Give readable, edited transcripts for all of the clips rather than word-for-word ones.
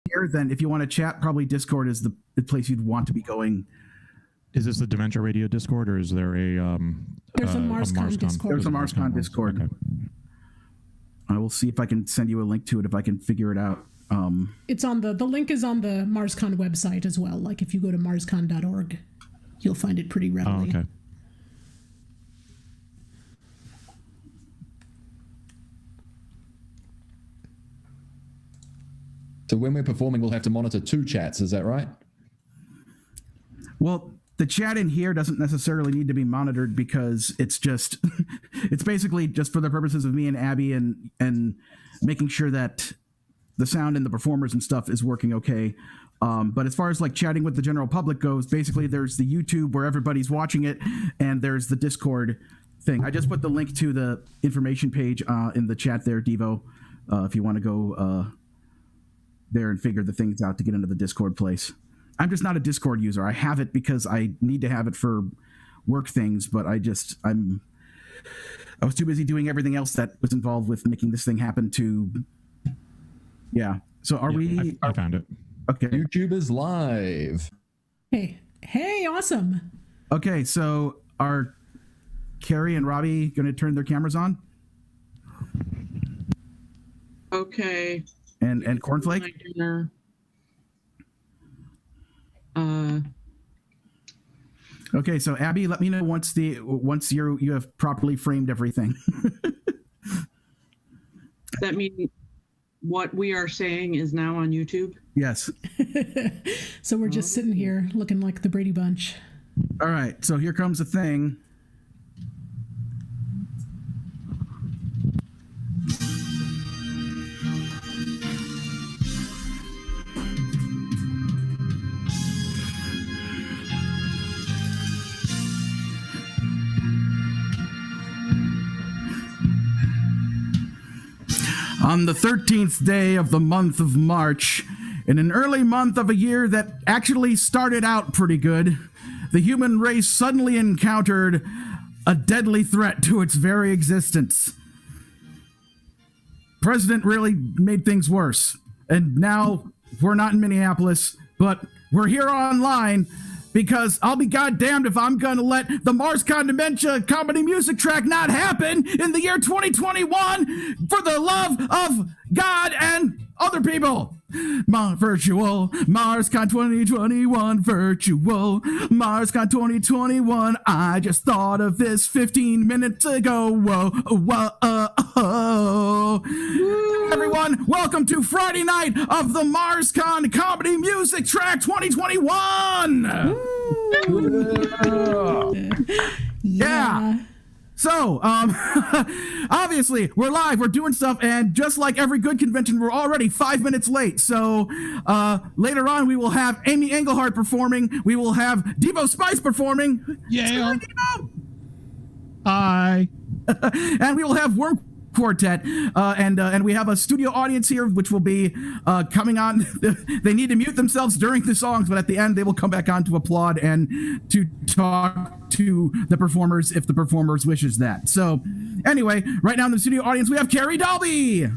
here, then if you want to chat, probably Discord is the place you'd want to be going. Is this the Demento Radio Discord, or is there a there's a MarsCon Discord? There's a MarsCon Discord. Okay. I will see if I can send you a link to it if I can figure it out. It's on the link is on the MarsCon website as well. Like if you go to marscon.org, you'll find it pretty readily. Oh, okay. So when we're performing, we'll have to monitor 2 chats. Is that right? Well, the chat in here doesn't necessarily need to be monitored because it's just, it's basically just for the purposes of me and Abby and making sure that the sound and the performers and stuff is working okay. But as far as like chatting with the general public goes, basically there's the YouTube where everybody's watching it, and there's the Discord thing. I just put the link to the information page in the chat there, Devo, if you want to go there and figure the things out to get into the Discord place. I'm just not a Discord user. I have it because I need to have it for work things, but I was too busy doing everything else that was involved with making this thing happen to. Yeah. So I found it. Okay. YouTube is live. Hey, awesome. Okay. So are Carrie and Robbie going to turn their cameras on? Okay. And Cornflake? Okay, so Abby, let me know once you have properly framed everything. That means what we are saying is now on YouTube? Yes. So we're just sitting here looking like the Brady Bunch. All right, so here comes the thing. On the 13th day of the month of March, in an early month of a year that actually started out pretty good, the human race suddenly encountered a deadly threat to its very existence. President really made things worse, and now we're not in Minneapolis, but we're here online because I'll be goddamned if I'm gonna let the MarsCon Dementia comedy music track not happen in the year 2021 for the love of God and other people. Virtual MarsCon 2021 virtual MarsCon 2021. I just thought of this 15 minutes ago. Whoa. Everyone, welcome to Friday night of the MarsCon Comedy Music Track 2021. Yeah. So, obviously, we're live, we're doing stuff, and just like every good convention, we're already 5 minutes late. So, later on, we will have Amy Engelhardt performing. We will have Divo Spice performing. Yeah. Hi. And we will have Worm Quartet, and we have a studio audience here, which will be coming on. They need to mute themselves during the songs, but at the end, they will come back on to applaud and to talk to the performers if the performers wishes that. So, anyway, right now in the studio audience, we have Carrie Dalby.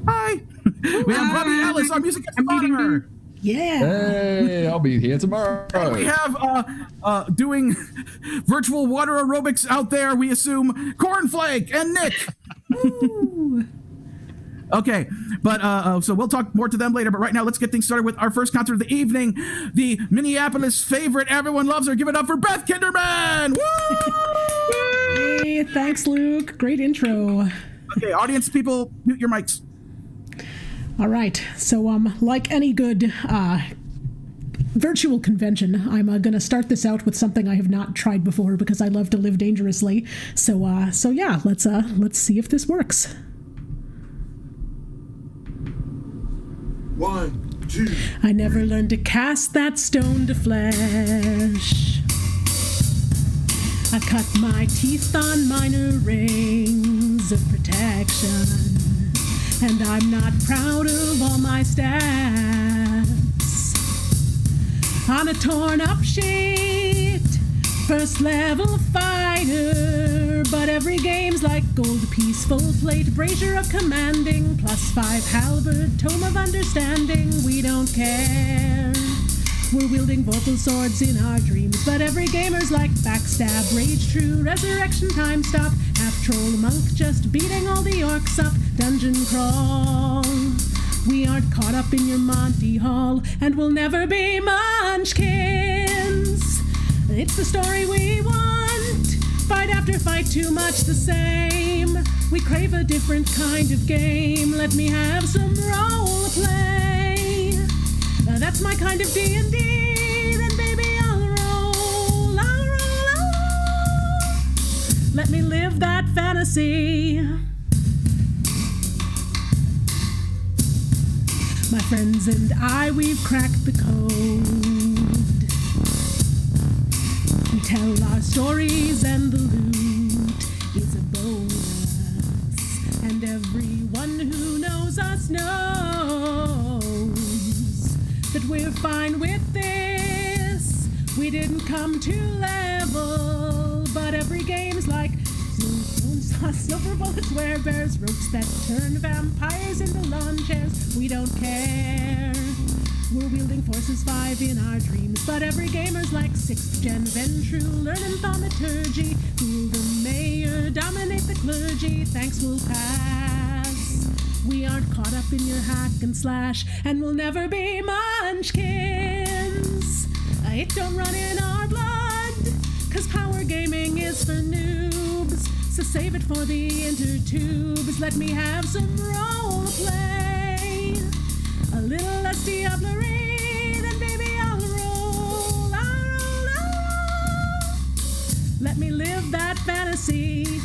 Hi. We have Robbie Ellis, our music astronomer. Yeah. Hey, I'll be here tomorrow. And we have doing virtual water aerobics out there, we assume, Cornflake and Nick. Okay, but so we'll talk more to them later, but right now let's get things started with our first concert of the evening. The Minneapolis favorite, everyone loves her. Give it up for Beth Kinderman. Woo! Hey, thanks, Luke. Great intro. Okay, audience people, mute your mics. All right, so like any good virtual convention, I'm gonna start this out with something I have not tried before because I love to live dangerously. So yeah, let's see if this works. 1, 2. I never learned to cast that stone to flesh. I cut my teeth on minor rings of protection, and I'm not proud of all my stats. On a torn up sheet, first level fighter, but every game's like gold piece, full plate, brazier of commanding, +5 halberd, tome of understanding. We don't care. We're wielding vocal swords in our dreams, but every gamer's like backstab, rage true, resurrection, time stop, half troll monk, just beating all the orcs up, dungeon crawl. We aren't caught up in your Monty Hall, and we'll never be munchkins. It's the story we want. Fight after fight, too much the same. We crave a different kind of game. Let me have some role play. That's my kind of D&D. Then baby, I'll roll. Let me live that fantasy. My friends and I, we've cracked the code. We tell our stories and the loot is a bonus. And everyone who knows us knows that we're fine with this. We didn't come to level, but every game's like silver bullets, werebears, ropes that turn vampires into lawn chairs. We don't care. We're wielding forces 5 in our dreams, but every gamer's like 6th gen Ventru, learning thaumaturgy, rule the mayor, dominate the clergy. Thanks, we'll pass. We aren't caught up in your hack and slash, and we'll never be munchkins. It don't run in our blood, 'cause power gaming is for noobs. So save it for the intertubes. Let me have some role play. A little less diablerie, then baby I'll roll. Let me live that fantasy.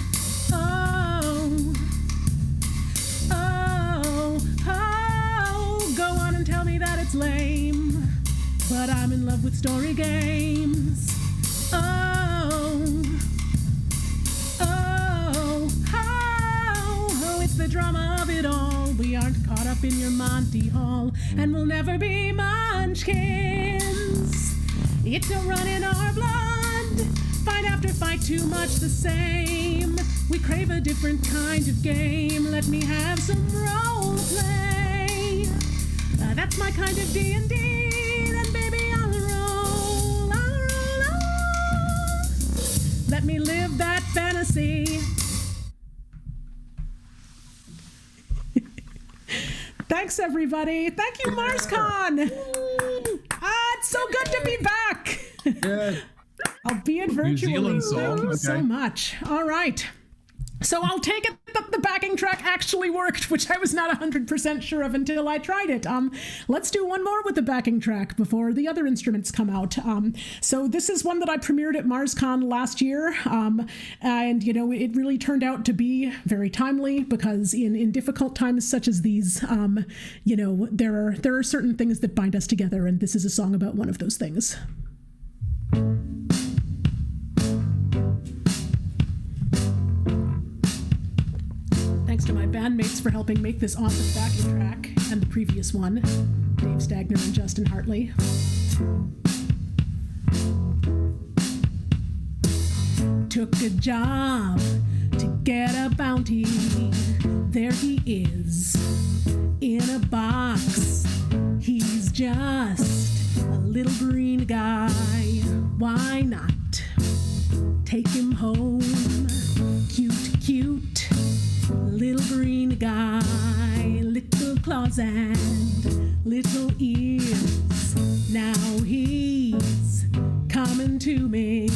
Go on and tell me that it's lame, but I'm in love with story games. It's the drama of it all. We aren't caught up in your Monty Hall, and we'll never be munchkins. It don't run in our blood. Fight after fight, too much the same. We crave a different kind of game. Let me have some role play. That's my kind of D&D. Then baby I'll roll. Let me live that fantasy. Thanks, everybody. Thank you, MarsCon. It's so good to be back. Good. I'll be in virtually. Thank you so much. All right. So I'll take it that the backing track actually worked, which I was not 100% sure of until I tried it. Let's do one more with the backing track before the other instruments come out. So this is one that I premiered at MarsCon last year. And, you know, it really turned out to be very timely because in difficult times such as these, you know, there are certain things that bind us together. And this is a song about one of those things. Thanks to my bandmates for helping make this awesome backing track and the previous one, Dave Stagner and Justin Hartley. Took a job to get a bounty. There he is, in a box. He's just a little green guy. Why not take him home? Cute, cute. Little green guy, little claws and little ears. Now he's coming to me.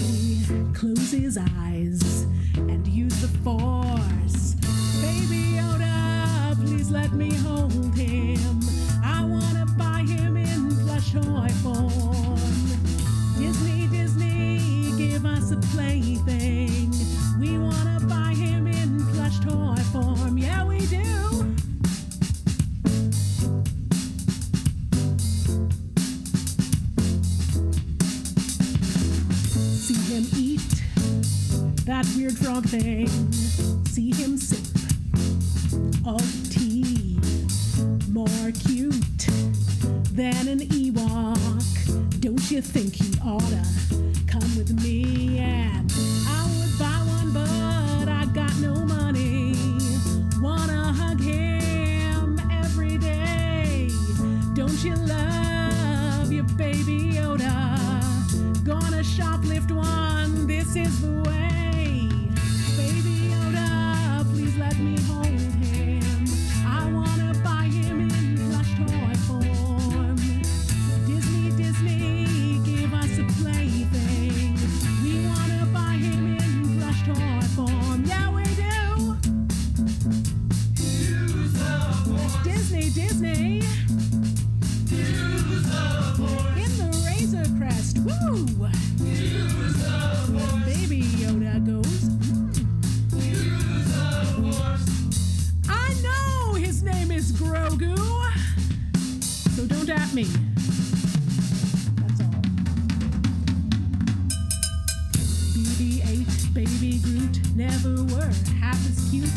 Close his eyes and use the force. Baby Yoda, please let me hold him. I wanna buy him in plush toy form. Disney, Disney, give us a plaything. We wanna buy him in plush toy form. Yeah, we do. See him eat that weird frog thing. See him sip all the tea. More cute than an Ewok. Don't you think he oughta come with me? And I would buy one, but so don't at me. That's all. BB-8, baby Groot, never were half as cute.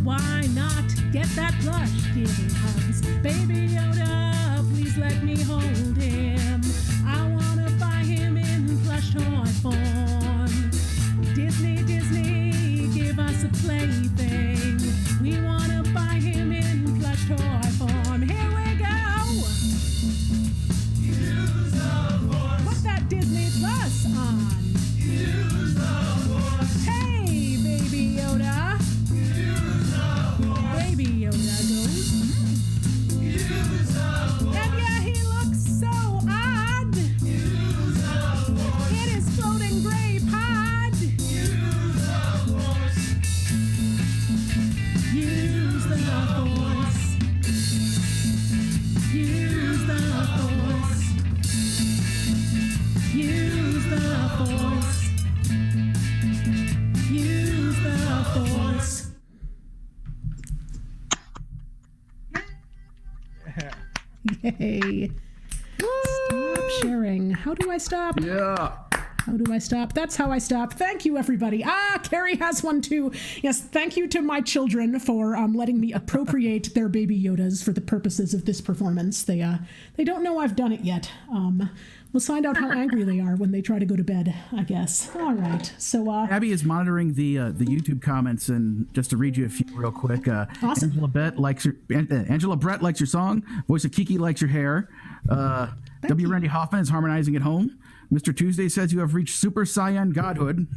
Why not get that plush? Give him hugs. Baby Yoda, please let me hold him. I wanna buy him in plush toy form. Disney, give us a plaything. We wanna buy him in plush toy form. Here we go. Use the Force. Put that Disney Plus on. Use the Force. Hey, baby Yoda. Use the Force. Baby Yoda goes. Use the Force. And yeah, he looks so odd. Use the Force. In his floating gray pod. Use the Force. Use the Force. Use the Force. Use the Force. Use the Force. Yay. Stop sharing. How do I stop? Yeah. How do I stop? That's how I stop. Thank you, everybody. Carrie has one too. Yes, thank you to my children for letting me appropriate their baby Yodas for the purposes of this performance. They don't know I've done it yet. We'll find out how angry they are when they try to go to bed, I guess. All right. So Abby is monitoring the YouTube comments, and just to read you a few real quick. Awesome. Angela Brett likes your song. Voice of Kiki likes your hair. W. Randy Hoffman is harmonizing at home. Mr. Tuesday says you have reached Super Saiyan Godhood.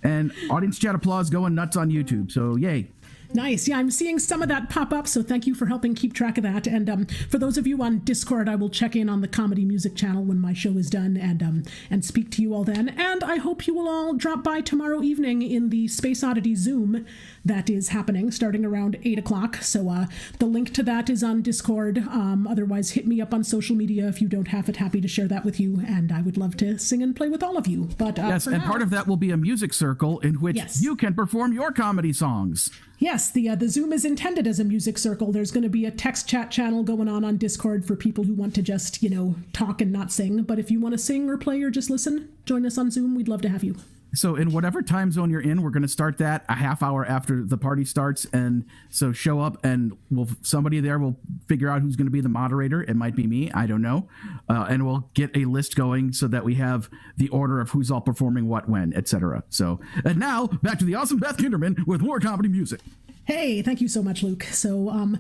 And audience chat applause going nuts on YouTube. So yay. Nice. Yeah, I'm seeing some of that pop up, so thank you for helping keep track of that. And for those of you on Discord, I will check in on the Comedy Music channel when my show is done and speak to you all then. And I hope you will all drop by tomorrow evening in the Space Oddity Zoom that is happening starting around 8 o'clock. So the link to that is on Discord. Otherwise, hit me up on social media if you don't have it. Happy to share that with you. And I would love to sing and play with all of you. But yes, and part of that will be a music circle in which Yes. you can perform your comedy songs. Yes, the Zoom is intended as a music circle. There's going to be a text chat channel going on Discord for people who want to just, talk and not sing. But if you want to sing or play or just listen, join us on Zoom. We'd love to have you. So in whatever time zone you're in, we're going to start that a half hour after the party starts. And so show up and somebody there will figure out who's going to be the moderator. It might be me. I don't know. And we'll get a list going so that we have the order of who's all performing what, when, etc. So, and now back to the awesome Beth Kinderman with more comedy music. Hey, thank you so much, Luke. So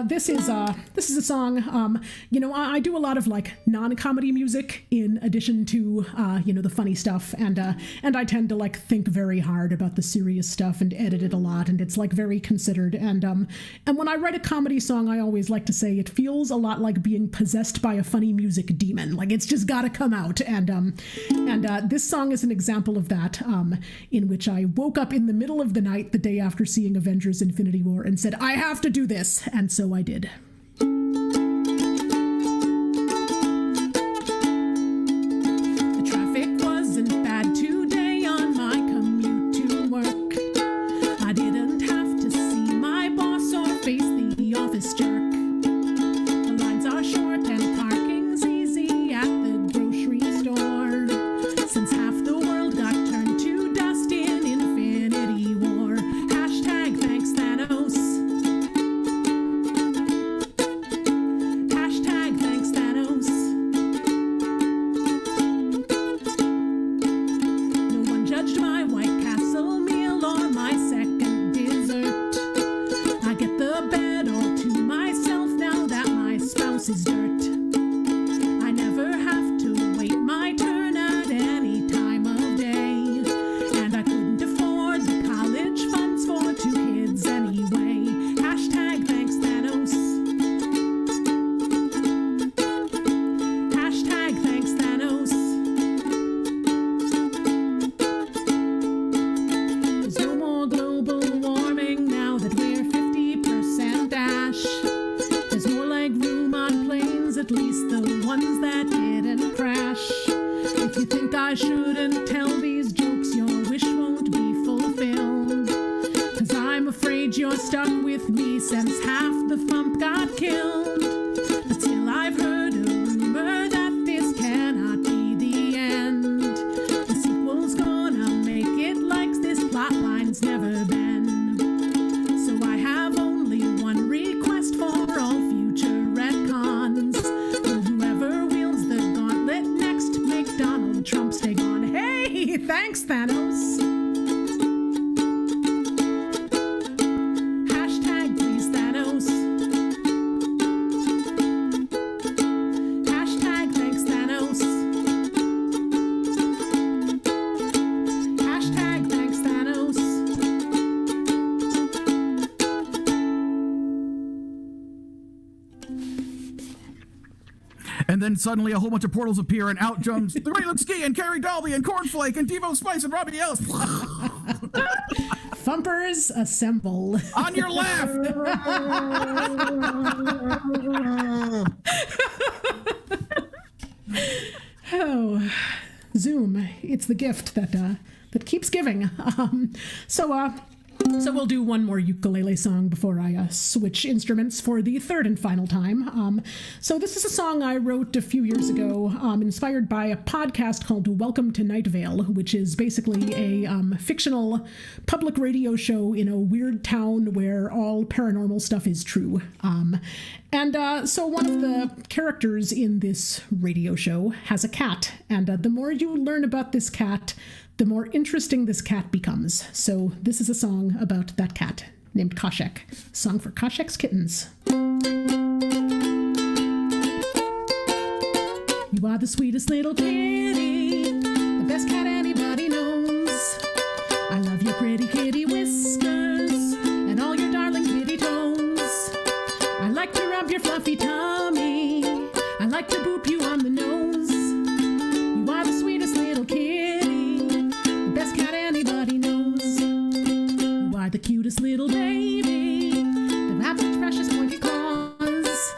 this is a song. I do a lot of non-comedy music in addition to the funny stuff, and I tend to think very hard about the serious stuff and edit it a lot, and it's very considered. And when I write a comedy song, I always like to say it feels a lot like being possessed by a funny music demon. It's just got to come out. And this song is an example of that, in which I woke up in the middle of the night the day after seeing Avengers Infinity War and said, I have to do this. And so I did. The traffic wasn't bad today on my commute to work. I didn't have to see my boss or face the office jerk. The lines are short and parking's easy at the grocery store. Since half the world got turned to dust in Infinity War. Hashtag thanks Thanos. Hashtag thanks Thanos. No one judged my White Castle meal or my second dessert. I get the bed all to myself now that my spouse is dirt. I never have to wait my turn at any time of day. And I couldn't afford the college funds for 2 kids anyway. Hashtag thanks Thanos. Hashtag thanks Thanos. There's no more global warming now that we're 50% ash. There's more leg room on planes, at least the ones that didn't crash. If you think I shouldn't tell these jokes, your wish won't be fulfilled. 'Cause I'm afraid you're stuck with me since half the thump got killed. Thanos. Hashtag please Thanos. Hashtag thanks Thanos. Hashtag thanks Thanos. And then suddenly a whole bunch of portals appear, and out jumps the Great Ski and Carrie Dalby and Cornflake and Devo Spice and Robbie Ellis. Thumpers assemble. On your left. Oh, Zoom. It's the gift that keeps giving. So we'll do one more ukulele song before I switch instruments for the third and final time. So this is a song I wrote a few years ago, inspired by a podcast called Welcome to Night Vale, which is basically a fictional public radio show in a weird town where all paranormal stuff is true. So one of the characters in this radio show has a cat, and the more you learn about this cat, the more interesting this cat becomes. So this is a song about that cat named Koshek. Song for Koshek's kittens. You are the sweetest little kitty, the best cat anybody knows. I love your pretty kitty whiskers and all your darling kitty toes. I like to rub your fluffy tummy. I like to boop you on the nose. You are the sweetest little kitty, best cat anybody knows. You are the cutest little baby that have such precious pointy claws.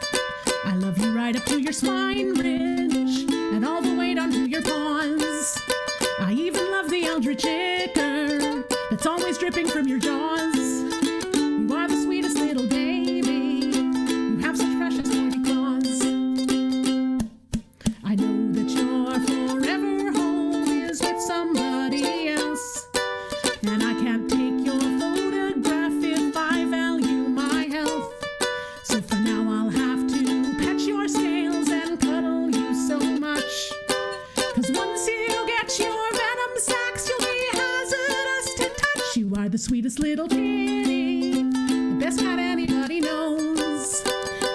I love you right up to your spine ridge and all the way down to your paws. I even love the eldritch ichor that's always dripping from your jaws. You are the sweetest little baby. You have such precious pointy claws. I know that your forever home is with somebody else, and I can't take your photograph if I value my health. So for now I'll have to pet your scales and cuddle you so much, 'cause once you get your venom sacs you'll be hazardous to touch. You are the sweetest little kitty, the best cat anybody knows.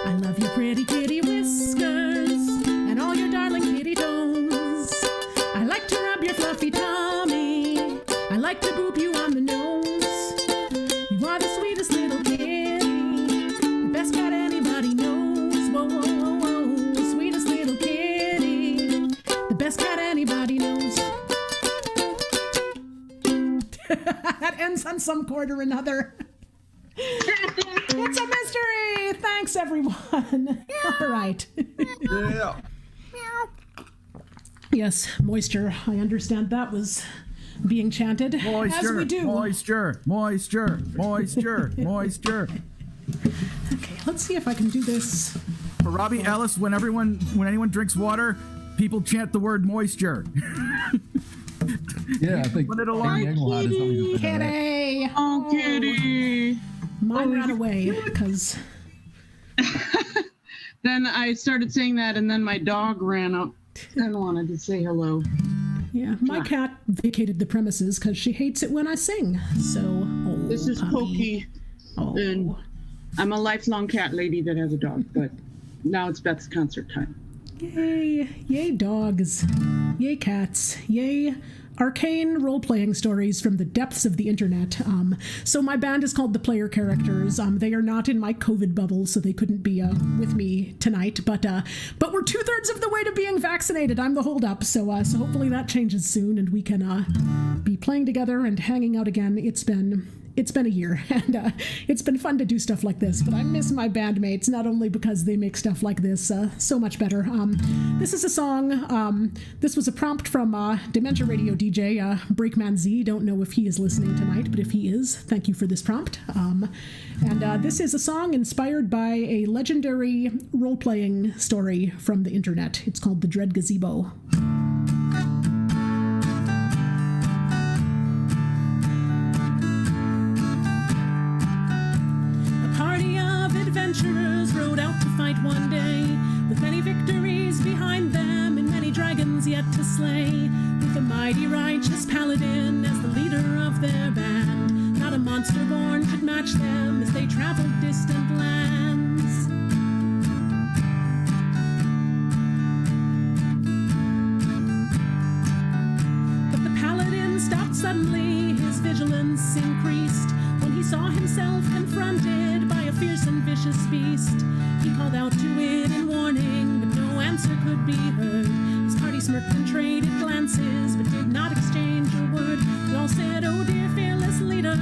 I love your pretty kitty whiskers and all your darling kitty toes. I like to rub your fluffy tummy. I like to boop you on the nose. You are the sweetest little kitty, the best cat anybody knows. Whoa, whoa, whoa, whoa, the sweetest little kitty, the best cat anybody knows. That ends on some chord or another. It's a mystery. Thanks, everyone. All right. Yeah. Yes, moisture. I understand that was being chanted. Moisture, as we do. moisture, moisture, moisture, moisture. Okay, let's see if I can do this. For Robbie Ellis, when anyone drinks water, people chant the word moisture. Yeah, I think Put it along. Amy Engelhardt is something to that. Kitty! Oh, kitty. Mine ran away because Then I started saying that, and then my dog ran up and wanted to say hello. yeah, my cat vacated the premises because she hates it when I sing. So, oh, This is puppy. Pokey, Oh. and I'm a lifelong cat lady that has a dog, but now it's Beth's concert time. Yay, yay dogs, yay cats, yay arcane role-playing stories from the depths of the internet. So my band is called The Player Characters. They are not in my COVID bubble, so they couldn't be with me tonight. But we're 2/3 of the way to being vaccinated. I'm the holdup, so hopefully that changes soon, and we can be playing together and hanging out again. It's been a year, and it's been fun to do stuff like this, but I miss my bandmates, not only because they make stuff like this so much better. This is a song, this was a prompt from Demento Radio DJ, Breakman Z. Don't know if he is listening tonight, but if he is, thank you for this prompt. And this is a song inspired by a legendary role-playing story from the internet. It's called The Dread Gazebo. Adventurers rode out to fight one day, with many victories behind them and many many dragons yet to slay, with a mighty righteous paladin as the leader of their band. Not a monster born could match them as they traveled distant lands. But the paladin stopped suddenly, his vigilance increased when he saw himself confronted by a fierce and vicious beast. He called out to it in warning, but no answer could be heard. His party smirked and traded glances, but did not exchange a word. They all said, "Oh dear fearless leader,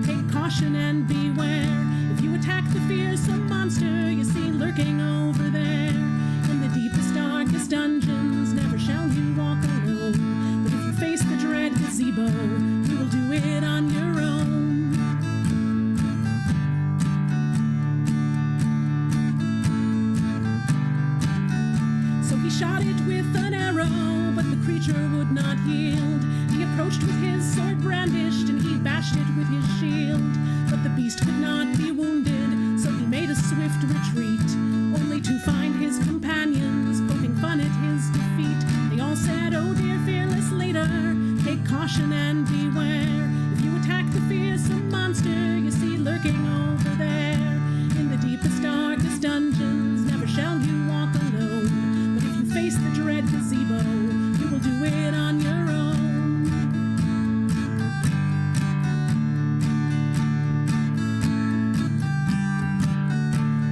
take caution and beware. If you attack the fearsome monster you see lurking over there, in the deepest, darkest dungeons, never shall you walk alone. But if you face the dread gazebo, you will do it on your own." He shot it with an arrow, but the creature would not yield. He approached with his sword brandished, and he bashed it with his shield. But the beast could not be wounded, so he made a swift retreat, only to find his companions poking fun at his defeat. They all said, "Oh dear fearless leader, take caution and beware. If you attack the fearsome monster you see lurking over there, in the deepest, darkest dungeons, never shall you walk alone. Face the dread gazebo, you will do it on your own."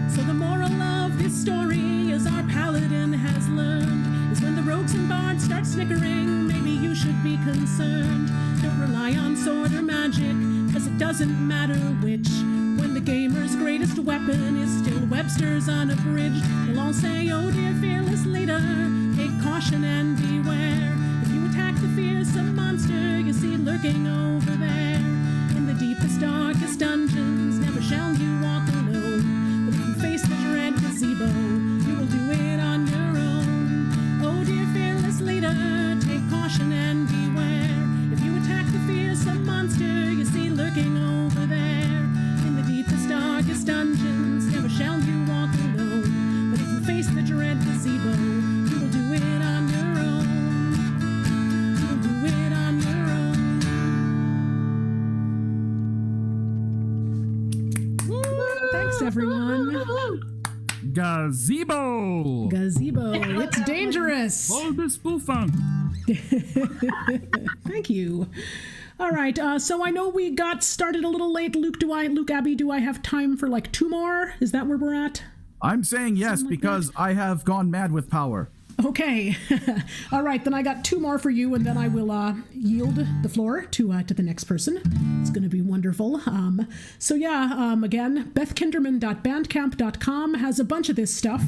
So the moral of this story, as our paladin has learned, is when the rogues and bards start snickering, maybe you should be concerned. Don't rely on sword or magic, cause it doesn't matter which, when the gamer's greatest weapon is still Webster's unabridged. They'll all say, "Oh dear fearless leader, take caution and beware. If you attack the fearsome monster you see lurking over there, in the deepest, darkest dungeons, never shall you walk alone. But if you face the dread gazebo, you will do it on your own. Oh dear fearless leader, take caution and beware. If you attack the fearsome monster you see lurking over there, in the deepest, darkest dungeons, never shall you walk alone. But if you face the dread gazebo, you will do it on your own. You will do it on your own. Woo! Thanks, everyone. Gazebo. Gazebo. It's dangerous. Bulbous Spoofunk. Thank you. All right, so I know we got started a little late. Luke, Abby, do I have time for like 2 more? Is that where we're at? I'm saying yes because I have gone mad with power. Okay. All right, then I got 2 more for you, and then I will yield the floor to the next person. It's going to be wonderful. Again, bethkinderman.bandcamp.com has a bunch of this stuff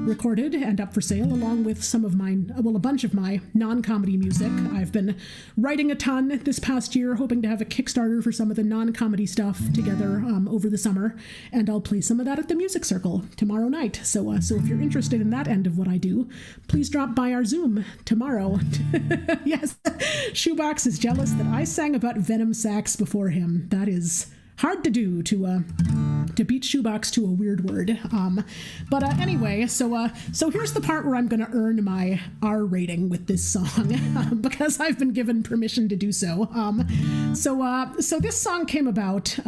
recorded and up for sale, along with some of mine, a bunch of my non-comedy music. I've been writing a ton this past year, hoping to have a Kickstarter for some of the non-comedy stuff together over the summer, and I'll play some of that at the Music Circle tomorrow night. So if you're interested in that end of what I do, please drop by our Zoom tomorrow. Yes, ShoEboX is jealous that I sang about Venom Sax before him. That is hard to do, to beat ShoEboX to a weird word. Anyway, so here's the part where I'm going to earn my R rating with this song because I've been given permission to do so. So this song came about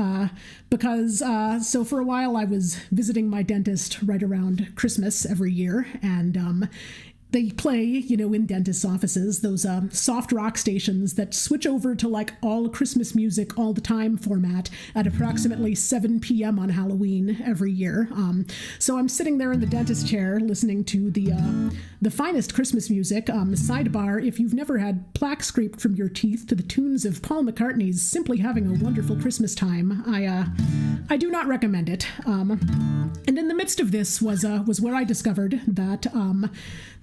because for a while I was visiting my dentist right around Christmas every year, and they play, in dentist offices, those soft rock stations that switch over to like all Christmas music all the time format at approximately 7 p.m. on Halloween every year. So I'm sitting there in the dentist chair listening to the finest Christmas music. Sidebar, if you've never had plaque scraped from your teeth to the tunes of Paul McCartney's Simply Having a Wonderful Christmas Time, I do not recommend it. And in the midst of this was where I discovered that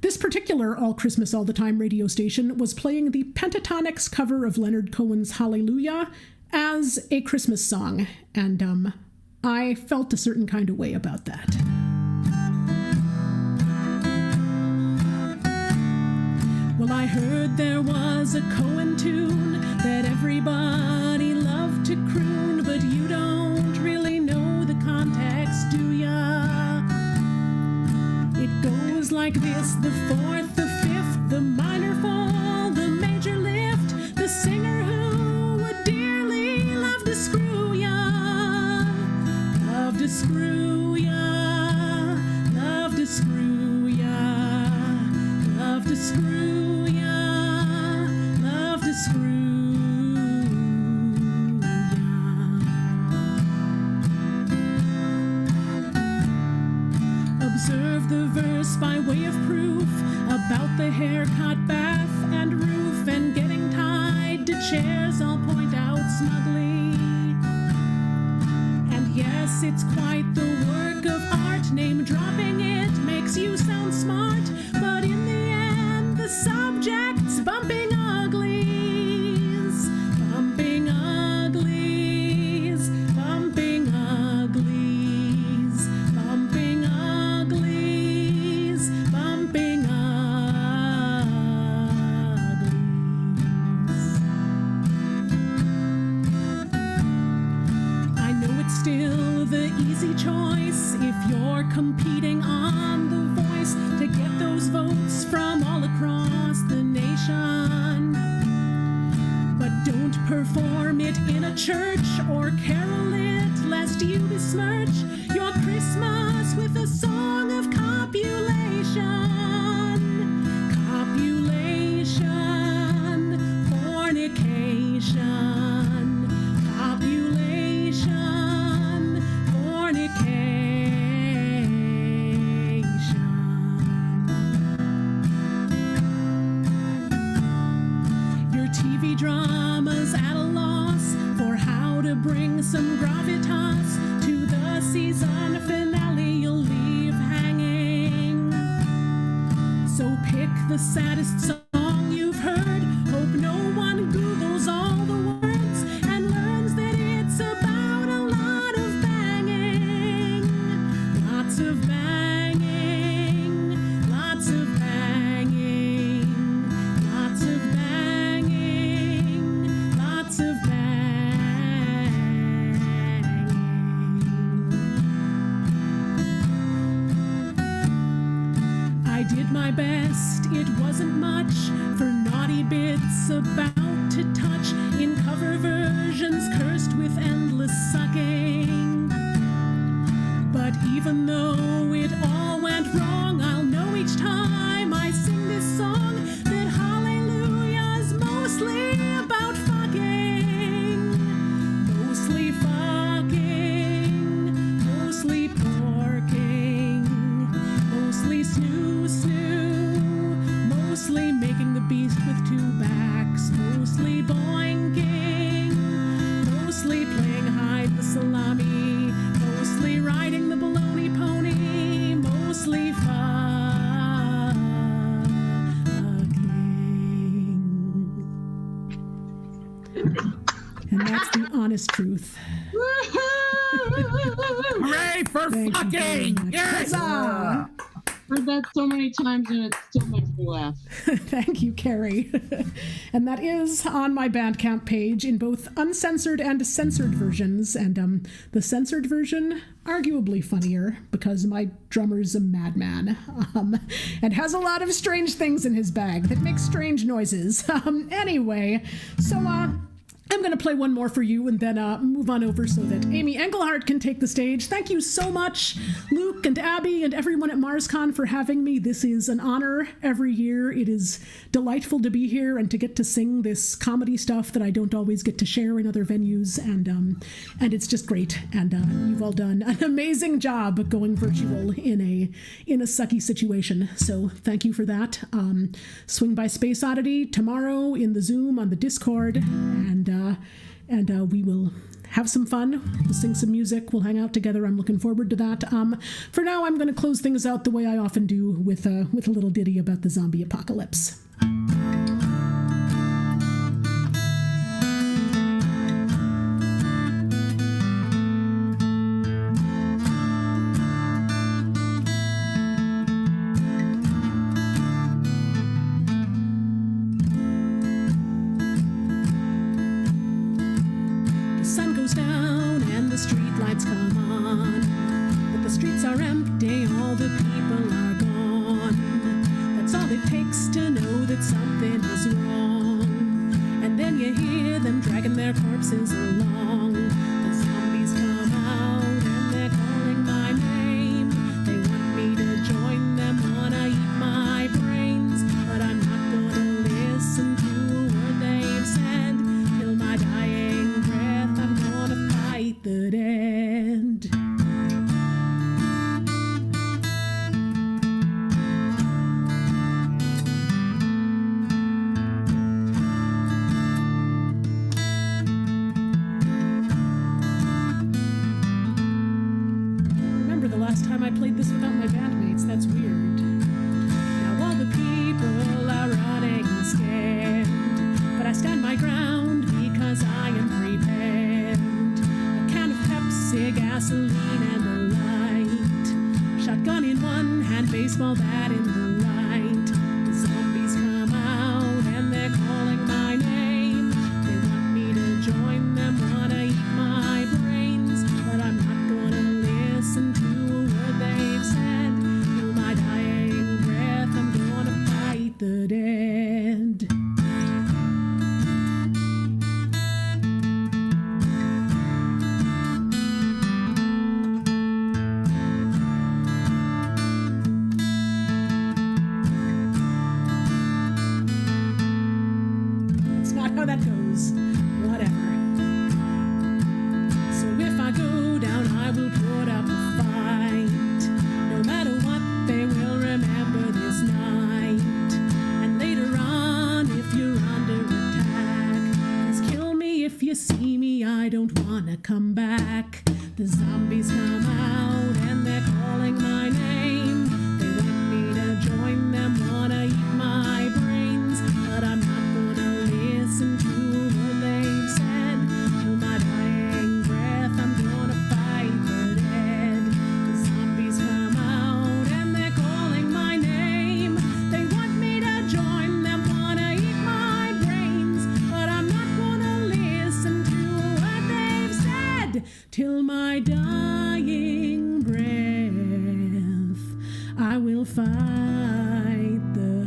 this particular All Christmas All the Time radio station was playing the Pentatonix cover of Leonard Cohen's Hallelujah as a Christmas song, and I felt a certain kind of way about that. Well, I heard there was a Cohen tune that everybody loved to croon, but you don't really know the context, do ya? It goes like this: the 4th, the 5th, The minor fall, the major lift, the singer who would dearly love to screw ya, love to screw ya, love to screw ya, love to screw ya, love to screw ya. Observe the verse by way of proof about the haircut, bath, and roof, and getting tied to chairs, I'll point out smugly. And yes, it's quite the work of art, name dropping it makes you sound smart, but in the end, the subject's bumping uglies, bumping uglies, bumping uglies, bumping uglies, bumping uglies. I know it's still the easy choice if you're competing on The Voice to get those votes from all across the nation. But don't perform it in a church or carol it lest you besmirch your Christmas with a song of copulation. Copulation, fornication, copulation, fornication. Your TV drama's at a loss for how to bring some gravitas to the season finale you'll leave hanging. So pick the saddest song you've heard. Hope no one Googles all the words and learns that it's about a lot of banging. Lots of banging. Lots of banging. Lots of banging. Lots of banging. I did my best, it wasn't much for naughty bits about to touch in cover versions cursed with endless sucking. But even though it all went wrong, I'll know each time I sing this song that Hallelujah's mostly about fucking. Mostly fucking, mostly porking, mostly snoo snoo, mostly making the beast with two backs, mostly boinking, mostly playing hide the salami, mostly riding the baloney pony, mostly fucking. And that's the honest truth. Hooray for Thank you very fucking! much. Yes! Huzzah! Heard that so many times and it still makes me laugh. Thank you, Carrie. And that is on my Bandcamp page in both uncensored and censored versions. And the censored version, arguably funnier because my drummer's a madman and has a lot of strange things in his bag that make strange noises. Anyway, so I'm going to play one more for you and then move on over so that Amy Engelhardt can take the stage. Thank you so much, Luke and Abby and everyone at MarsCon for having me. This is an honor every year. It is delightful to be here and to get to sing this comedy stuff that I don't always get to share in other venues. And it's just great. And you've all done an amazing job going virtual in a sucky situation. So thank you for that. Swing by Space Oddity tomorrow in the Zoom on the Discord. And we will have some fun. We'll sing some music. We'll hang out together. I'm looking forward to that. For now, I'm going to close things out the way I often do with a little ditty about the zombie apocalypse. All the people are gone. That's all it takes to know that something is wrong. And then you hear them dragging their corpses along. The zombies come out and they're calling my name. They want me to join them, wanna eat my brains, but I'm not gonna listen to a word they've said. Till my dying breath, I'm gonna fight the dead. I played this without my bandmates. That's weird. Now all the people are running scared, but I stand my ground because I am prepared. A can of Pepsi, gasoline, and the light. Shotgun in one hand, baseball bat in the right. The zombies come out and they're calling my name. They want me to join them, wanna eat my brains, but I'm not gonna listen to they've said. Till my dying breath, I'm gonna fight the dead. That's not how that goes. Whatever. So if I go down, I will put up a fight. No matter what, they will remember this night. And later on, if you're under attack, please kill me if you see me, I don't wanna come back. The zombies come out and they're calling my name. They want me to join them, wanna eat my brains, but I'm not gonna listen to what they've said. Till my dying breath, I'm gonna fight the dead. The zombies come out and they're calling my name. They want me to join them, wanna eat my brains, but I'm not gonna listen to what they've said. Till my dying breath, I will fight the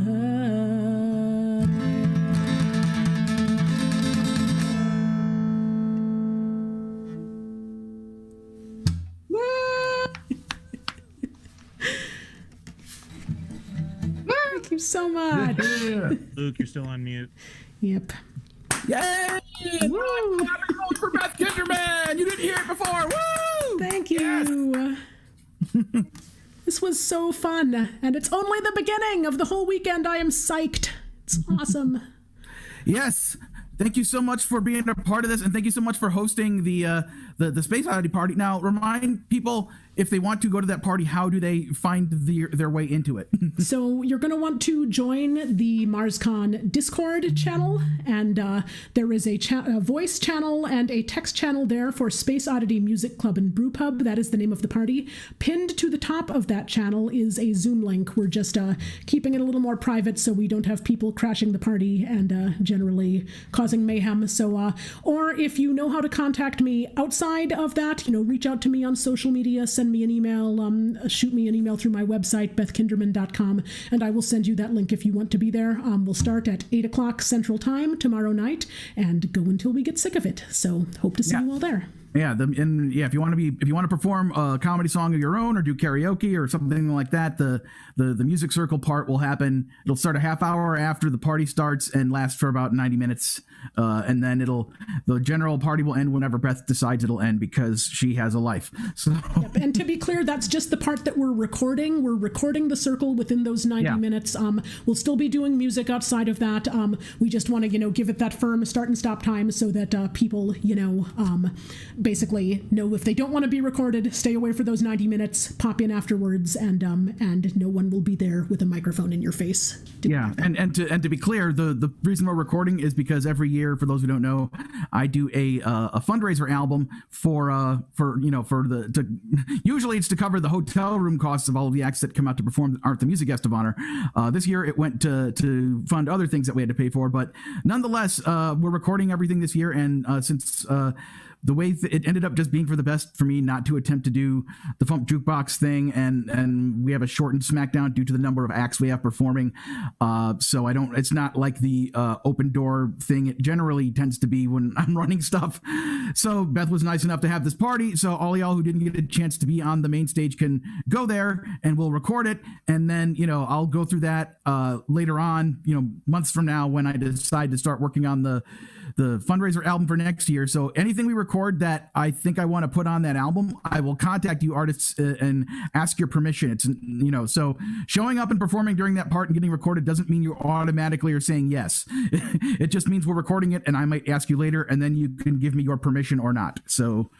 Thank you so much. Luke, you're still on mute. Yep. Yay! Woo! For Beth Kinderman! You didn't hear it before! Woo! Thank you. Yes. This was so fun, and it's only the beginning of the whole weekend. I am psyched. It's awesome. Yes. Thank you so much for being a part of this, and thank you so much for hosting the Space Oddity party. Now, remind people, if they want to go to that party, how do they find their way into it? So you're going to want to join the MarsCon Discord channel, and there is a voice channel and a text channel there for Space Oddity Music Club and Brew Pub. That is the name of the party. Pinned to the top of that channel is a Zoom link. We're just keeping it a little more private so we don't have people crashing the party and generally causing mayhem. So, or if you know how to contact me outside of that, reach out to me on social media, send me an email, shoot me an email through my website, bethkinderman.com, and I will send you that link if you want to be there. We'll start at 8 o'clock Central Time tomorrow night and go until we get sick of it. So hope to see you all there. Yeah, if you want to perform a comedy song of your own or do karaoke or something like that, the music circle part will happen. It'll start a half hour after the party starts and last for about 90 minutes, and then the general party will end whenever Beth decides it'll end because she has a life. So. Yep. And to be clear, that's just the part that we're recording. We're recording the circle within those 90 minutes. We'll still be doing music outside of that. We just want to give it that firm start and stop time so that people basically know if they don't want to be recorded, stay away for those 90 minutes, pop in afterwards, and no one will be there with a microphone in your face. And to be clear, the reason we're recording is because every year, for those who don't know, I do a fundraiser album usually it's to cover the hotel room costs of all of the acts that come out to perform that aren't the music guest of honor. This year it went to fund other things that we had to pay for, but nonetheless, we're recording everything this year, and since the way it ended up just being for the best for me not to attempt to do the Funk Jukebox thing, and we have a shortened SmackDown due to the number number of acts we have performing. So it's not like the open door thing. It generally tends to be when I'm running stuff. So Beth was nice enough to have this party. So all y'all who didn't get a chance to be on the main stage can go there and we'll record it. And then, I'll go through that later on, months from now when I decide to start working on the fundraiser album for next year. So anything we record that I think I want to put on that album, I will contact you artists and ask your permission. It's, so showing up and performing during that part and getting recorded doesn't mean you automatically are saying yes. It just means we're recording it and I might ask you later and then you can give me your permission or not. So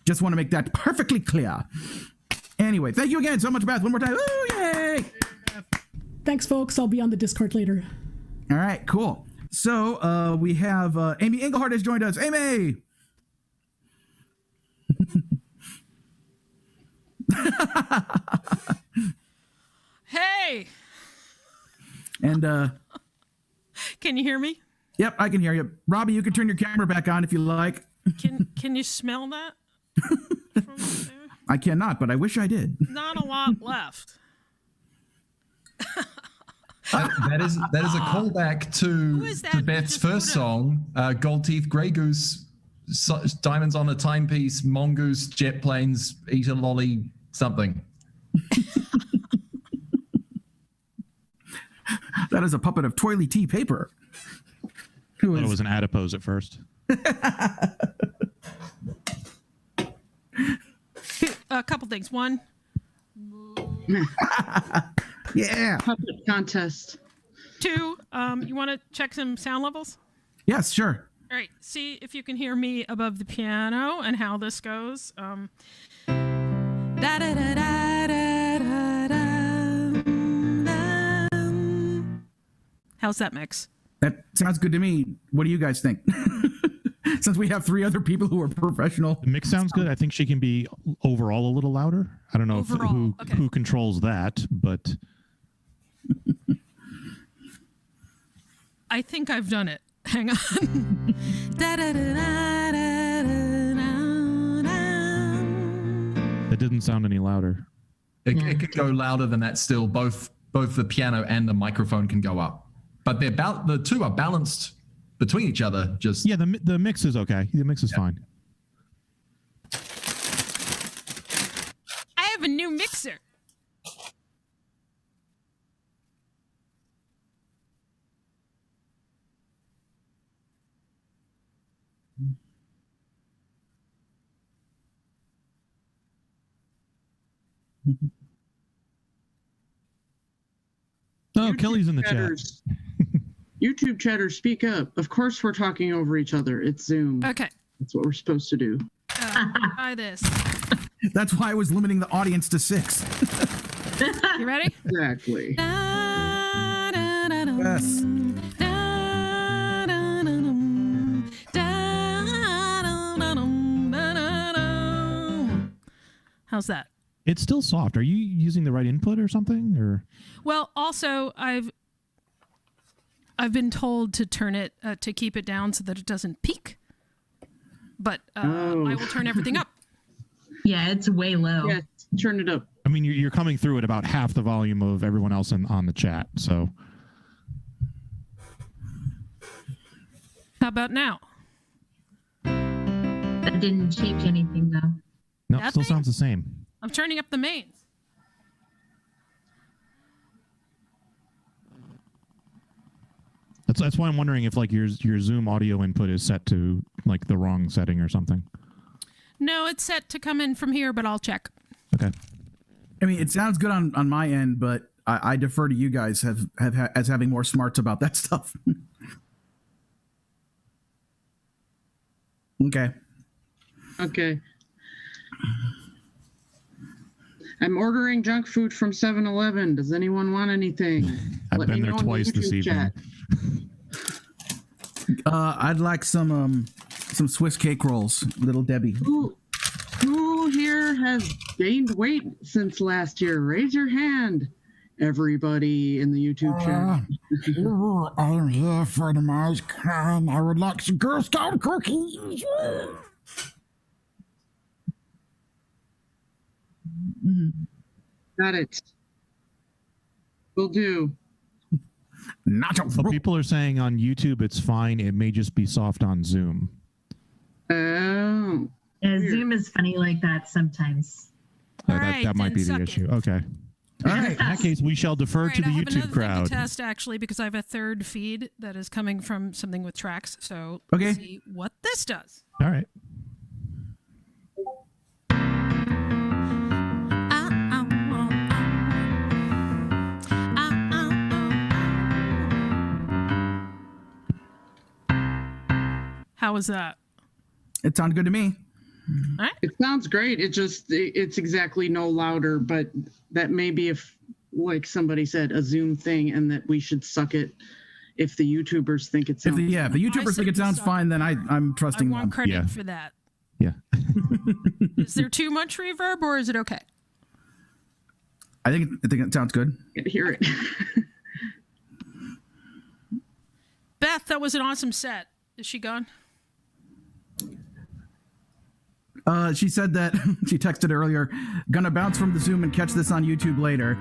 just want to make that perfectly clear. Anyway, thank you again so much, Beth. One more time. Ooh, yay! Thanks, folks. I'll be on the Discord later. All right, cool. So we have Amy Engelhardt has joined us. Amy! Hey! And can you hear me? Yep, I can hear you. Robbie, you can turn your camera back on if you like. Can you smell that? From there? I cannot, but I wish I did. Not a lot left. That is a callback to Beth's first song, Gold Teeth, Grey Goose, Diamonds on a Timepiece, Mongoose, Jet Planes, Eat a Lolly, something. That is a puppet of Toilet Tea Paper. It was an adipose at first. A couple things. One. Yeah. Puppet contest. Two, you want to check some sound levels? Yes, sure. All right. See if you can hear me above the piano and how this goes. How's that mix? That sounds good to me. What do you guys think? Since we have three other people who are professional. The mix sounds good. I think she can be overall a little louder. I don't know who controls that, but I think I've done it. Hang on. it didn't sound any louder. It could go louder than that still. Both the piano and the microphone can go up. But the two are balanced between each other. Just the mix is okay. The mix is fine. I have a new mixer. Oh, Kelly's in the chat. YouTube chatter, speak up. Of course we're talking over each other. It's Zoom. Okay. That's what we're supposed to do. Try this. That's why I was limiting the audience to 6. You ready? Exactly. Yes. How's that? It's still soft. Are you using the right input or something? Or well, also I've been told to turn it to keep it down so that it doesn't peak. But I will turn everything up. Yeah, it's way low. Yeah, turn it up. I mean, you're coming through at about half the volume of everyone else on the chat. So how about now? That didn't change anything though. no, That still thing? sounds the same. I'm turning up the mains. That's why I'm wondering if like your Zoom audio input is set to like the wrong setting or something. No, it's set to come in from here, but I'll check. Okay. I mean, it sounds good on my end, but I defer to you guys as having more smarts about that stuff. Okay. Okay. I'm ordering junk food from 7-Eleven. Does anyone want anything? I've been there twice this evening. I'd like some Swiss cake rolls, Little Debbie. Who here has gained weight since last year? Raise your hand, everybody in the YouTube chat. I'm here for the MarsCon. I would like some Girl Scout cookies. Got it. Will do. Nacho. Well, people are saying on YouTube it's fine. It may just be soft on Zoom. Oh. Yeah, Zoom is funny like that sometimes. That might be the issue. Okay. All right. In that case, we shall defer to the YouTube crowd. Test actually, because I have a third feed that is coming from something with tracks. So okay, let's see what this does. All right. How was that? It sounded good to me. All right. It sounds great. It's exactly no louder, but that may be, if, like somebody said, a Zoom thing, and that we should suck it if the YouTubers think it sounds. If the YouTubers think it sounds fine, then I'm trusting them. I want credit for that. Yeah. Is there too much reverb, or is it okay? I think it sounds good. I can hear it. Beth, that was an awesome set. Is she gone? She said that she texted earlier, gonna bounce from the Zoom and catch this on YouTube later.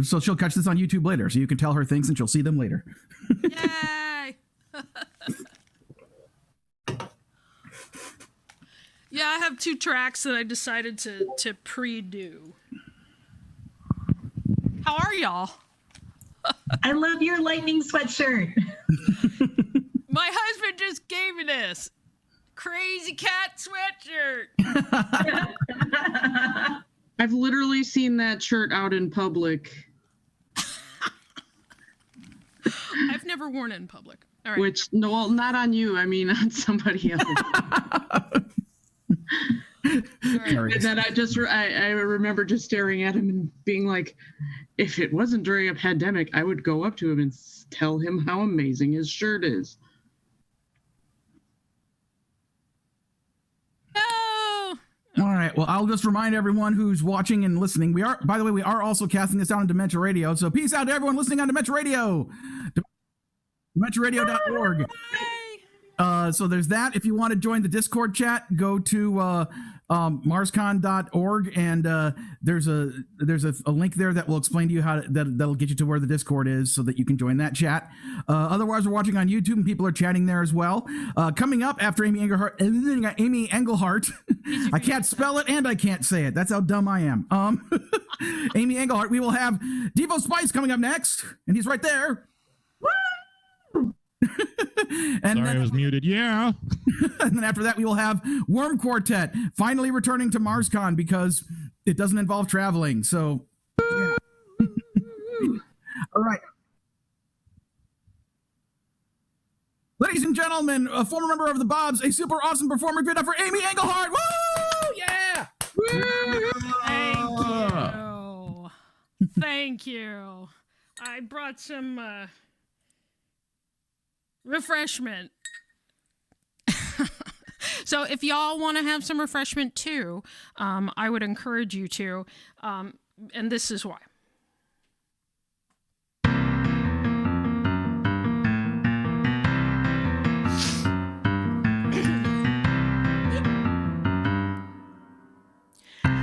So she'll catch this on YouTube later, so you can tell her things and she'll see them later. Yay! Yeah, I have 2 tracks that I decided to pre-do. How are y'all? I love your lightning sweatshirt. My husband just gave me this crazy cat sweatshirt. I've literally seen that shirt out in public. I've never worn it in public. All right. Which, no, not on you. I mean, on somebody else. And then I remember just staring at him and being like, if it wasn't during a pandemic, I would go up to him and tell him how amazing his shirt is. All right. Well, I'll just remind everyone who's watching and listening. We are also casting this out on Demento Radio. So peace out to everyone listening on Demento Radio. DementoRadio.org. So there's that. If you want to join the Discord chat, go to MarsCon.org, and there's a link there that will explain to you that'll get you to where the Discord is, so that you can join that chat. Otherwise, we're watching on YouTube, and people are chatting there as well. Coming up after Amy Engelhardt, I can't spell it and I can't say it. That's how dumb I am. Amy Engelhardt. We will have Divo Spice coming up next, and he's right there. And Sorry, I was muted. Yeah. And then after that, we will have Worm Quartet finally returning to MarsCon because it doesn't involve traveling. So, yeah. All right. Ladies and gentlemen, a former member of the Bobs, a super awesome performer. Give it up for Amy Engelhardt. Woo! Yeah! Woo! Thank you. Thank you. I brought some refreshment. So if y'all want to have some refreshment too, I would encourage you to, and this is why.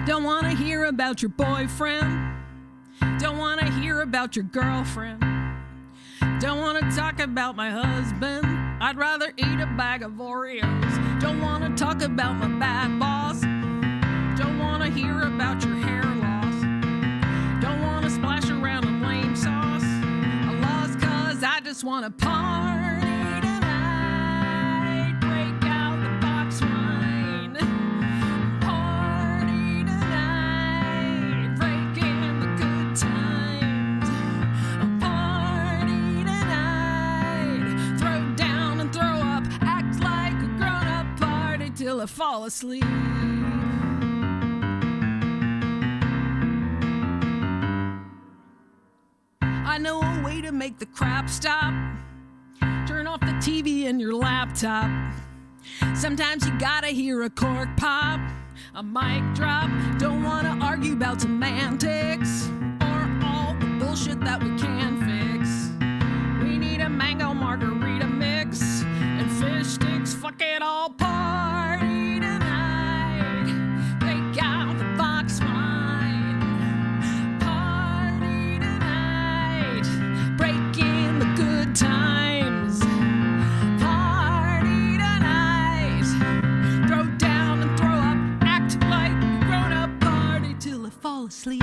Don't want to hear about your boyfriend. Don't want to hear about your girlfriend. Don't want to talk about my husband. I'd rather eat a bag of Oreos. Don't want to talk about my bad boss. Don't want to hear about your hair loss. Don't want to splash around in lame sauce. I lost cause I just want to party tonight. Break out the box wine. Party tonight. Break in the good times. Party tonight. Throw down and throw up. Act like a grown-up party till I fall asleep. I know a way to make the crap stop. Turn off the TV and your laptop. Sometimes you gotta hear a cork pop, a mic drop. Don't wanna argue about semantics or all the bullshit that we can fix. We need a mango margarita mix and fish sticks. Fuck it all, party tonight. Break out the box wine. fall asleep.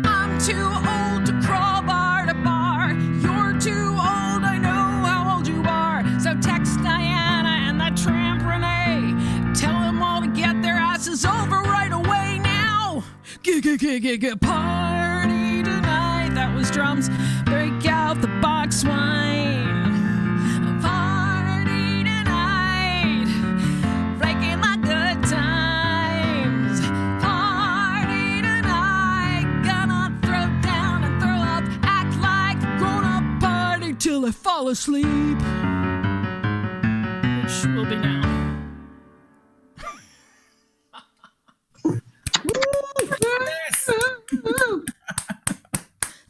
I'm too old to crawl bar to bar. You're too old, I know how old you are. So text Diana and that tramp Renee. Tell them all to get their asses over right away now. Party tonight. That was drums. Break out the box wine. Party tonight. Breaking my good times. Party tonight. Gonna throw down and throw up. Act like a grown-up party till I fall asleep. Which will be now.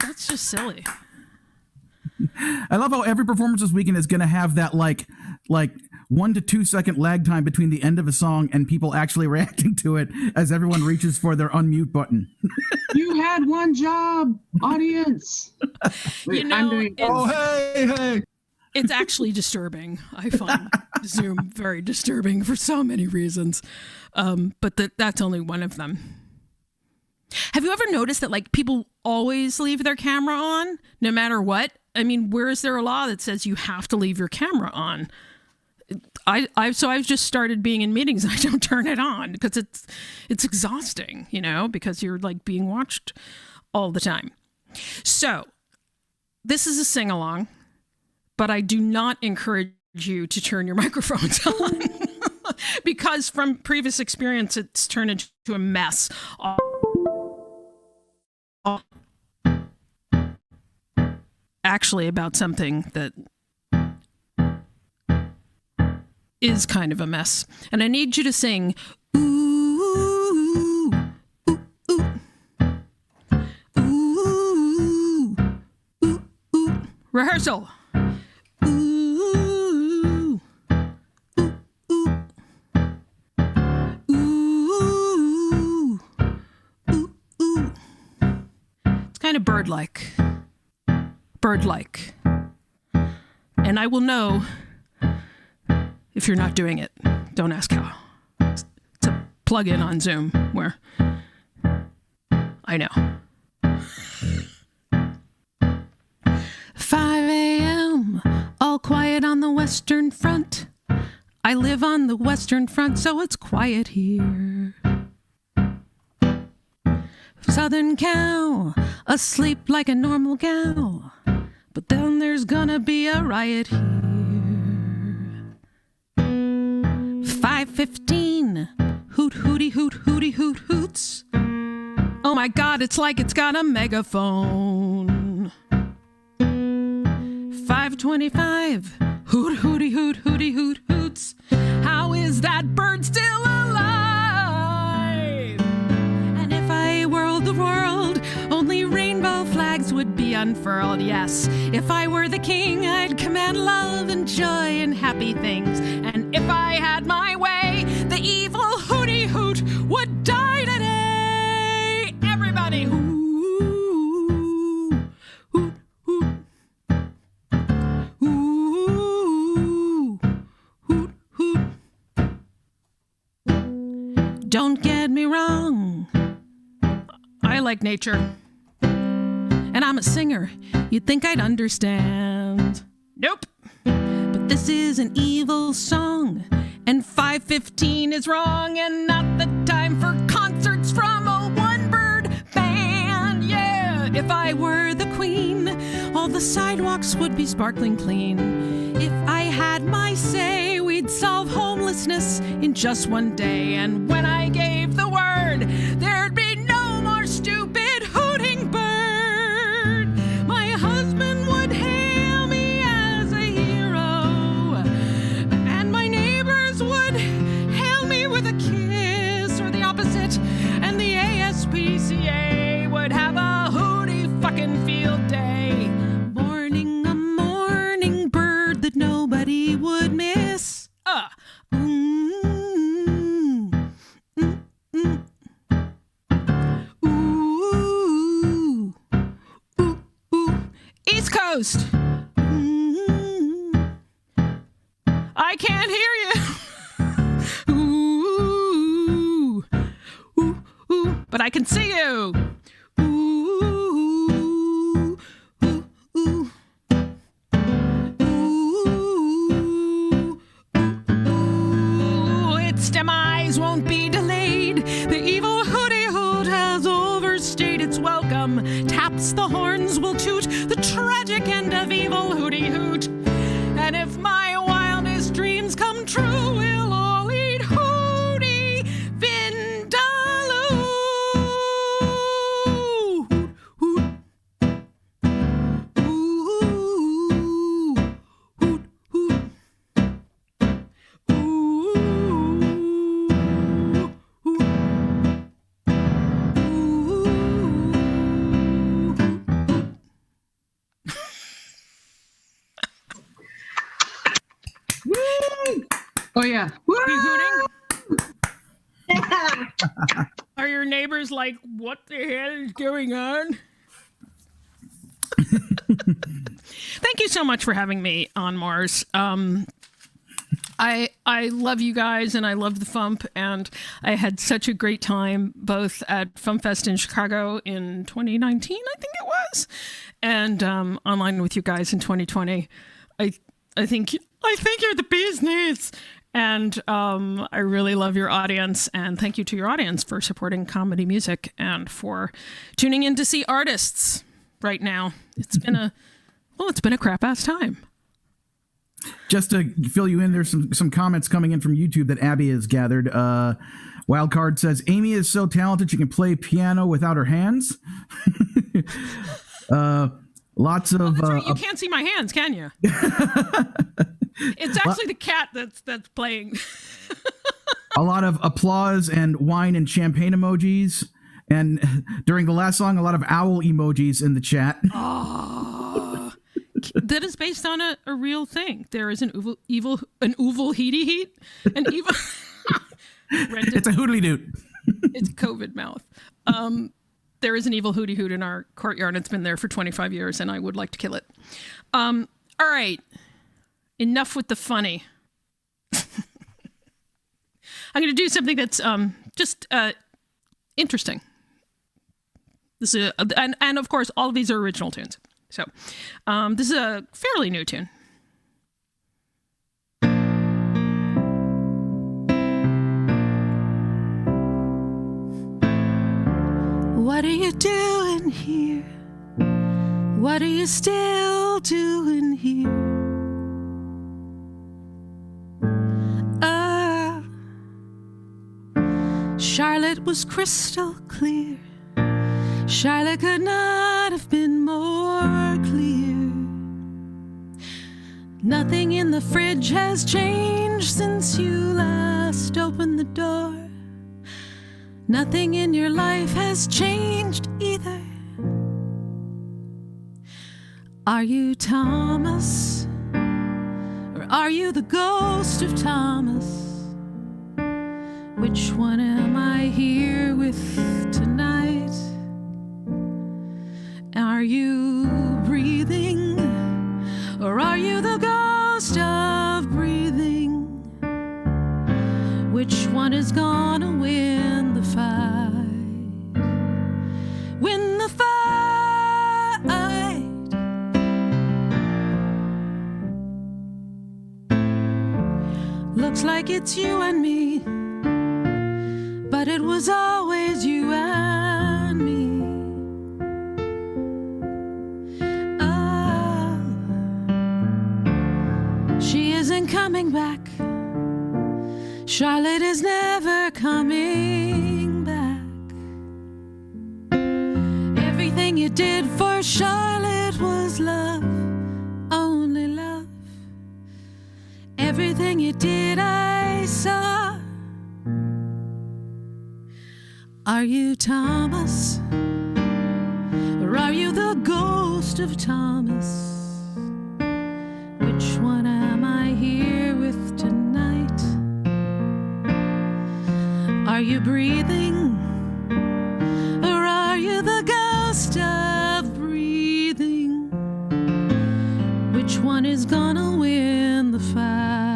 That's just silly. I love how every performance this weekend is going to have that like 1 to 2 second lag time between the end of a song and people actually reacting to it as everyone reaches for their unmute button. You had one job, audience. Wait, You know, I'm doing. Oh, hey. It's actually disturbing. I find Zoom very disturbing for so many reasons. But that's only one of them. Have you ever noticed that like people always leave their camera on no matter what? I mean, where is there a law that says you have to leave your camera on? So I've just started being in meetings and I don't turn it on because it's exhausting, you know, because you're like being watched all the time. So this is a sing-along, but I do not encourage you to turn your microphones on because from previous experience, it's turned into a mess. Actually about something that is kind of a mess. And I need you to sing ooh, ooh, ooh, ooh, ooh, ooh. Rehearsal. Ooh, ooh, ooh, ooh, ooh, ooh. It's kind of bird-like. Bird-like. And I will know if you're not doing it. Don't ask how. It's a plug-in on Zoom where I know. 5 a.m. all quiet on the Western Front. I live on the Western Front, so it's quiet here. Southern cow, asleep like a normal gal. But then there's gonna be a riot here. 5:15, hoot, hootie, hoot, hootie, hoot, hoots. Oh my God, it's like it's got a megaphone. 5:25, hoot, hootie, hoot, hootie, hoot, hoots. How is that bird still alive? And if I whirled the world, only rainbow flags would be unfurled. Yes, if I were the king, I'd command love and joy and happy things. And if I had my way, the evil hootie hoot would die today. Everybody, ooh, hoot, hoot, ooh, hoot, hoot. Don't get me wrong, I like nature. And I'm a singer, you'd think I'd understand. Nope. But this is an evil song, and 5:15 is wrong, and not the time for concerts from a one-bird band. Yeah, if I were the queen, all the sidewalks would be sparkling clean. If I had my say, we'd solve homelessness in just one day. And when I gave the word, there'd be no more stupid hooting bird. My husband would hail me as a hero, and my neighbors would hail me with a kiss or the opposite, and the ASPCA would have a hootie fucking field day. Morning, a morning bird that nobody would miss. East Coast. I can't hear you. but I can see you. Its demise won't be delayed. The evil Hootie Hoot has overstayed its welcome. Taps the horns will toot the tragic end of evil Hootie Hoot. And if my wildest dreams come true, we'll all eat Hootie Vindaloo. Hoot, hoot, hoot, Oh yeah. Are you hooting? Are your neighbors like, what the hell is going on? Thank you so much for having me on Mars. I love you guys, and I love the Fump, and I had such a great time both at FumpFest in Chicago in 2019, I think it was, and online with you guys in 2020. I think you're the business. And I really love your audience, and thank you to your audience for supporting comedy music and for tuning in to see artists right now. It's been a crap ass time. Just to fill you in, there's some comments coming in from YouTube that Abby has gathered. Wildcard says, Amy is so talented she can play piano without her hands. Lots of... that's right. You can't see my hands, can you? It's actually the cat that's playing. A lot of applause and wine and champagne emojis. And during the last song, a lot of owl emojis in the chat. Oh, that is based on a real thing. There is an evil heaty heat. An evil... It's a hoodly doot. It's COVID mouth. There is an evil Hootie Hoot in our courtyard. It's been there for 25 years, and I would like to kill it. All right. Enough with the funny. I'm going to do something that's just interesting. This is and of course, all of these are original tunes. So this is a fairly new tune. What are you doing here? What are you still doing here? Charlotte was crystal clear. Charlotte could not have been more clear. Nothing in the fridge has changed since you last opened the door. Nothing in your life has changed either. Are you Thomas? Or are you the ghost of Thomas? Which one am I here with tonight? Are you breathing? Or are you the ghost of breathing? Which one is gonna win the fight? Win the fight. Looks like it's you and me, but it was always you and me. Oh, she isn't coming back. Charlotte is never coming back. Everything you did for Charlotte was love, only love. Everything you did I saw. Are you Thomas? Or are you the ghost of Thomas? Which one am I here with tonight? Are you breathing? Or are you the ghost of breathing? Which one is gonna win the fight?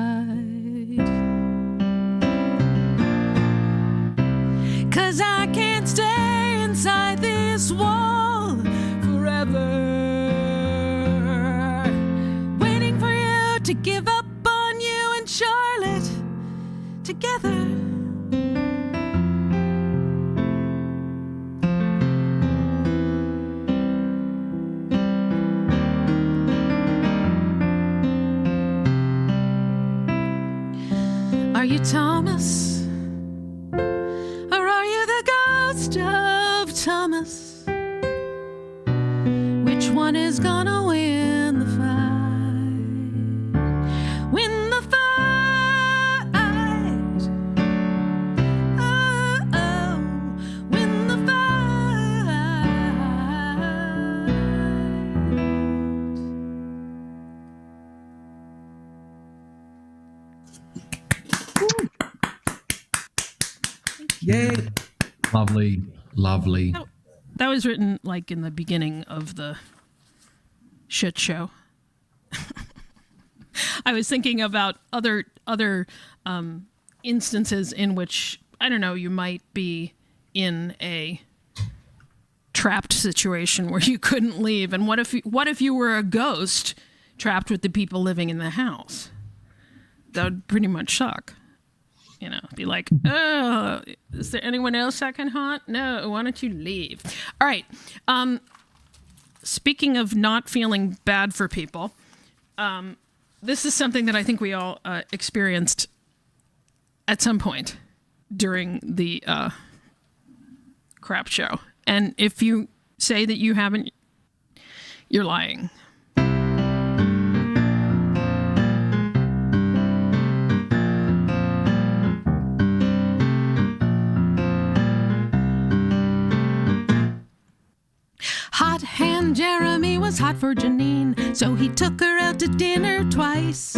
'Cause I can't stand inside this wall forever, waiting for you to give up on you and Charlotte together. Are you Thomas? Or are you the ghost of Thomas? Which one is gonna win the fight? Win the fight. Oh, oh, win the Yay! Lovely, lovely. That was written like in the beginning of the shit show. I was thinking about other instances in which, I don't know, you might be in a trapped situation where you couldn't leave, and what if you were a ghost trapped with the people living in the house? That would pretty much suck. You know, be like, oh, is there anyone else I can haunt? No, why don't you leave? All right. Speaking of not feeling bad for people, this is something that I think we all experienced at some point during the crap show. And if you say that you haven't, you're lying. Hot hand Jeremy was hot for Janine, so he took her out to dinner twice.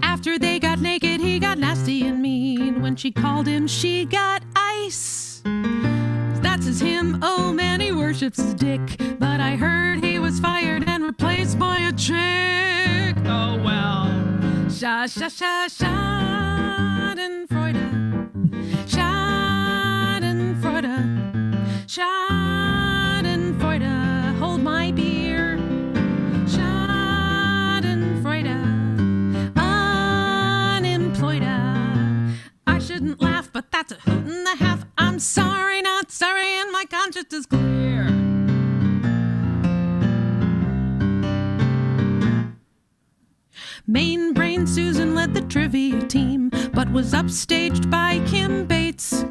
After they got naked, he got nasty and mean. When she called him, she got ice. That's his hymn, oh man, he worships his dick. But I heard he was fired and replaced by a chick. Oh well. Schadenfreude. Schadenfreude, hold my beer. Schadenfreude, unemployed. I shouldn't laugh, but that's a hoot and a half. I'm sorry, not sorry, and my conscience is clear. Main brain Susan led the trivia team, but was upstaged by Kim Bates.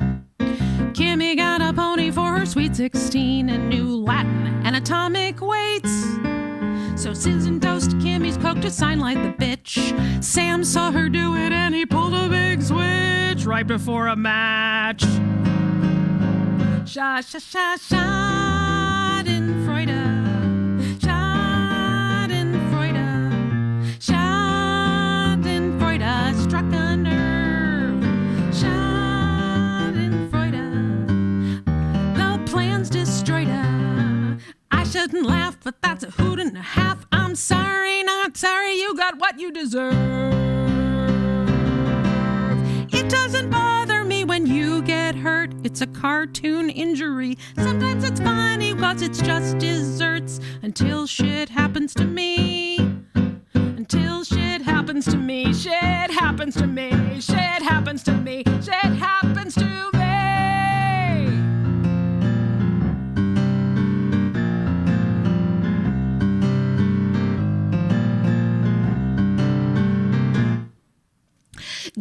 Kimmy got a pony for her sweet 16 and knew Latin and atomic weights. So Susan dosed Kimmy's coke to sign like the bitch. Sam saw her do it and he pulled a big switch right before a match. Schadenfreude. Schadenfreude. Schadenfreude struck a nerve. Plans destroyed her. I shouldn't laugh, but that's a hoot and a half. I'm sorry, not sorry, you got what you deserve. It doesn't bother me when you get hurt. It's a cartoon injury. Sometimes it's funny, cause it's just desserts. Until shit happens to me. Until shit happens to me. Shit happens to me. Shit happens to me. Shit happens to me.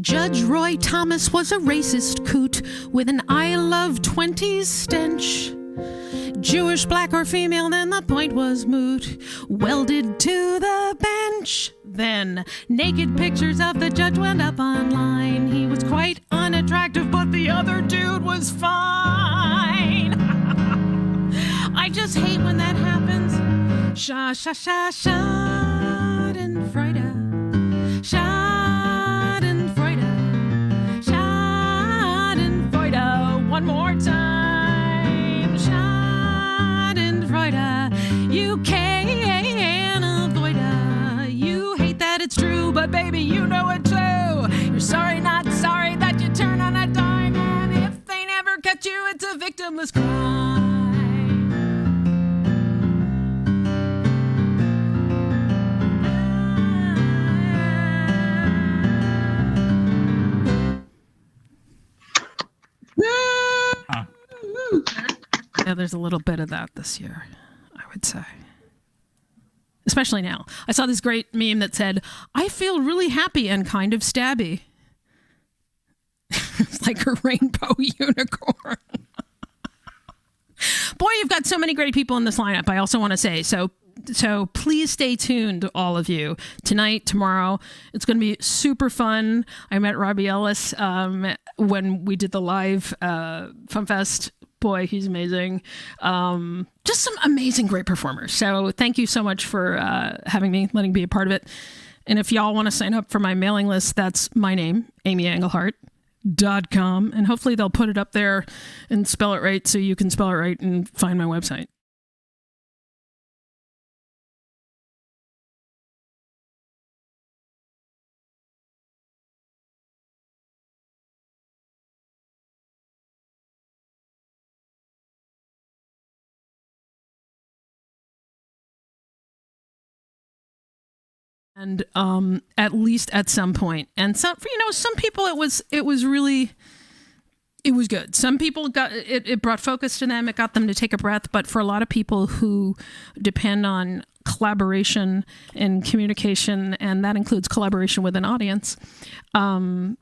Judge Roy Thomas was a racist coot with an I love 20s stench. Jewish, black, or female, then the point was moot. Welded to the bench. Then naked pictures of the judge went up online. He was quite unattractive, but the other dude was fine. I just hate when that happens. Schadenfreude. One more time. Schadenfreude. You can't avoid it. You hate that it's true, but baby, you know it too. You're sorry, not sorry that you turn on a dime. And if they never catch at you, it's a victimless crime. Yeah, there's a little bit of that this year, I would say. Especially now. I saw this great meme that said, I feel really happy and kind of stabby. It's like a rainbow unicorn. Boy, you've got so many great people in this lineup, I also want to say. So please stay tuned, all of you. Tonight, tomorrow, it's going to be super fun. I met Robbie Ellis when we did the live FunFest. Boy, he's amazing. Just some amazing, great performers. So thank you so much for having me, letting me be a part of it. And if y'all want to sign up for my mailing list, that's my name, amyengelhardt.com. And hopefully they'll put it up there and spell it right so you can spell it right and find my website. And at least at some point, and some people it was good. Some people got it brought focus to them. It got them to take a breath. But for a lot of people who depend on collaboration and communication, and that includes collaboration with an audience, it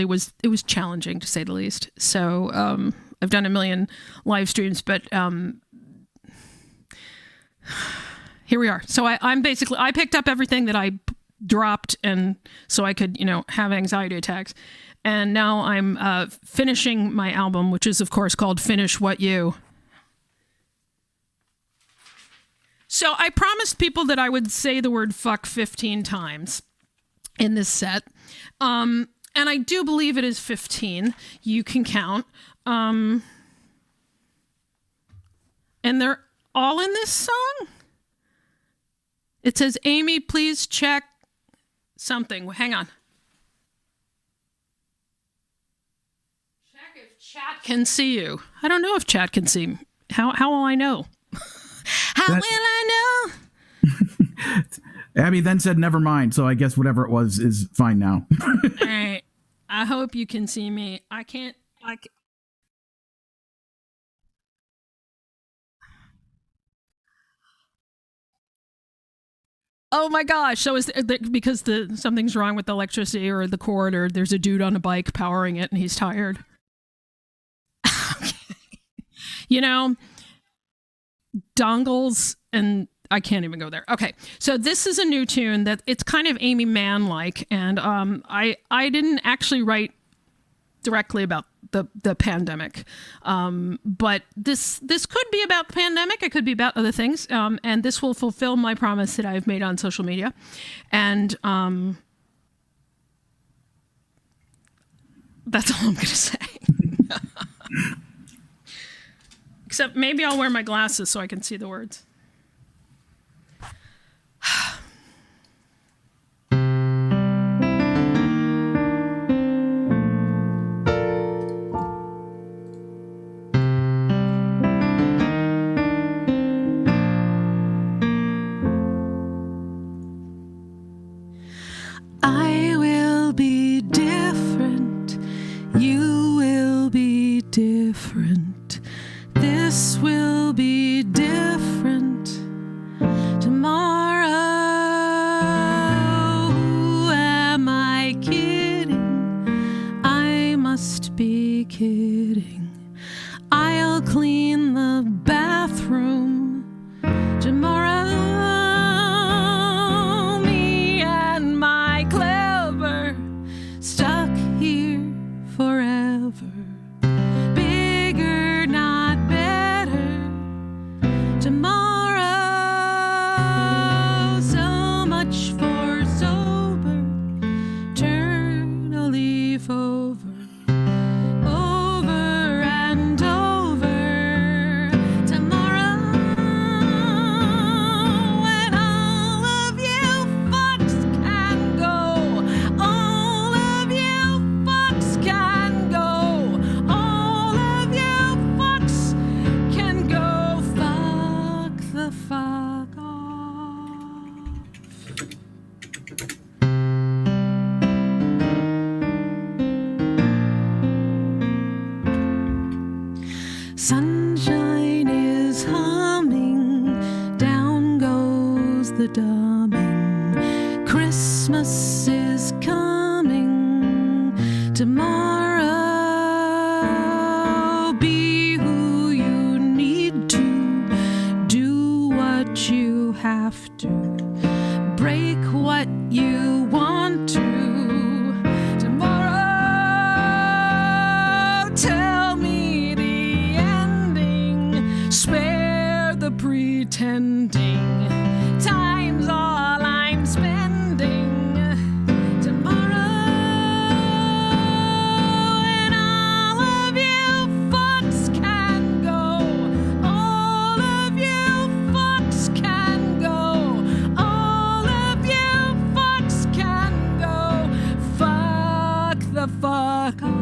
was challenging, to say the least. So I've done a million live streams, but here we are. So I picked up everything that I dropped, and so I could, have anxiety attacks. And now I'm finishing my album, which is, of course, called Finish What You. So I promised people that I would say the word fuck 15 times in this set. And I do believe it is 15. You can count. And they're all in this song? It says, Amy, please check something. Hang on. Check if chat can see you. I don't know if chat can see me. How will I know? How will I know? Abby then said, never mind. So I guess whatever it was is fine now. All right. I hope you can see me. I can't. Oh my gosh. So is because something's wrong with the electricity or the cord, or there's a dude on a bike powering it and he's tired. Okay. Dongles, and I can't even go there. Okay. So this is a new tune that it's kind of Amy Mann-like, and I didn't actually write directly about the pandemic, but this could be about the pandemic. It could be about other things, and this will fulfill my promise that I've made on social media. And that's all I'm gonna say. Except maybe I'll wear my glasses so I can see the words. I will be different. You will be different. This will be different tomorrow. Who am I kidding? I must be kidding. I'll clean the bathroom tomorrow. Me and my clever stuck here forever. Bigger, not better. Tomorrow, so much for sober. Turn a leaf over, over and over. Sunshine is humming, down goes the dumbing. Christmas is coming tomorrow. Be who you need to, do what you have to, break what you want to. Tomorrow, tell me the ending, spare the pretending. Time's all I'm spending. Tomorrow, and all of you fucks can go. All of you fucks can go. All of you fucks can go. Fuck the fuck off.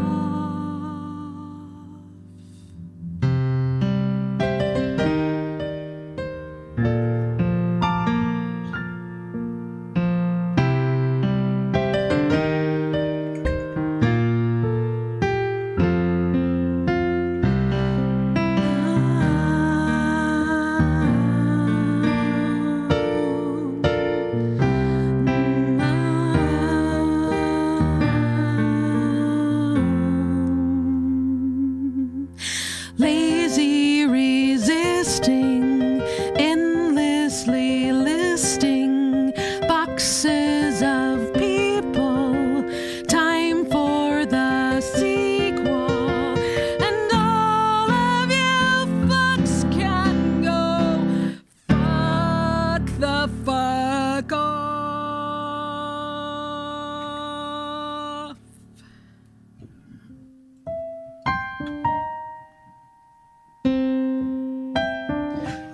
Lazy resisting, endlessly listing boxes of people. Time for the sequel, and all of you fucks can go. Fuck the fuck off.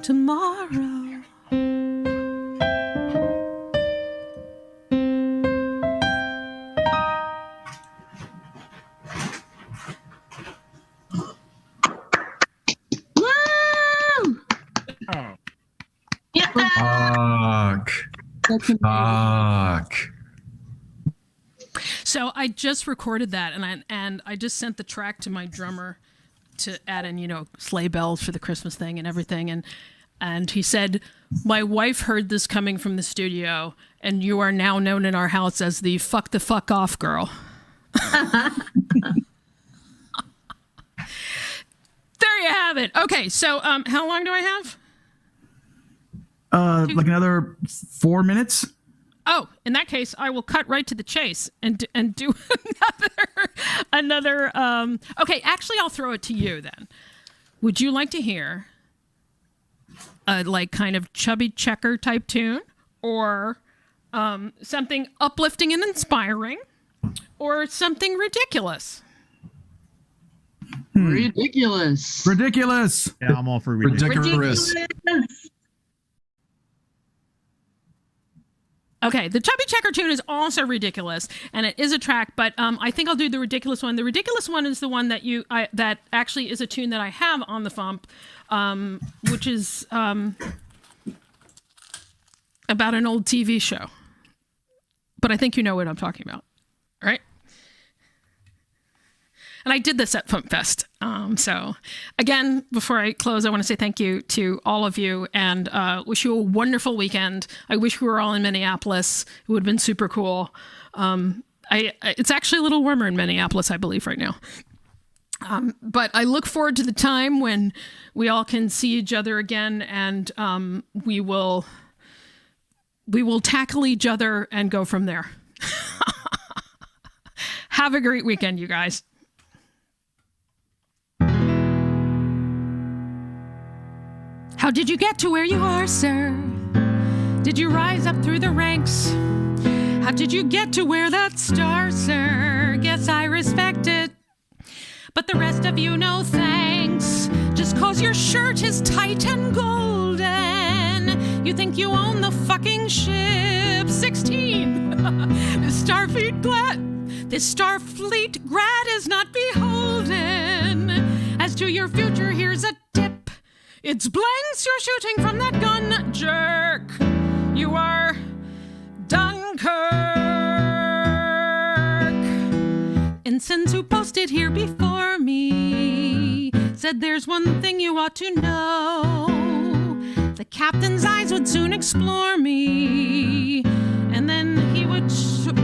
Tomorrow. Woo! Yeah. Fuck. Fuck. So I just recorded that, and I just sent the track to my drummer to add in, sleigh bells for the Christmas thing and everything, and he said, "My wife heard this coming from the studio, and you are now known in our house as the fuck the fuck off girl." There you have it. Okay, so how long do I have? Like another 4 minutes. Oh, in that case, I will cut right to the chase and do another. Okay, actually, I'll throw it to you then. Would you like to hear a kind of chubby checker type tune, or something uplifting and inspiring, or something ridiculous? Ridiculous. Ridiculous. Yeah, I'm all for ridiculous. Ridiculous. Okay, the chubby checker tune is also ridiculous, and it is a track, but I think I'll do the ridiculous one. The ridiculous one is the one that that actually is a tune that I have on the Fump, which is about an old TV show. But I think you know what I'm talking about, right? And I did this at Fump Fest. So again, before I close, I want to say thank you to all of you, and wish you a wonderful weekend. I wish we were all in Minneapolis. It would have been super cool. It's actually a little warmer in Minneapolis, I believe, right now. But I look forward to the time when we all can see each other again, and we will tackle each other and go from there. Have a great weekend, you guys. How did you get to where you are, sir? Did you rise up through the ranks? How did you get to wear that star, sir? Guess I respect it. But the rest of you, no thanks. Just 'cause your shirt is tight and golden, you think you own the fucking ship. 16. This Starfleet grad is not beholden. As to your future, here's a tip. It's blanks you're shooting from that gun, jerk. You are Dunkirk. Ensigns who posted here before me said, "There's one thing you ought to know. The captain's eyes would soon explore me, and then he would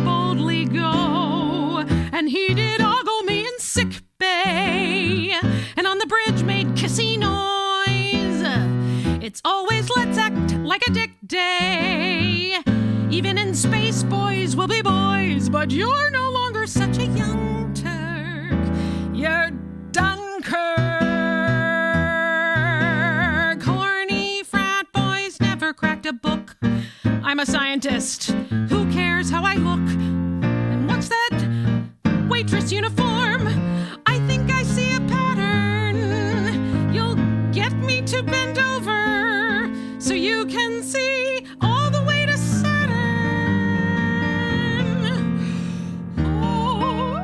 boldly go, and he did ogle me in sick bay, and on the bridge made kissy noise. It's always let's act like a dick day. Even in space, boys will be boys, but you're no longer such a young Turk. You're Dunkirk. Horny frat boys never cracked a book. I'm a scientist. Who cares how I look? And what's that waitress uniform? I think I see a pattern. You'll get me to bend over so you can see all the way to Saturn. Oh.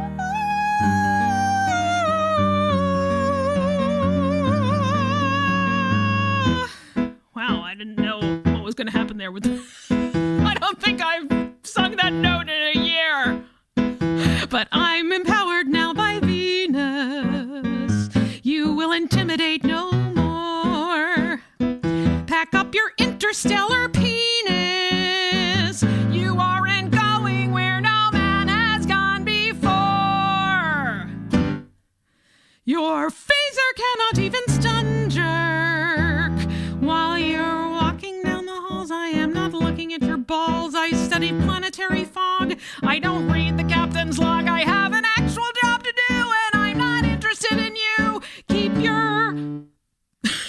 Wow, I didn't know what was going to happen there with I don't think I've sung that note in a year. But I'm empowered now by Venus. You will intimidate no more. Pack up your interstellar penis. You aren't going where no man has gone before. Your phaser cannot even stun jerk. While you're walking down the halls, I am not looking at your balls. I study planetary fog. I don't read the captain's log. I have an actual job to do, and I'm not interested in you. Keep your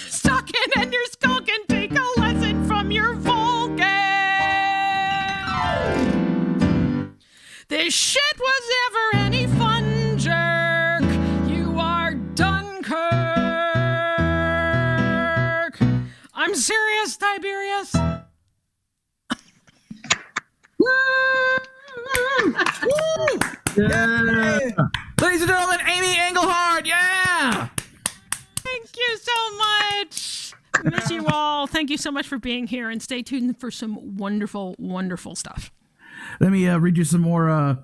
stocking and your skulk and take a lesson from your Vulcan. This shit was never any fun, jerk. You are Dunkirk. I'm serious, Tiberius. Yeah. Ladies and gentlemen, Amy Engelhardt, yeah! Thank you so much. Miss you all. Thank you so much for being here, and stay tuned for some wonderful, wonderful stuff. Let me read you some more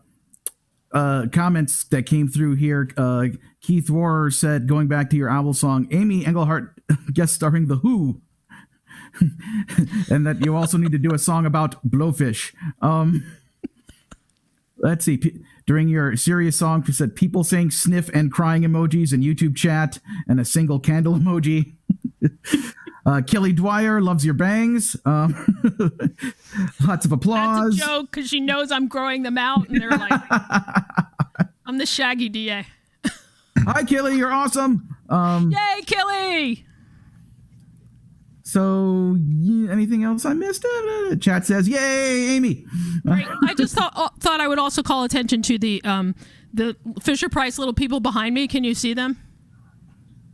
comments that came through here. Keith Warrer said, going back to your album song, Amy Engelhardt guest starring The Who. And that you also need to do a song about blowfish. Let's see. During your serious song, you said people saying sniff and crying emojis in YouTube chat and a single candle emoji. Kelly Dwyer loves your bangs. Lots of applause. That's a joke because she knows I'm growing them out, and they're like, I'm the Shaggy DA. Hi, Kelly. You're awesome. Yay, Kelly. So, anything else I missed? Chat says, "Yay, Amy!" Right. I just thought I would also call attention to the Fisher Price little people behind me. Can you see them?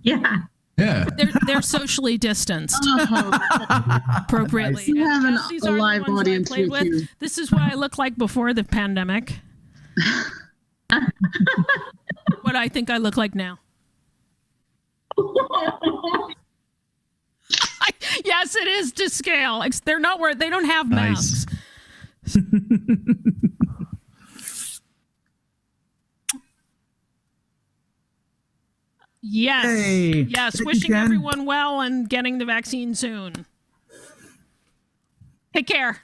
Yeah. Yeah. They're socially distanced appropriately. You have These a are the live ones audience I played with you. This is what I look like before the pandemic. What I think I look like now. Yes, it is to scale. They're not where they don't have masks. Yes. Hey. Yes. Wishing everyone well and getting the vaccine soon. Take care.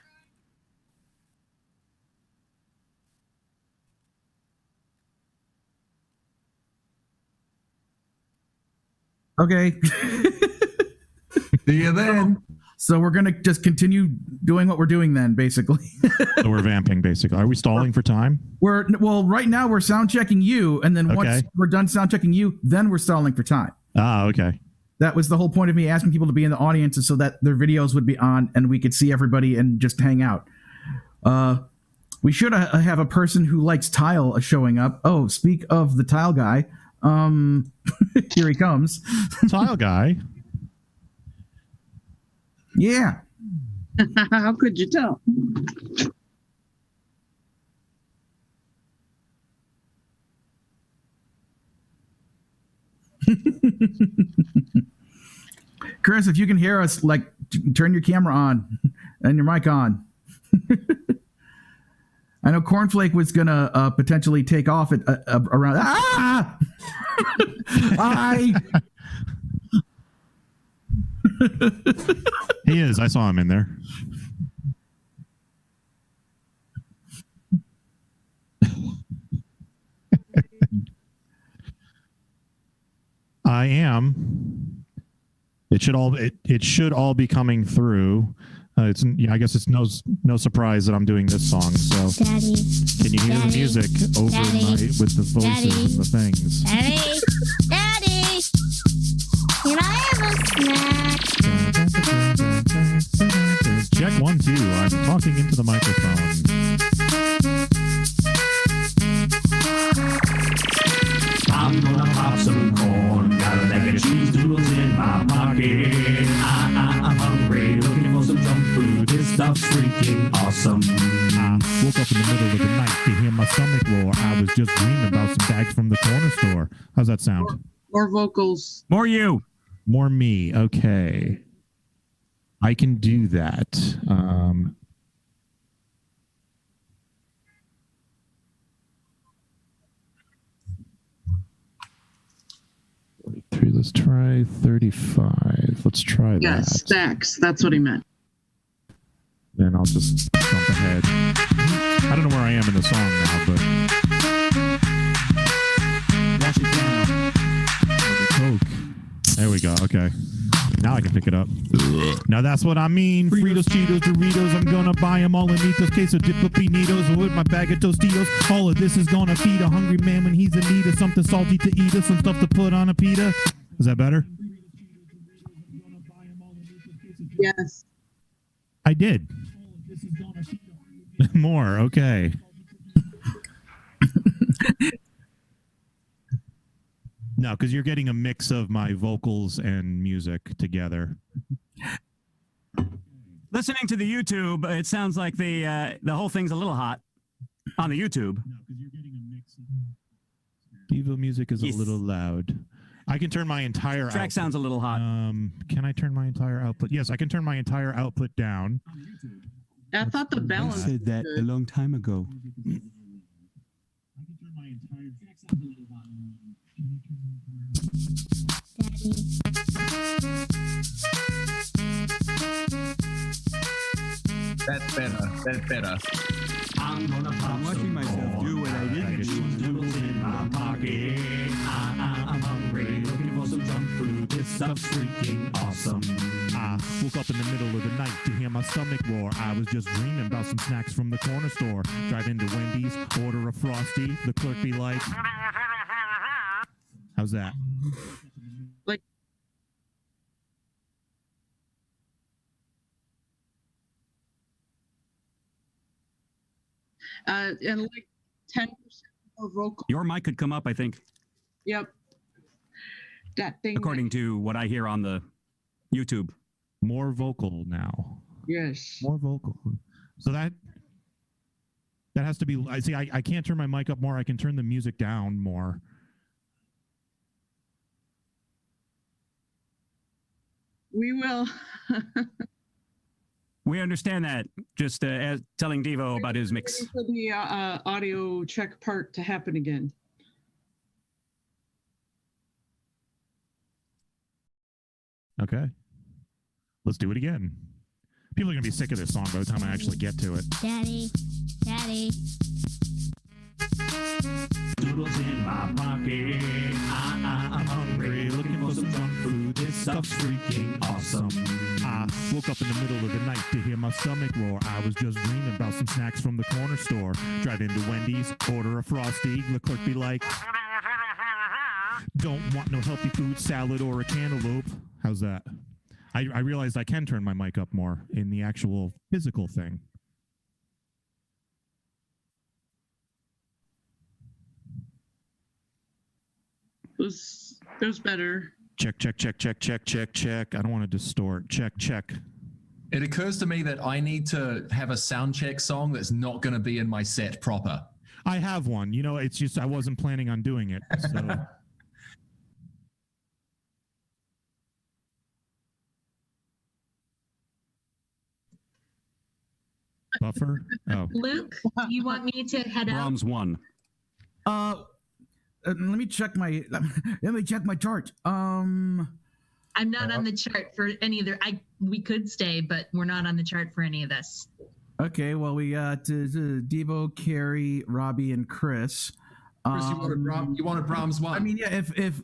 Okay. See you then. So we're going to just continue doing what we're doing then, basically. So we're vamping, basically. Are we stalling for time? Well, right now we're sound checking you, and then once we're done sound checking you, then we're stalling for time. Ah, okay. That was the whole point of me asking people to be in the audience, is so that their videos would be on and we could see everybody and just hang out. We should have a person who likes tile showing up. Oh, speak of the tile guy. Here he comes. Tile guy? Yeah. How could you tell? Chris, if you can hear us, like, turn your camera on and your mic on. I know Cornflake was gonna potentially take off at around. Ah! He is. I saw him in there. I am. It should all be coming through. I guess it's no surprise that I'm doing this song. So, Daddy, can you hear Daddy, the music over Daddy, with the voices Daddy, and the things? Daddy, Daddy, can I have a snack? Check 1, 2. I'm talking into the microphone. I'm gonna pop some corn. Got a bag of cheese doodles in my pocket. I'm hungry, looking for some junk food. This stuff's freaking awesome. I woke up in the middle of the night to hear my stomach roar. I was just dreaming about some bags from the corner store. How's that sound? More vocals. More you. More me. Okay. I can do that. 43. Let's try 35. Let's try that. Yeah, stacks. That's what he meant. Then I'll just jump ahead. I don't know where I am in the song now, but Wash it down. Coke. There we go. Okay. Now I can pick it up. Now that's what I mean. Fritos, Cheetos, Doritos. I'm gonna buy them all and eat those queso dip pepinitos with my bag of Tostitos. All of this is gonna feed a hungry man when he's in need of something salty to eat or some stuff to put on a pita. Is that better? Yes. I did. More. Okay. No, because you're getting a mix of my vocals and music together. Listening to the YouTube, it sounds like the whole thing's a little hot on the YouTube. No, because you're getting a mix of Devo music is Yes. a little loud. I can turn my entire Track output. sounds a little hot. Can I turn my entire output? Yes, I can turn my entire output down. I thought the balance. said that a long time ago. That's better. That's better. I'm watching myself do what I didn't do. Doodles in my pocket. I'm hungry, looking for some junk food. This stuff's freaking awesome. I woke up in the middle of the night to hear my stomach roar. I was just dreaming about some snacks from the corner store. Drive into Wendy's, order a Frosty. The clerk be like, how's that? Like, and like 10% more vocal. Your mic could come up, I think, Yep. That thing. according to what I hear on the YouTube. More vocal now. Yes. More vocal. So that has to be. I see. I can't turn my mic up more. I can turn the music down more. We will. We understand that. Just as telling Devo about his mix. Waiting for the audio check part to happen again. Okay. Let's do it again. People are gonna be sick of this song by the time I actually get to it. Daddy, Daddy. Doodles in my pocket. I'm hungry, looking for some junk food. This stuff's freaking awesome. I woke up in the middle of the night to hear my stomach roar. I was just dreaming about some snacks from the corner store. Drive into Wendy's, order a Frosty. The clerk be like, don't want no healthy food, salad, or a cantaloupe. How's that? I realized I can turn my mic up more in the actual physical thing. It was better. Check, check, check, check, check, check, check. I don't want to distort. Check, check. It occurs to me that I need to have a sound check song that's not going to be in my set proper. I have one. You know, it's just I wasn't planning on doing it. So. Buffer? Oh. Luke, you want me to head out? Brahms 1. Let me check my chart. I'm not on the chart for any of we could stay, but we're not on the chart for any of this. Okay, well, we got Devo, Carrie, Robbie, and Chris. Chris, you wanted Brahms 1. I mean, yeah, if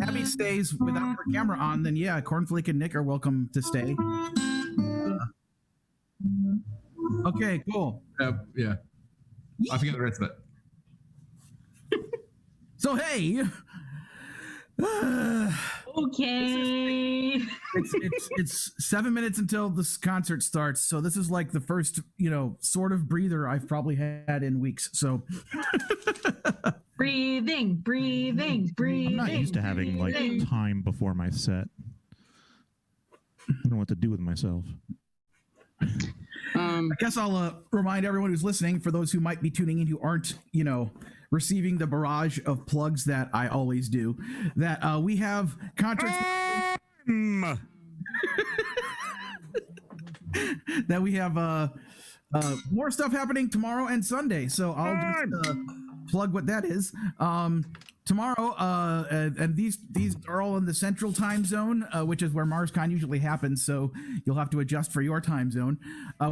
Abby stays without her camera on, then yeah, Cornflake and Nick are welcome to stay. Okay, cool. Yeah. I forget the rest of it. So, hey. Okay. It's 7 minutes until this concert starts, so this is like the first, sort of breather I've probably had in weeks. So breathing. I'm not used to having like time before my set. I don't know what to do with myself. I guess I'll remind everyone who's listening, for those who might be tuning in who aren't, receiving the barrage of plugs that I always do, that we have concerts. That we have more stuff happening tomorrow and Sunday. So I'll just plug what that is. Tomorrow, and these are all in the Central Time Zone, which is where MarsCon usually happens, so you'll have to adjust for your time zone.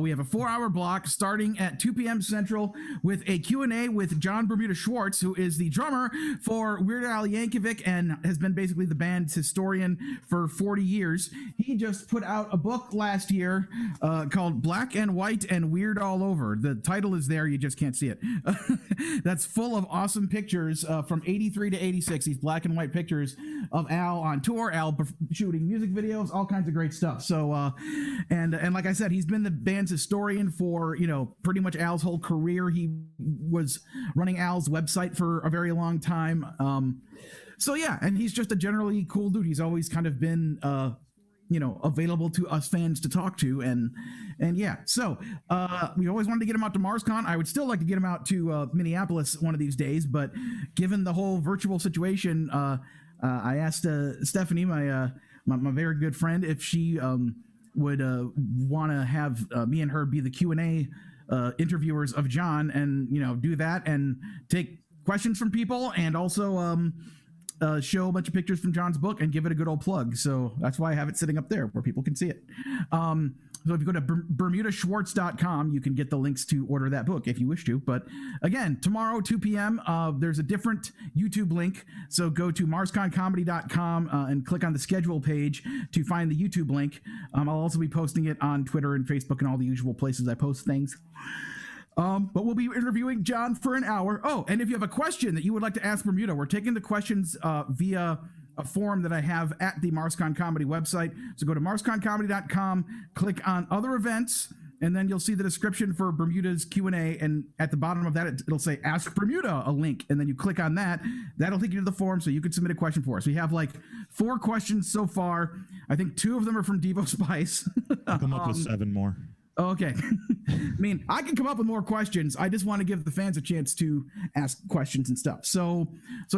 We have a 4-hour block starting at 2 p.m. Central with a Q&A with John Bermuda Schwartz, who is the drummer for Weird Al Yankovic and has been basically the band's historian for 40 years. He just put out a book last year called Black and White and Weird All Over. The title is there, you just can't see it. That's full of awesome pictures from 83 to 86, these black and white pictures of Al on tour, Al shooting music videos, all kinds of great stuff. So, and like I said, he's been the band's historian for, pretty much Al's whole career. He was running Al's website for a very long time. So yeah, and he's just a generally cool dude. He's always kind of been, available to us fans to talk to, and yeah. So we always wanted to get him out to MarsCon. I would still like to get him out to Minneapolis one of these days, but given the whole virtual situation, I asked Stephanie, my very good friend, if she would want to have me and her be the Q&A interviewers of John, and do that and take questions from people, and also show a bunch of pictures from John's book and give it a good old plug. So that's why I have it sitting up there where people can see it. So if you go to bermudaschwartz.com, you can get the links to order that book if you wish to. But again, tomorrow, 2 p.m., there's a different YouTube link. So go to marsconcomedy.com and click on the schedule page to find the YouTube link. I'll also be posting it on Twitter and Facebook and all the usual places I post things. But we'll be interviewing John for an hour. Oh, and if you have a question that you would like to ask Bermuda, we're taking the questions via a form that I have at the MarsCon Comedy website. So go to marsconcomedy.com, click on other events, and then you'll see the description for Bermuda's Q&A. And at the bottom of that, it'll say Ask Bermuda, a link. And then you click on that. That'll take you to the form so you can submit a question for us. We have like 4 questions so far. I think 2 of them are from Divo Spice. I'll come up with 7 more. Okay. I mean, I can come up with more questions. I just want to give the fans a chance to ask questions and stuff. So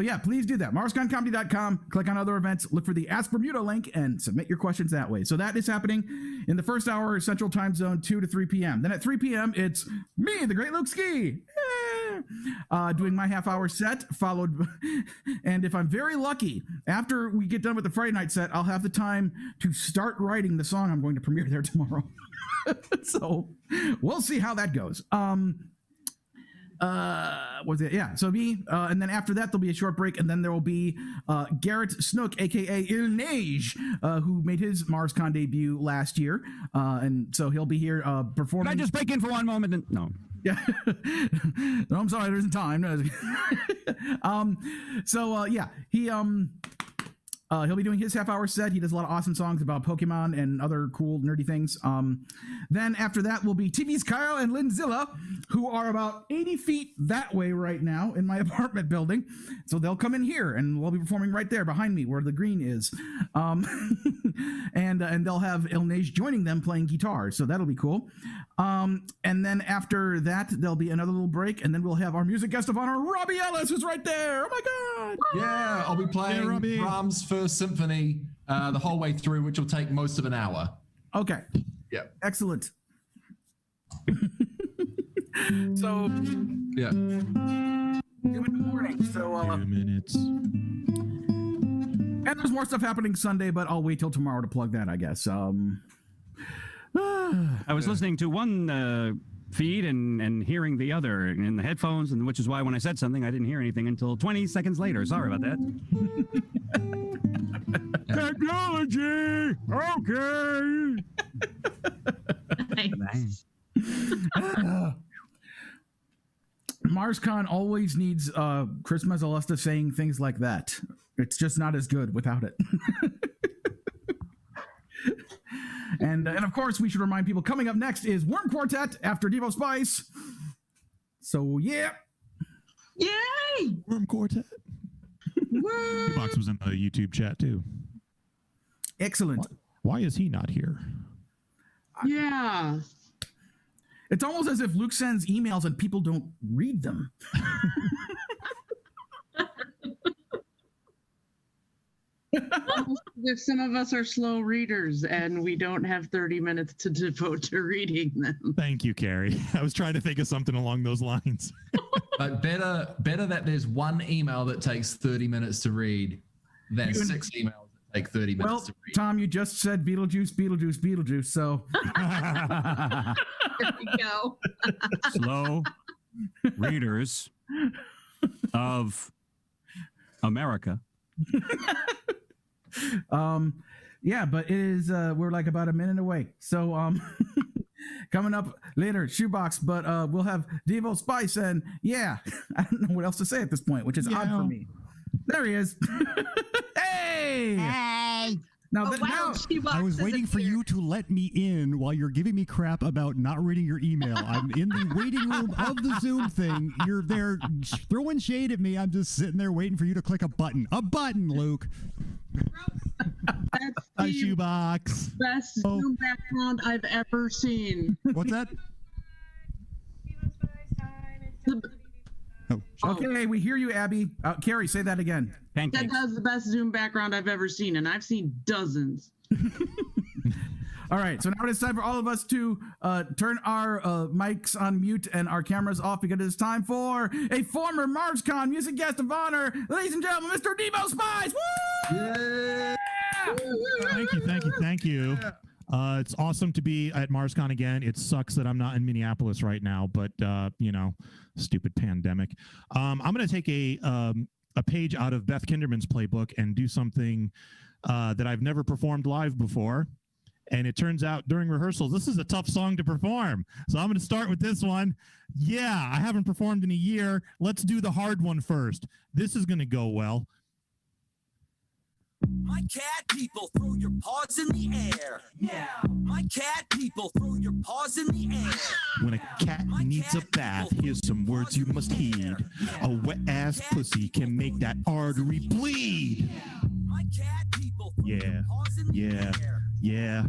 yeah, please do that. MarsConComedy.com, click on other events, look for the Ask Bermuda link, and submit your questions that way. So that is happening in the first hour, Central Time Zone, 2 to 3 p.m. Then at 3 p.m., it's me, the Great Luke Ski, doing my half-hour set, followed, and if I'm very lucky, after we get done with the Friday night set, I'll have the time to start writing the song I'm going to premiere there tomorrow. So we'll see how that goes. Was it? Yeah. So me, and then after that, there'll be a short break, and then there will be Garrett Snook, aka Il Neige, who made his MarsCon debut last year, and so he'll be here performing. Can I just break in for one moment? No. Yeah. No, I'm sorry, there isn't time. Yeah, he'll be doing his half-hour set. He does a lot of awesome songs about Pokemon and other cool, nerdy things. Then after that will be TV's Kyle and Lynn Zilla, who are about 80 feet that way right now in my apartment building. So they'll come in here, and we'll be performing right there behind me where the green is. And they'll have Il Neige joining them playing guitar. So that'll be cool. And then after that, there'll be another little break, and then we'll have our music guest of honor, Robbie Ellis, who's right there. Oh, my God. Yeah, I'll be playing Brahms' First Symphony the whole way through, which will take most of an hour. Okay. Yeah. Excellent. So, yeah. Good morning. So, 2 minutes. And there's more stuff happening Sunday, but I'll wait till tomorrow to plug that, I guess. I was listening to one feed and hearing the other in the headphones, and which is why when I said something, I didn't hear anything until 20 seconds later. Sorry about that. Technology! Okay! Nice. MarsCon always needs Chris Mazzalesta saying things like that. It's just not as good without it. And of course, we should remind people coming up next is Worm Quartet after Devo Spice. So yeah, Yay! Worm Quartet. Box was in the YouTube chat too. Excellent. Why is he not here? Yeah. It's almost as if Luke sends emails and people don't read them. If some of us are slow readers and we don't have 30 minutes to devote to reading them. Thank you, Carrie. I was trying to think of something along those lines. But better that there's one email that takes 30 minutes to read than 6 emails that take 30 minutes to read. Tom, you just said Beetlejuice, so. There we go. Slow readers of America. Yeah, but it is we're like about a minute away. So coming up later, ShoEboX, but we'll have Divo Spice, and yeah, I don't know what else to say at this point, which is odd for me. There he is. Hey! Hey! Now, I was waiting for you to let me in while you're giving me crap about not reading your email. I'm in the waiting room of the Zoom thing. You're there throwing shade at me. I'm just sitting there waiting for you to click a button. A button, Luke. That's A the ShoEboX. best Zoom background I've ever seen. What's that? Okay, we hear you, Abby. Carrie, say that again. That has the best Zoom background I've ever seen, and I've seen dozens. All right, so now it's time for all of us to turn our mics on mute and our cameras off because it's time for a former MarsCon music guest of honor, ladies and gentlemen, Mr. Devo Spice. Woo! Yeah! Thank you. It's awesome to be at MarsCon again. It sucks that I'm not in Minneapolis right now, but stupid pandemic. I'm going to take a page out of Beth Kinderman's playbook and do something that I've never performed live before. And it turns out during rehearsals, this is a tough song to perform. So I'm going to start with this one. Yeah, I haven't performed in a year. Let's do the hard one first. This is going to go well. My cat people, throw your paws in the air. Yeah. My cat people, throw your paws in the air. When a cat needs a bath, here's some words you must heed. A wet ass pussy can make that artery bleed. My cat people, throw your paws in the air. Yeah.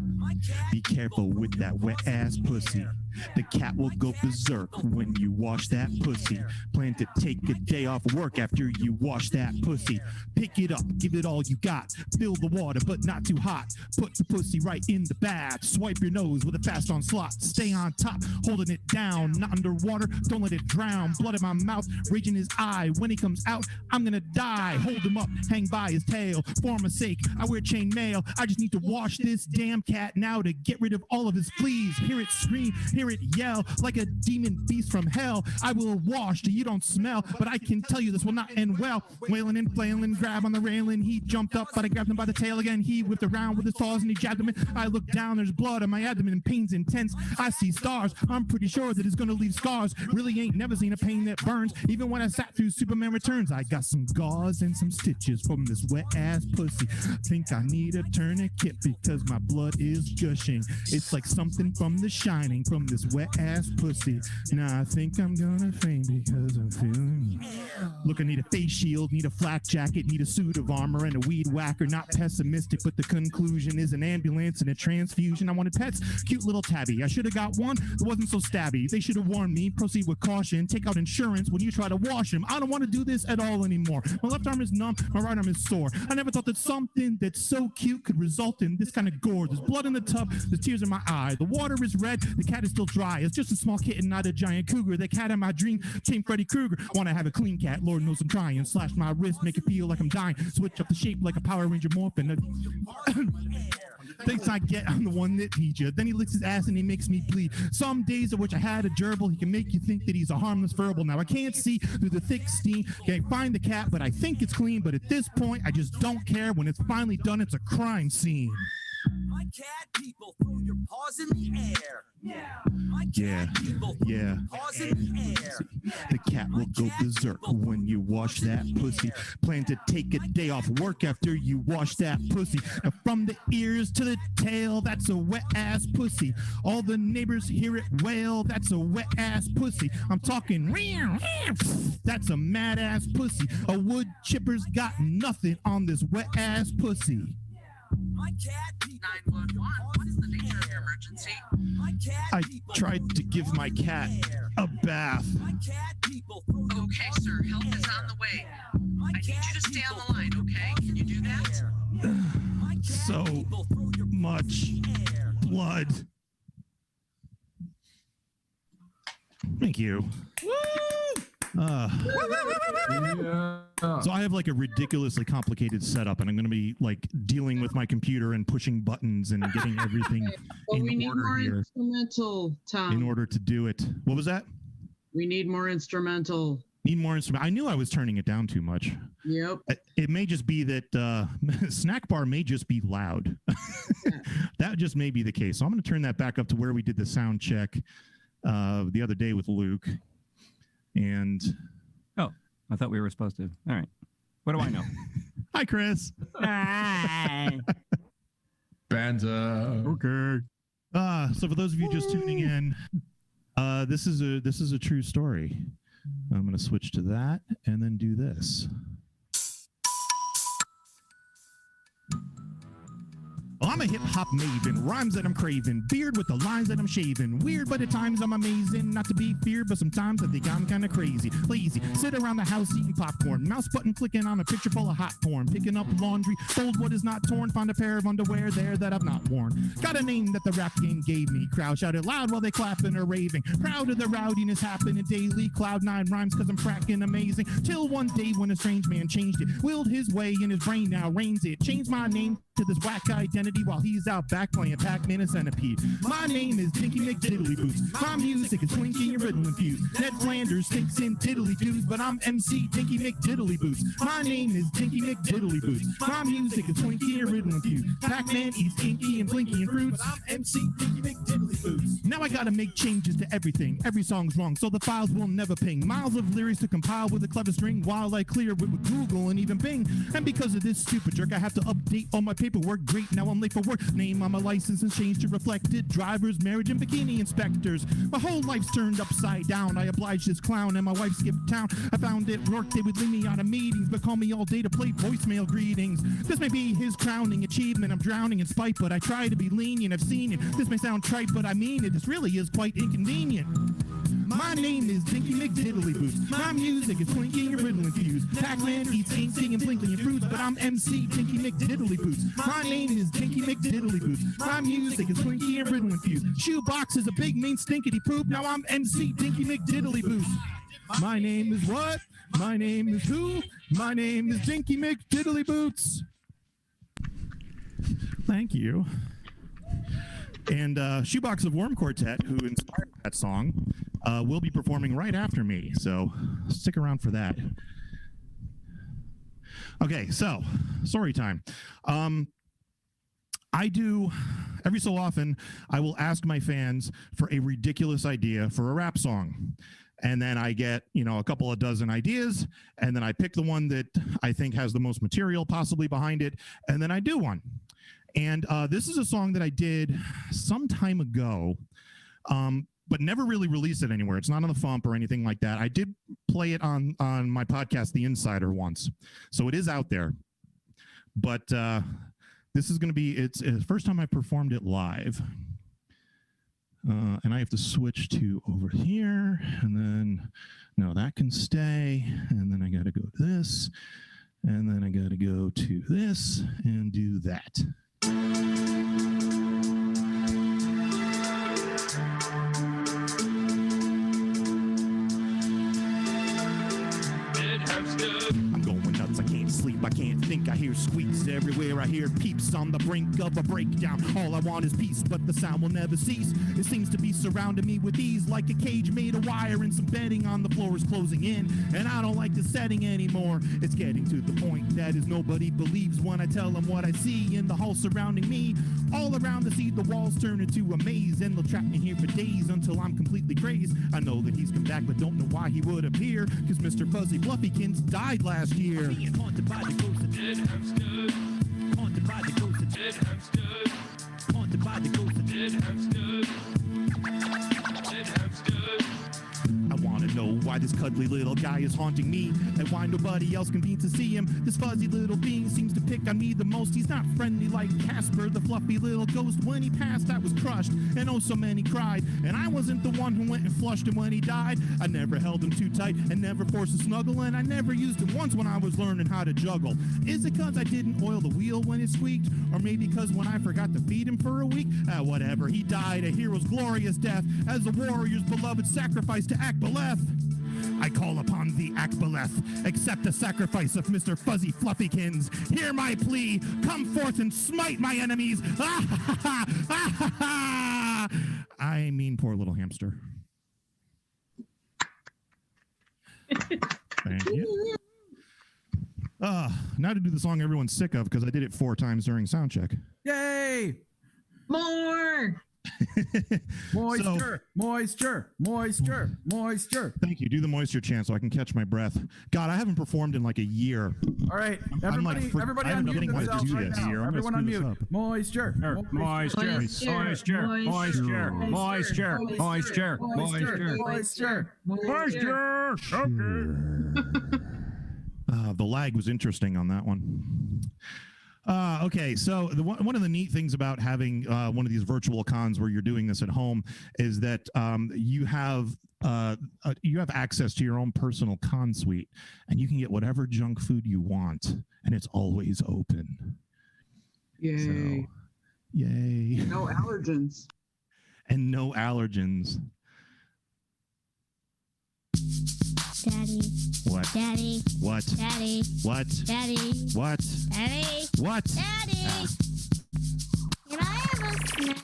Be careful with that wet ass pussy. The cat will go berserk when you wash that pussy. Plan to take a day off work after you wash that pussy. Pick it up, give it all you got. Fill the water, but not too hot. Put the pussy right in the bath. Swipe your nose with a fast on slot. Stay on top, holding it down. Not underwater, don't let it drown. Blood in my mouth, rage in his eye. When he comes out, I'm gonna die. Hold him up, hang by his tail. For my sake, I wear chain mail. I just need to wash this damn cat now to get rid of all of his fleas. Hear it scream, hear it yell like a demon beast from hell. I will wash till you don't smell, but I can tell you this will not end well. Wailing and flailing, grab on the railing. He jumped up, but I grabbed him by the tail again. He whipped around with his paws and he jabbed him in. I look down, there's blood on my abdomen and pain's intense. I see stars, I'm pretty sure that it's gonna leave scars. Really ain't never seen a pain that burns. Even when I sat through Superman Returns, I got some gauze and some stitches from this wet ass pussy. Think I need a tourniquet because my blood is gushing. It's like something from The Shining from this wet ass pussy. Now I think I'm gonna faint because I'm feeling. Look, I need a face shield, need a flak jacket, need a suit of armor and a weed whacker. Not pessimistic, but the conclusion is an ambulance and a transfusion. I wanted pets, cute little tabby. I should have got one that wasn't so stabby. They should have warned me, proceed with caution, take out insurance when you try to wash him. I don't want to do this at all anymore. My left arm is numb, my right arm is sore. I never thought that something that's so cute could result in this kind of gore. There's blood in the tub, there's tears in my eye. The water is red, the cat is still still dry. It's just a small kitten, not a giant cougar. The cat in my dream, Chain Freddy Krueger. Want to have a clean cat, Lord knows I'm trying. Slash my wrist, make it feel like I'm dying. Switch up the shape like a Power Ranger morphin. Thanks I get, I'm the one that needs you. Then he licks his ass and he makes me bleed. Some days I wish I had a gerbil. He can make you think that he's a harmless verbal. Now I can't see through the thick steam. Can't find the cat, but I think it's clean. But at this point, I just don't care. When it's finally done, it's a crime scene. My cat people, throw your paws in the air. My cat people, throw your paws in the air. The cat will go berserk when you wash that pussy. Plan to take a day off work after you wash that pussy. Now from the ears to the tail, that's a wet ass pussy. All the neighbors hear it wail, that's a wet ass pussy. I'm talking, that's a mad ass pussy. A wood chipper's got nothing on this wet ass pussy. My cat people, 911. What is the nature of your emergency? I tried to give my cat a bath. Okay, sir, help is on the way. I need you to stay on the line, okay? Can you do that? So much blood. Thank you. So I have like a ridiculously complicated setup, and I'm going to be like dealing with my computer and pushing buttons and getting everything But in we need order more here instrumental, Tom. in order to do it. What was that? We need more instrumental. Need more instrument. I knew I was turning it down too much. Yep. It may just be that Snack Bar may just be loud. That just may be the case. So I'm going to turn that back up to where we did the sound check the other day with Luke. And I thought we were supposed to. All right. What do I know? Hi, Chris. Hi. Banter. Okay. So for those of you just tuning in, this is a true story. I'm going to switch to that and then do this. Well, I'm a hip-hop maven, rhymes that I'm craving, beard with the lines that I'm shaving, weird but at times I'm amazing, not to be feared but sometimes I think I'm kind of crazy, lazy, sit around the house eating popcorn, mouse button clicking on a picture full of hot porn, picking up laundry, fold what is not torn, find a pair of underwear there that I've not worn, got a name that the rap game gave me, crowd shouted loud while they clapping or raving, proud of the rowdiness happening daily, cloud 9 rhymes cause I'm cracking amazing, till one day when a strange man changed it, willed his way in his brain now reigns it, changed my name to this whack identity while he's out back playing Pac-Man and Centipede. My name is Dinky McDiddley-Boots. My music is twinky and rhythm infused. Ned Flanders thinks in tiddly-doos, but I'm MC Dinky McDiddley-Boots. My name is Dinky McDiddley-Boots. My music is twinky and rhythm infused. Pac-Man eats inky and blinky and fruits. I'm MC Dinky McDiddley-Boots. Now I gotta make changes to everything. Every song's wrong, so the files will never ping. Miles of lyrics to compile with a clever string while I clear it with Google and even Bing. And because of this stupid jerk, I have to update all my paperwork. Great, now I'm late for work. Name on my license and change to reflected. Drivers, marriage, and bikini inspectors. My whole life's turned upside down. I obliged this clown and my wife skipped town. I found it worked. They would leave me out of meetings, but call me all day to play voicemail greetings. This may be his crowning achievement. I'm drowning in spite, but I try to be lenient. I've seen it. This may sound trite, but I mean it. This really is quite inconvenient. My name is Dinky McDiddley-Boots. My music is twinky and riddle infused. Pac-Man eats inky and blinky and fruits, but I'm MC Dinky McDiddley-Boots. My name is Dinky McDiddley-Boots. My music is twinky and riddle infused. ShoEboX is a big mean stinkity poop. Now I'm MC Dinky McDiddley-Boots. My name is what? My name is who? My name is Dinky McDiddley-Boots. Thank you. And ShoEboX of Worm Quartet, who inspired that song, will be performing right after me. So stick around for that. Okay, so story time. I do, every so often, I will ask my fans for a ridiculous idea for a rap song. And then I get, a couple of dozen ideas, and then I pick the one that I think has the most material possibly behind it, and then I do one. And this is a song that I did some time ago, but never really released it anywhere. It's not on the Fump or anything like that. I did play it on my podcast, The Insider, once. So it is out there. But this is going to be, it's the first time I performed it live. And I have to switch to over here. And then, no, that can stay. And then I got to go to this. And then I got to go to this and do that. I can't think, I hear squeaks everywhere. I hear peeps on the brink of a breakdown. All I want is peace, but the sound will never cease. It seems to be surrounding me with ease, like a cage made of wire, and some bedding on the floor is closing in. And I don't like the setting anymore. It's getting to the point that is nobody believes when I tell them what I see in the hall surrounding me. All around the sea, the walls turn into a maze, and they'll trap me here for days until I'm completely crazed. I know that he's come back, but don't know why he would appear, because Mr. Fuzzy Fluffykins died last year. Being haunted by the ghost of dead hamster. Haunted by the ghost of dead hamster. Haunted by the ghost of dead hamster. Dead hamster. I want to know why this cuddly little guy is haunting me, and why nobody else convenes to see him. This fuzzy little being seems to pick on me the most. He's not friendly like Casper, the fluffy little ghost. When he passed, I was crushed, and oh, so many cried. And I wasn't the one who went and flushed him when he died. I never held him too tight and never forced a snuggle, and I never used him once when I was learning how to juggle. Is it because I didn't oil the wheel when it squeaked? Or maybe because when I forgot to feed him for a week? Whatever, he died a hero's glorious death, as a warrior's beloved sacrifice to Akbaleth. I call upon thee, Akbaleth, accept the sacrifice of Mr. Fuzzy Fluffykins. Hear my plea, come forth and smite my enemies. I mean, poor little hamster. Thank you. Now to do the song everyone's sick of, because I did it 4 times during sound check. Yay! More! Moisture, moisture, moisture, moisture. Thank you. Do the moisture chant so I can catch my breath. God, I haven't performed in like a year. All right, everybody unmute themselves right now. Everyone unmute. Moisture, moisture, moisture, moisture, moisture, moisture, moisture, moisture. Okay. The lag was interesting on that one. Okay, so one of the neat things about having one of these virtual cons where you're doing this at home is that you have access to your own personal con suite, and you can get whatever junk food you want, and it's always open. Yay! So, yay! No allergens. And no allergens. Daddy. What? Daddy. What? Daddy. What? Daddy. What? Daddy. What? Daddy. Can I have a snack?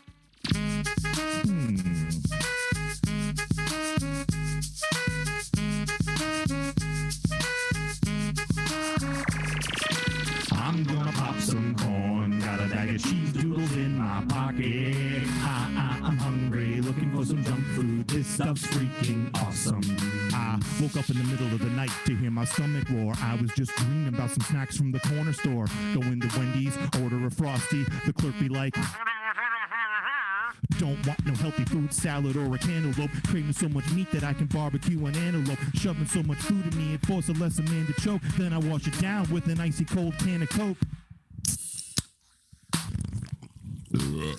I'm gonna pop some corn. Got a bag of cheese doodles in my pocket. I'm hungry, looking for some junk food. This stuff's freaking awesome. I woke up in the middle of the night to hear my stomach roar. I was just dreaming about some snacks from the corner store. Go into Wendy's, order a Frosty. The clerk be like, don't want no healthy food, salad or a cantaloupe. Craving so much meat that I can barbecue an antelope. Shoving so much food in me, it forces a lesser man to choke. Then I wash it down with an icy cold can of Coke.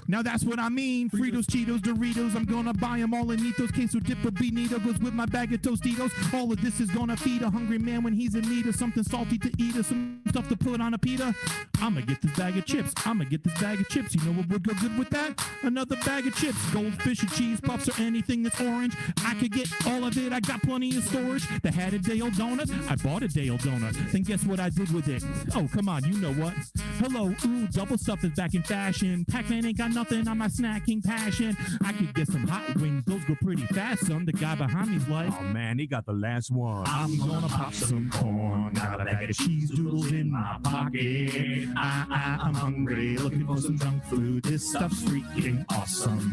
Now that's what I mean. Fritos, Cheetos, Doritos. I'm gonna buy them all and eat those. Queso dip or bonito goes with my bag of Tostitos. All of this is gonna feed a hungry man when he's in need of something salty to eat or some stuff to put on a pita. I'ma get this bag of chips. I'ma get this bag of chips. You know what would go good with that? Another bag of chips. Goldfish or cheese puffs or anything that's orange. I could get all of it. I got plenty of storage. They had a Dale donut. I bought a Dale donut. Then guess what I did with it? Oh, come on. You know what? Hello. Ooh, double stuff is back in fashion. Pac-Man ain't got nothing on my snacking passion. I could get some hot wings. Those go pretty fast, son. The guy behind me's like, oh man, he got the last one. I'm gonna pop some corn. Got a bag of cheese doodles in my pocket. I'm hungry, looking for some junk food. This stuff's freaking awesome.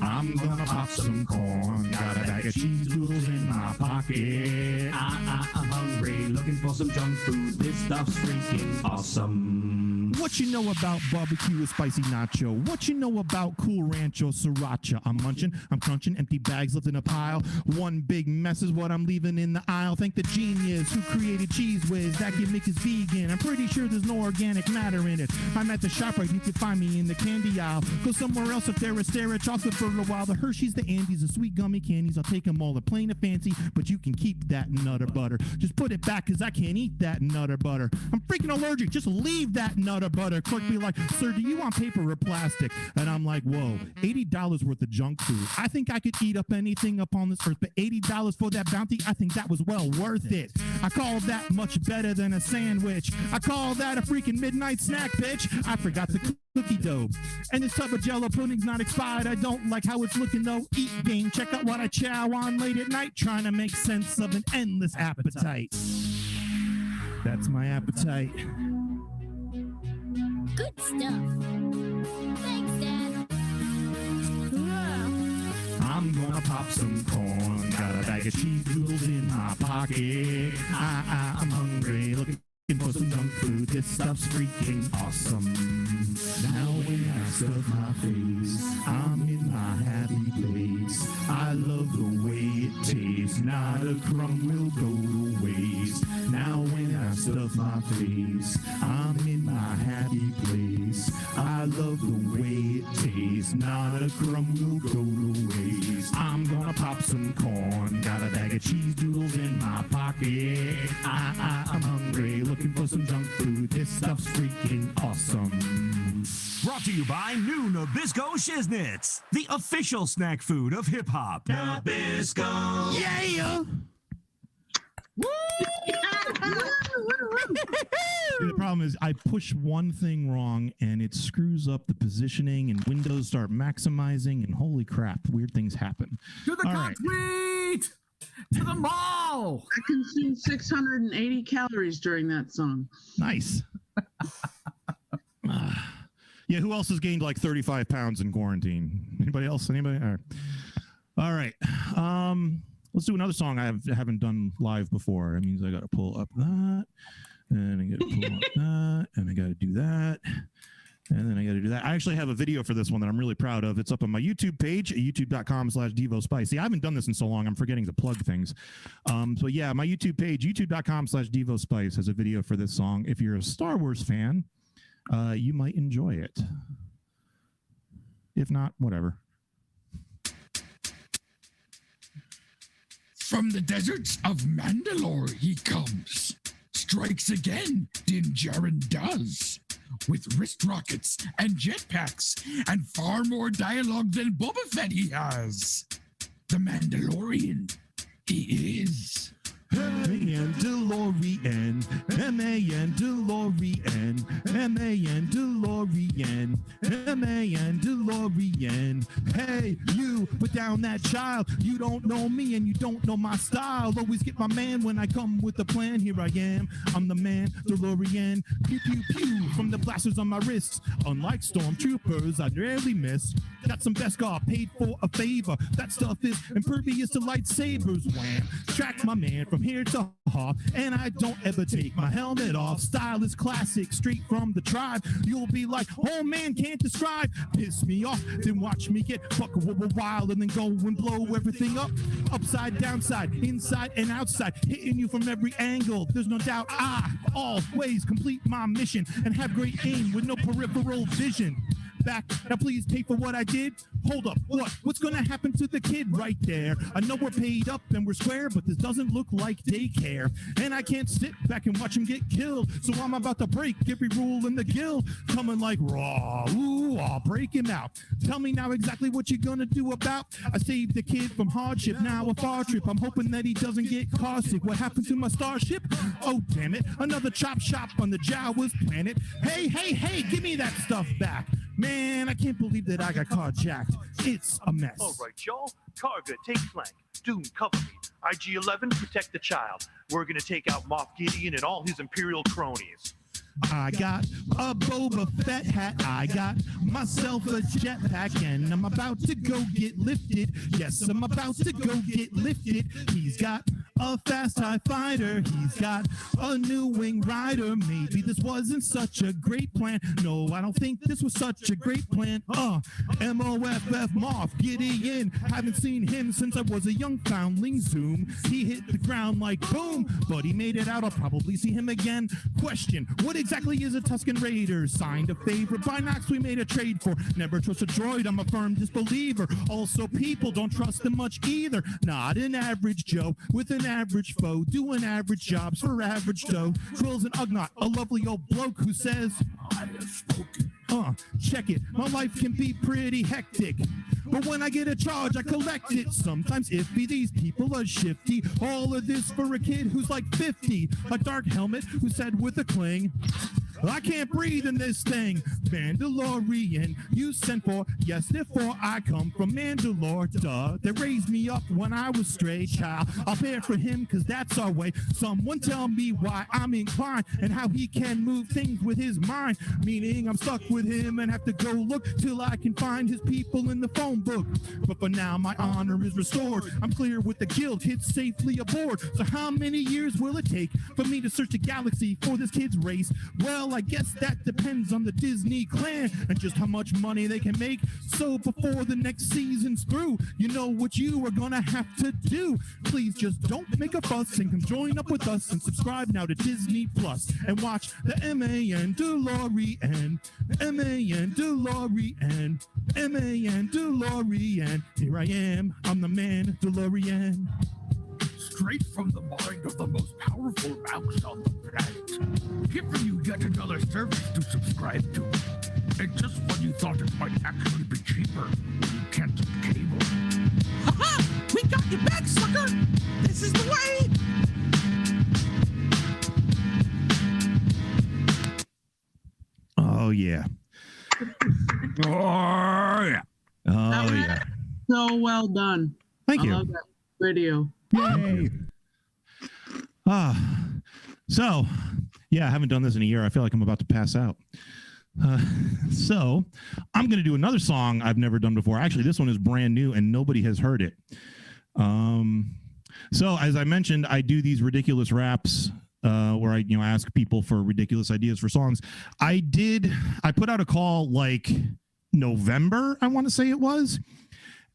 I'm gonna pop some corn. Got a bag of cheese doodles in my pocket. I'm hungry, looking for some junk food. This stuff's freaking awesome. What you know about barbecue with spicy nacho? What you know about Cool Rancho Sriracha? I'm munching, I'm crunching, empty bags left in a pile. One big mess is what I'm leaving in the aisle. Thank the genius who created Cheese Whiz. That gimmick is vegan. I'm pretty sure there's no organic matter in it. I'm at the shop right, you can find me in the candy aisle. Go somewhere else if they're a stare at chocolate for a while. The Hershey's, the Andes, the sweet gummy candies. I'll take them all, they're plain or fancy, but you can keep that Nutter Butter. Just put it back, cause I can't eat that Nutter Butter. I'm freaking allergic, just leave that Nutter or butter. Clerk be like, sir, do you want paper or plastic? And I'm like, whoa, $80 worth of junk food. I think I could eat up anything upon this earth, but $80 for that bounty, I think that was well worth it. I call that much better than a sandwich. I call that a freaking midnight snack, bitch. I forgot the cookie dough. And this tub of Jello pudding's not expired. I don't like how it's looking though. Eat game, check out what I chow on late at night, trying to make sense of an endless appetite. That's my appetite. Good stuff. Thanks, Dad. I'm gonna pop some corn. Got a bag of cheese doodles in my pocket. I'm hungry, looking for some junk food. This stuff's freaking awesome. Now when I stuff my face, I'm in my happy place. I love the way it tastes. Not a crumb will go to waste. Now when I stuff my face, I'm in my happy place. I love the way it tastes. Not a crumb will go to waste. I'm gonna pop some corn. Got a bag of cheese doodles in my pocket. I'm hungry, looking for some junk food. This stuff's freaking awesome. Brought to you by new Nabisco Shiznits, the official snack food of hip hop. Nabisco. Yeah. The problem is I push one thing wrong and it screws up the positioning and Windows start maximizing and holy crap, weird things happen. To the concrete! To the mall! I consumed 680 calories during that song. Nice. Yeah, who else has gained like 35 pounds in quarantine? Anybody else? Anybody? All right. Let's do another song I haven't done live before. That means I got to pull up that, and I got to pull up that, and I got to do that, and then I got to do that. I actually have a video for this one that I'm really proud of. It's up on my YouTube page, youtube.com/Devo Spice. See, I haven't done this in so long, I'm forgetting to plug things. So yeah, my YouTube page, youtube.com/Devo Spice, has a video for this song. If you're a Star Wars fan, you might enjoy it. If not, whatever. From the deserts of Mandalore he comes. Strikes again, Din Djarin does. With wrist rockets and jetpacks and far more dialogue than Boba Fett he has. The Mandalorian, he is. Mandalorian, Mandalorian, Mandalorian, Mandalorian. Hey, you put down that child. You don't know me and you don't know my style. Always get my man when I come with a plan. Here I am. I'm the Mandalorian. Pew pew pew from the blasters on my wrists. Unlike stormtroopers, I rarely miss. Got some Beskar paid for a favor. That stuff is impervious to lightsabers. Wham! Track my man from here to Hoth, and I don't ever take my helmet off. Style is classic, straight from the tribe. You'll be like, oh man, can't describe. Piss me off, then watch me get fuck wild and then go and blow everything up. Upside, downside, inside and outside, hitting you from every angle. There's no doubt I always complete my mission and have great aim with no peripheral vision. Back. Now please pay for what I did. Hold up, what's gonna happen to the kid right there? I know we're paid up and we're square, but this doesn't look like daycare. And I can't sit back and watch him get killed. So I'm about to break every rule in the guild. Coming like raw, ooh, I'll break him out. Tell me now exactly what you're gonna do about. I saved the kid from hardship, now a far trip. I'm hoping that he doesn't get caustic. What happened to my starship? Oh damn it, another chop shop on the Jawa's planet. Hey, give me that stuff back. Man, I can't believe that I got carjacked. It's a mess. All right, y'all. Targa, take flank. Doom, cover me. IG-11, protect the child. We're gonna take out Moff Gideon and all his Imperial cronies. I got a Boba Fett hat. I got myself a jetpack, and I'm about to go get lifted. Yes, I'm about to go get lifted. He's got a fast TIE fighter. He's got a new wing rider. Maybe this wasn't such a great plan. No, I don't think this was such a great plan. MOFF Moff Gideon. Haven't seen him since I was a young foundling. Zoom. He hit the ground like boom, but he made it out. I'll probably see him again. Question: what exactly is a Tusken Raider? Signed a favor by Nox we made a trade for. Never trust a droid, I'm a firm disbeliever. Also, people don't trust them much either. Not an average Joe with an average foe, doing average jobs for average dough. Twills and Ugnaught, a lovely old bloke who says, I have spoken. Check it. My life can be pretty hectic, but when I get a charge, I collect it. Sometimes iffy, these people are shifty. All of this for a kid who's like 50. A dark helmet who said with a cling, I can't breathe in this thing. Mandalorian, you sent for, yes, therefore I come from Mandalore, duh. They raised me up when I was stray, child. I'll bear for him, cause that's our way. Someone tell me why I'm inclined and how he can move things with his mind. Meaning I'm stuck with him and have to go look till I can find his people in the phone book. But for now, my honor is restored. I'm clear with the guild, hit safely aboard. So how many years will it take for me to search the galaxy for this kid's race? Well, I guess that depends on the Disney clan and just how much money they can make. So before the next season's through, you know what you are gonna have to do. Please just don't make a fuss and come join up with us and subscribe now to Disney Plus and watch the Mandalorian, Mandalorian, Mandalorian. Here I am, I'm the Mandalorian. Straight from the mind of the most powerful mouse on the planet, giving you yet another service to subscribe to. And just when you thought it might actually be cheaper, you canceled cable. Ha-ha! We got you back, sucker! This is the way! Oh, yeah. Oh, yeah. Oh, yeah. So well done. Thank you. I love that video. Yay. So, yeah, I haven't done this in a year. I feel like I'm about to pass out. So, I'm going to do another song I've never done before. Actually, this one is brand new and nobody has heard it. So, as I mentioned, I do these ridiculous raps where I ask people for ridiculous ideas for songs. I put out a call like November, I want to say it was,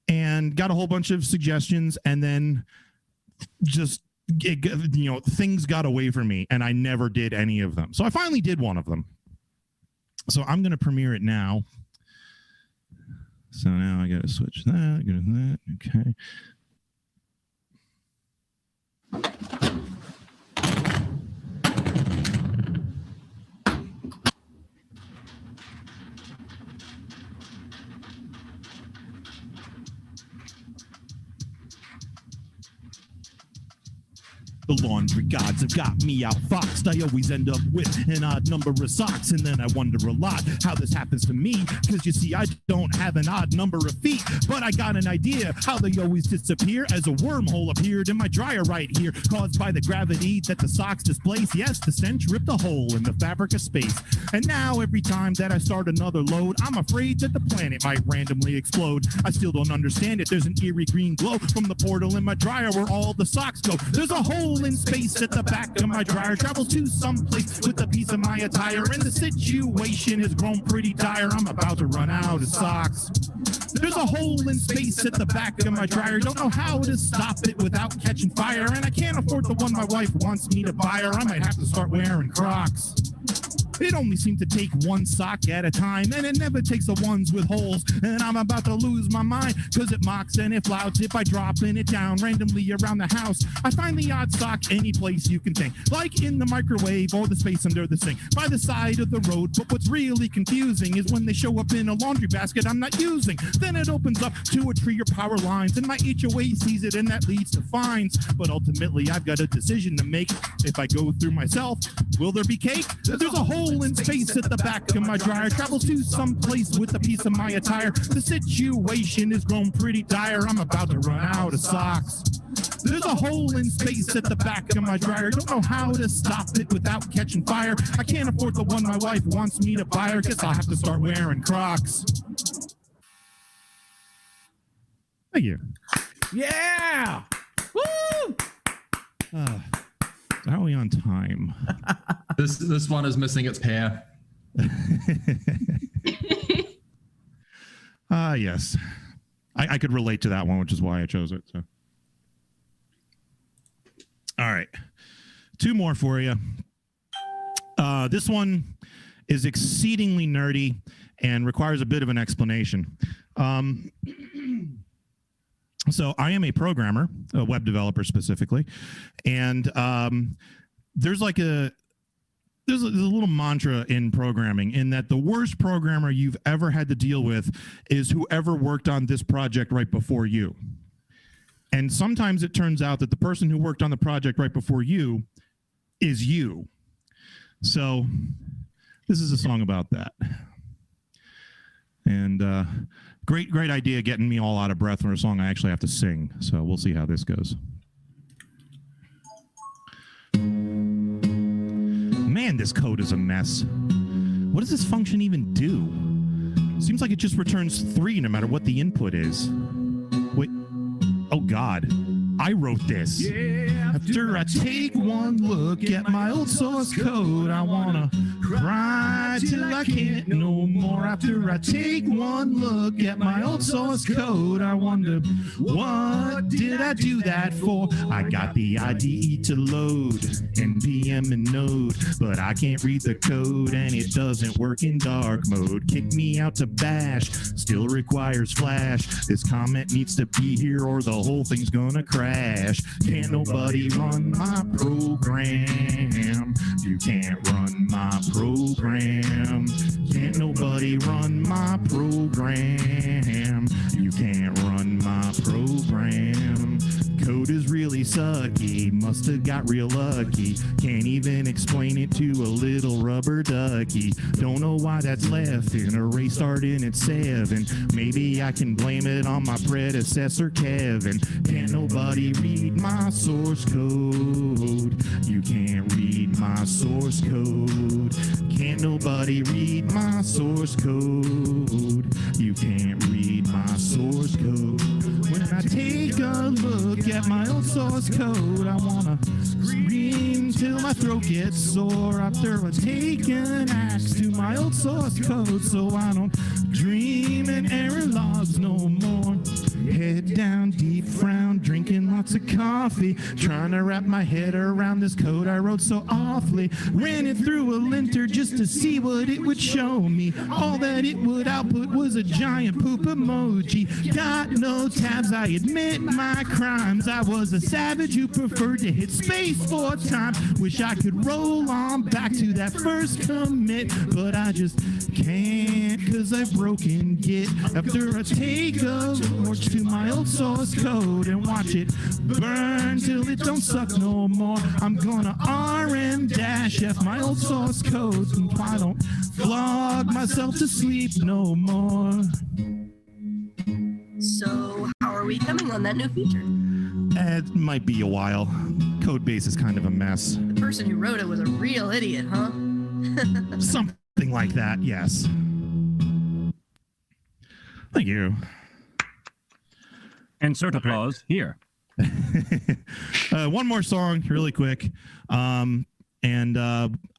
and got a whole bunch of suggestions, and then just things got away from me and I never did any of them. So I finally did one of them. So I'm going to premiere it now. So now I got to switch that, go to that. Okay. The laundry gods have got me outfoxed. I always end up with an odd number of socks, and then I wonder a lot how this happens to me. Because you see, I don't have an odd number of feet, but I got an idea how they always disappear as a wormhole appeared in my dryer right here, caused by the gravity that the socks displace. Yes, the stench ripped a hole in the fabric of space. And now every time that I start another load, I'm afraid that the planet might randomly explode. I still don't understand it. There's an eerie green glow from the portal in my dryer where all the socks go. There's a hole in space at the back of my dryer, travels to some place with a piece of my attire, and the situation has grown pretty dire. I'm about to run out of socks. There's a hole in space at the back of my dryer, don't know how to stop it without catching fire, and I can't afford the one my wife wants me to buy her. I might have to start wearing Crocs. It only seems to take one sock at a time, and it never takes the ones with holes. And I'm about to lose my mind, cause it mocks and it flouts it by dropping it down randomly around the house. I find the odd sock any place you can think, like in the microwave or the space under the sink, by the side of the road. But what's really confusing is when they show up in a laundry basket I'm not using. Then it opens up to a tree or power lines, and my HOA sees it, and that leads to fines. But ultimately I've got a decision to make. If I go through myself, will there be cake? There's a hole in space at the back of my dryer, travels to some place with a piece of my attire. The situation has grown pretty dire. I'm about to run out of socks. There's a hole in space at the back of my dryer, don't know how to stop it without catching fire. I can't afford the one my wife wants me to buy her, guess I'll have to start wearing Crocs. Thank you. Yeah! Woo! How are we on time? This one is missing its pair. Yes. I could relate to that one, which is why I chose it. So, all right. Two more for you. This one is exceedingly nerdy and requires a bit of an explanation. So I am a programmer, a web developer specifically, and there's a little mantra in programming in that the worst programmer you've ever had to deal with is whoever worked on this project right before you. And sometimes it turns out that the person who worked on the project right before you is you. So this is a song about that. And great idea getting me all out of breath for a song I actually have to sing. So we'll see how this goes. Man, this code is a mess. What does this function even do? Seems like it just returns 3 no matter what the input is. Wait. Oh, God. I wrote this. Yeah, after I take one look at my old source code, I want to cry till I can't no more. After I take one look at my old source code, I wonder, what did I do that for? I got the IDE to load NPM and Node, but I can't read the code and it doesn't work in dark mode. Kick me out to bash, still requires flash. This comment needs to be here or the whole thing's gonna crash. Can't nobody run my program. You can't run my program. Can't nobody run my program. You can't run my program. Code is really sucky, must have got real lucky. Can't even explain it to a little rubber ducky. Don't know why that's left in a race starting at 7. Maybe I can blame it on my predecessor Kevin. Can't nobody read my source code. You can't read my source code. Can't nobody read my source code. You can't read my source code. When I take a look at my old source code, I wanna scream till my throat gets sore. After I take an axe to my old source code, so I don't dream in error logs no more. Head down, deep frown, drinking lots of coffee, trying to wrap my head around this code I wrote so awfully. Ran it through a linter just to see what it would show me. All that it would output was a giant poop emoji. Got no tabs, I admit my crimes. I was a savage who preferred to hit space for time. Wish I could roll on back to that first commit, but I just can't, cause I've broken Git. After I take a look to my old source code and watch it burn till it don't suck no more, I'm gonna RM-F my old source code so I don't flog myself to sleep no more. So how are we coming on that new feature? It might be a while. Code base is kind of a mess. The person who wrote it was a real idiot, huh? Something like that, yes. Thank you. Insert applause here. One more song really quick.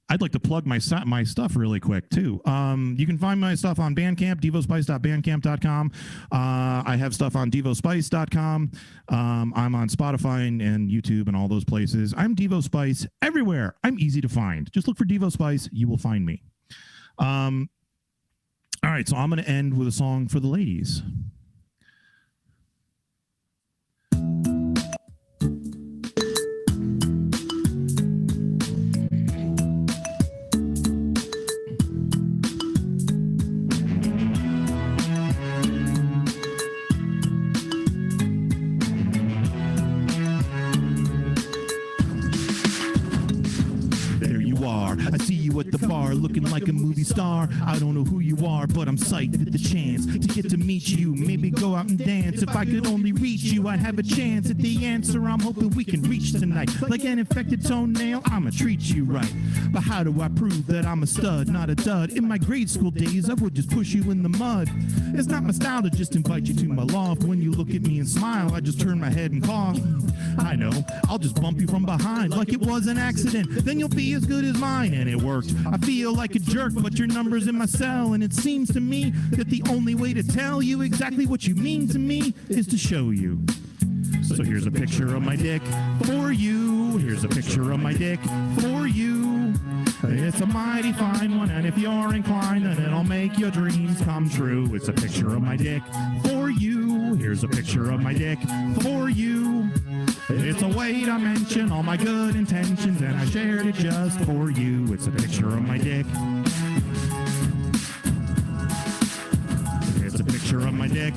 I'd like to plug my stuff really quick too. You can find my stuff on Bandcamp, devospice.bandcamp.com. I have stuff on devospice.com. I'm on Spotify and YouTube and all those places. I'm Divo Spice everywhere. I'm easy to find. Just look for Divo Spice. You will find me. All right, so I'm going to end with a song for the ladies. I see you at the bar looking like a movie star. I don't know who you are, but I'm psyched at the chance to get to meet you. Maybe go out and dance. If I could only reach you, I'd have a chance at the answer I'm hoping we can reach tonight. Like an infected toenail, I'ma treat you right. But how do I prove that I'm a stud, not a dud? In my grade school days, I would just push you in the mud. It's not my style to just invite you to my loft. When you look at me and smile, I just turn my head and cough. I know, I'll just bump you from behind like it was an accident. Then you'll be as good as mine, and it worked. I feel like a jerk, but your number's in my cell, and it seems to me that the only way to tell you exactly what you mean to me is to show you. So here's a picture of my dick for you. Here's a picture of my dick for you. It's a mighty fine one, and if you're inclined, then it'll make your dreams come true. It's a picture of my dick for you. Here's a picture of my dick for you. It's a way to mention all my good intentions, and I shared it just for you. It's a picture of my dick. It's a picture of my dick.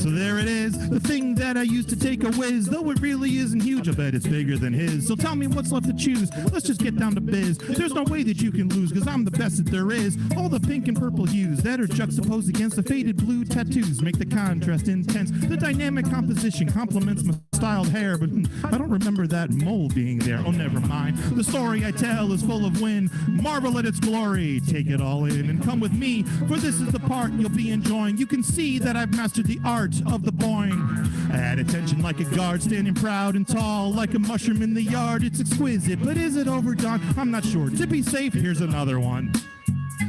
So there it is, the thing that I used to take a whiz, though it really isn't huge, I bet it's bigger than his. So tell me what's left to choose, let's just get down to biz. There's no way that you can lose, cause I'm the best that there is. All the pink and purple hues that are juxtaposed against the faded blue tattoos make the contrast intense. The dynamic composition complements my styled hair, but I don't remember that mole being there. Oh, never mind. The story I tell is full of win. Marvel at its glory. Take it all in and come with me, for this is the part you'll be enjoying. You can see that I've mastered the art of the boing. At attention like a guard, standing proud and tall, like a mushroom in the yard. It's exquisite, but is it overdone? I'm not sure. To be safe, here's another one.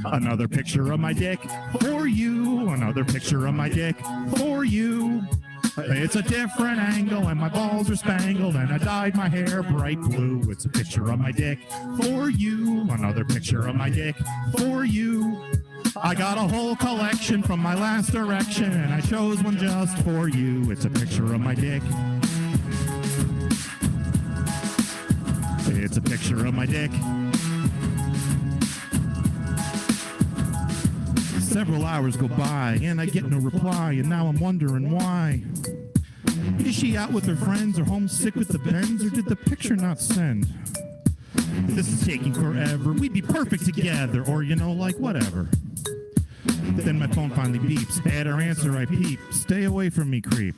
Another picture of my dick for you. Another picture of my dick for you. It's a different angle and my balls are spangled and I dyed my hair bright blue. It's a picture of my dick for you. Another picture of my dick for you. I got a whole collection from my last erection and I chose one just for you. It's a picture of my dick. It's a picture of my dick. Several hours go by and I get no reply, and now I'm wondering why. Is she out with her friends or homesick with the Benz, or did the picture not send? This is taking forever. We'd be perfect together, or you know, like whatever. Then my phone finally beeps. At her answer, I peep. Stay away from me, creep.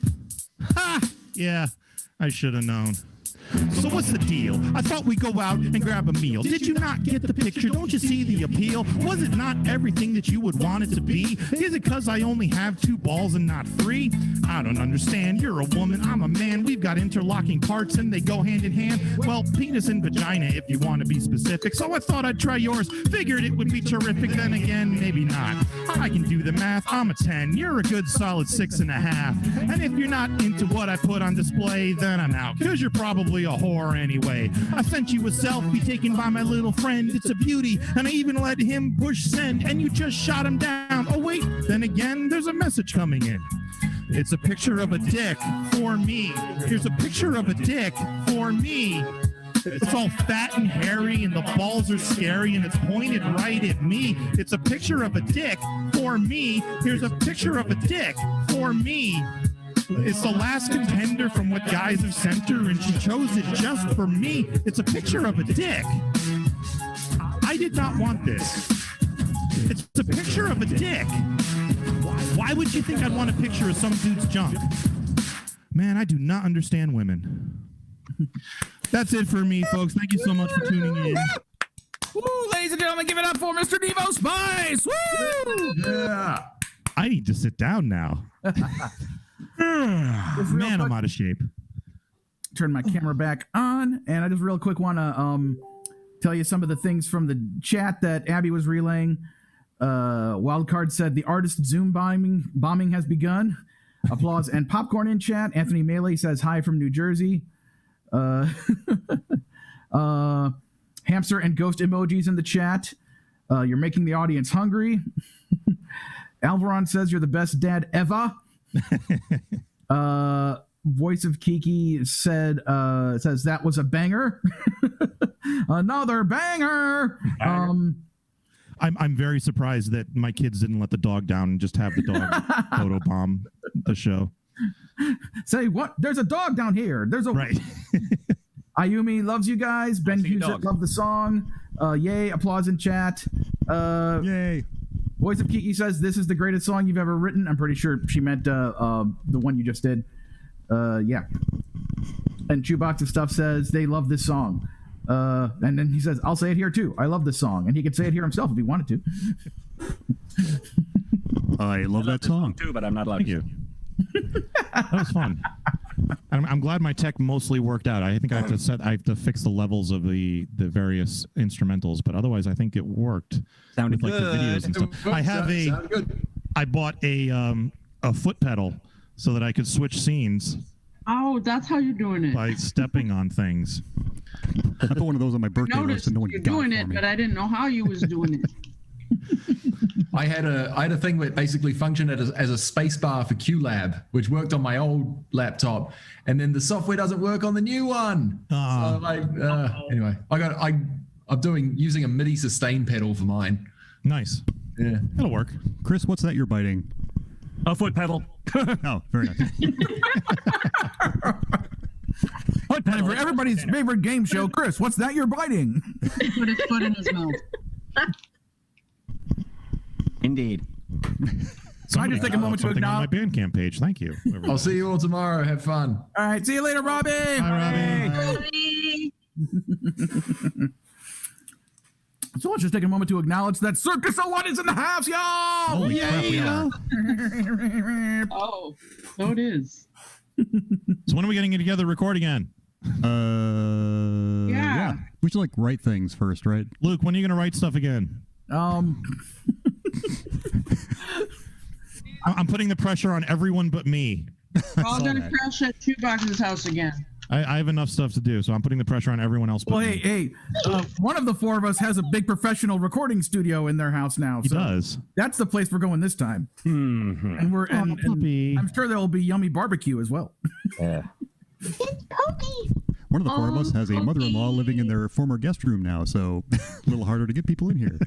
Ha! Yeah, I should have known. So what's the deal? I thought we'd go out and grab a meal. Did you not get the picture? Don't you see the appeal? Was it not everything that you would want it to be? Is it because I only have 2 balls and not 3? I don't understand. You're a woman, I'm a man. We've got interlocking parts and they go hand in hand. Well, penis and vagina if you want to be specific. So I thought I'd try yours. Figured it would be terrific. Then again, maybe not. I can do the math. I'm a 10. You're a good solid 6.5. And if you're not into what I put on display, then I'm out. Because you're probably a whore anyway. I sent you a selfie taken by my little friend. It's a beauty, and I even let him push send, and you just shot him down. Oh wait, then again, there's a message coming in. It's a picture of a dick for me. Here's a picture of a dick for me. It's all fat and hairy, and the balls are scary, and it's pointed right at me. It's a picture of a dick for me. Here's a picture of a dick for me. It's the last contender from what guys have sent her, and she chose it just for me. It's a picture of a dick. I did not want this. It's a picture of a dick. Why would you think I'd want a picture of some dude's junk? Man, I do not understand women. That's it for me, folks. Thank you so much for tuning in. Woo, ladies and gentlemen, give it up for Mr. Devo Spice. Woo! Yeah. I need to sit down now. Man, I'm out of shape. Turn my camera back on, and I just real quick want to tell you some of the things from the chat that Abby was relaying. Wildcard said the artist Zoom bombing has begun. Applause and popcorn in chat. Anthony Melee says hi from New Jersey. Hamster and ghost emojis in the chat. You're making the audience hungry. Alvaron says you're the best dad ever. Voice of Kiki says that was a banger. Another banger. I'm very surprised that my kids didn't let the dog down and just have the dog photobomb the show. Say what? There's a dog down here. There's a right. Ayumi loves you guys. Ben Hughes loved the song. Yay! Applause in chat. Yay! Voice of Kiki says this is the greatest song you've ever written. I'm pretty sure she meant the one you just did. Yeah. And Chewbox and stuff says they love this song. And then he says, I'll say it here too. I love this song. And he could say it here himself if he wanted to. I love that song too, but I'm not allowed to. That was fun. I'm glad my tech mostly worked out. I think I have to fix the levels of the various instrumentals, but otherwise I think it worked. Sounded with, like, the videos and stuff. I have I bought a foot pedal so that I could switch scenes. Oh, that's how you're doing it. By stepping on things. I put one of those on my birthday list and no one you're got doing it it, for me. but I didn't know how you was doing it. I had a thing that basically functioned as a space bar for QLab, which worked on my old laptop, and then the software doesn't work on the new one. So anyway, I'm using a MIDI sustain pedal for mine. Nice. Yeah, that'll work. Chris, what's that you're biting? A foot pedal. Oh, very nice. For everybody's favorite game show, Chris, what's that you're biting? Put his foot in his mouth. Indeed. So I just take a moment to something on my acknowledge. Bandcamp page. Thank you. I'll see you all tomorrow. Have fun. All right, see you later, Robbie. Bye, Robbie. So let's just take a moment to acknowledge that Circus O1 is in the house, y'all. Holy crap, we are. Oh, so it is. So when are we getting together to record again? Yeah. We should write things first, right? Luke, when are you going to write stuff again? I'm putting the pressure on everyone but me. We're all going to crash at ShoEboX's house again. I have enough stuff to do, so I'm putting the pressure on everyone else but me. Hey, one of the four of us has a big professional recording studio in their house now. He does. That's the place we're going this time. Mm-hmm. And and I'm sure there will be yummy barbecue as well. Yeah. One of the four of us has a mother-in-law living in their former guest room now, so a little harder to get people in here.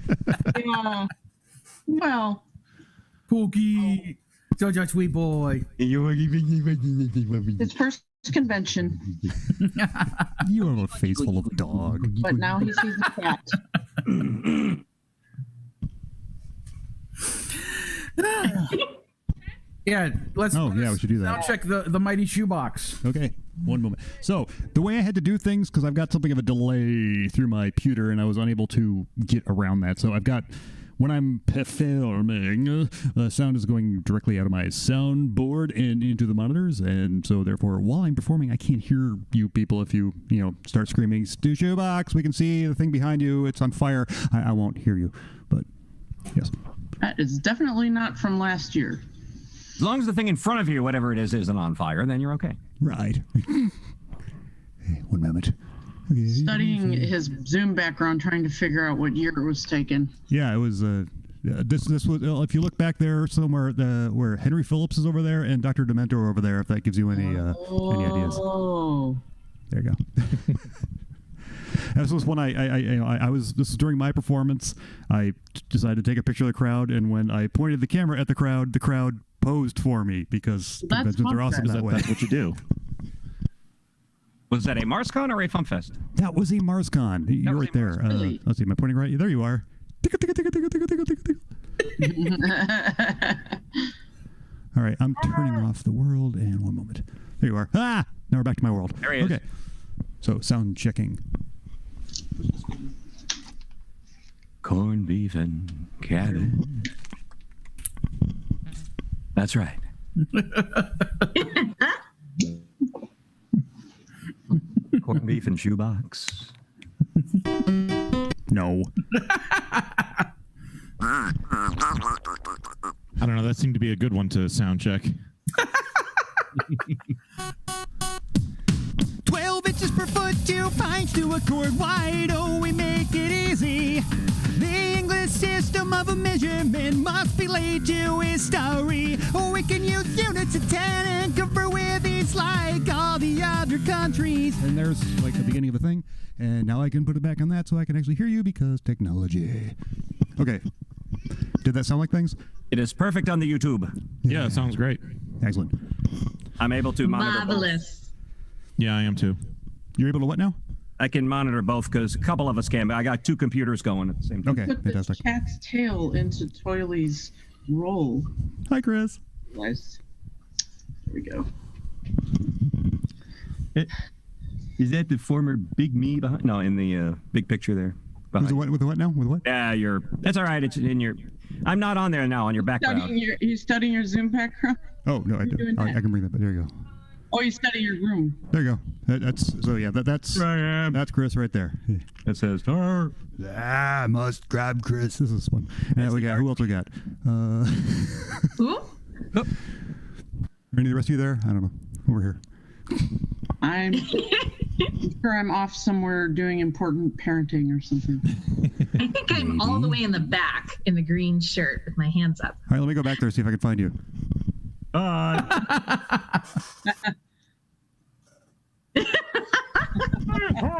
Yeah. Well. Pookie. Such a sweet boy. His first convention. You have a face full of dog. But now he sees a cat. Yeah, let's. Oh, yeah, we should do that. Now check the mighty ShoEboX. Okay, one moment. So the way I had to do things, because I've got something of a delay through my computer, and I was unable to get around that. So I've got, when I'm filming, the sound is going directly out of my soundboard and into the monitors, and so therefore, while I'm performing, I can't hear you people. If you start screaming, "Do ShoEboX, we can see the thing behind you, it's on fire," I won't hear you. But yes, that is definitely not from last year. As long as the thing in front of you, whatever it is, isn't on fire, then you're okay. Right. Hey, one moment. Okay. Studying his Zoom background, trying to figure out what year it was taken. Yeah, it was. This was. If you look back there somewhere, where Henry Phillips is over there and Dr. Demento are over there. If that gives you any ideas. Oh. There you go. This was when I was. This was during my performance. I decided to take a picture of the crowd, and when I pointed the camera at the crowd posed for me because conventions are awesome that way. That's what you do. Was that a MarsCon or a FumpFest? That was a MarsCon. You're right there. Let's see. Am I pointing right? There you are. All right. I'm turning off the world. And one moment. There you are. Ah! Now we're back to my world. There he is. Okay. So sound checking. Corned beef and cabbage. That's right. Corned beef and ShoEboX. No. I don't know. That seemed to be a good one to sound check. 12 inches per foot, 2 pints to a quart wide. Oh, we make it easy. The English system of a measurement must be laid to history. Oh, we can use units of 10 and convert with ease like all the other countries. And there's like the beginning of the thing. And now I can put it back on that so I can actually hear you because technology. Okay. Did that sound like things? It is perfect on the YouTube. Yeah, it sounds great. Excellent. I'm able to monitor Marvelous. Yeah, I am too. You're able to what now? I can monitor both because a couple of us can, but I got 2 computers going at the same time. Okay, Put the fantastic. cat's tail into Toily's roll. Hi, Chris. Nice. There we go. Is that the former Big Me behind? No, in the big picture there. With the what now? With what? Yeah, that's all right. It's in your. I'm not on there now on your background. You studying your Zoom background? Oh no, I can bring that. But there you go. Oh, you study your room. There you go. That's Chris right there. It says, I must grab Chris. This is fun. And we got, who else we got? Who? Are any of the rest of you there? I don't know. Over here. I'm I'm sure I'm off somewhere doing important parenting or something. I think I'm all the way in the back in the green shirt with my hands up. All right, let me go back there and see if I can find you.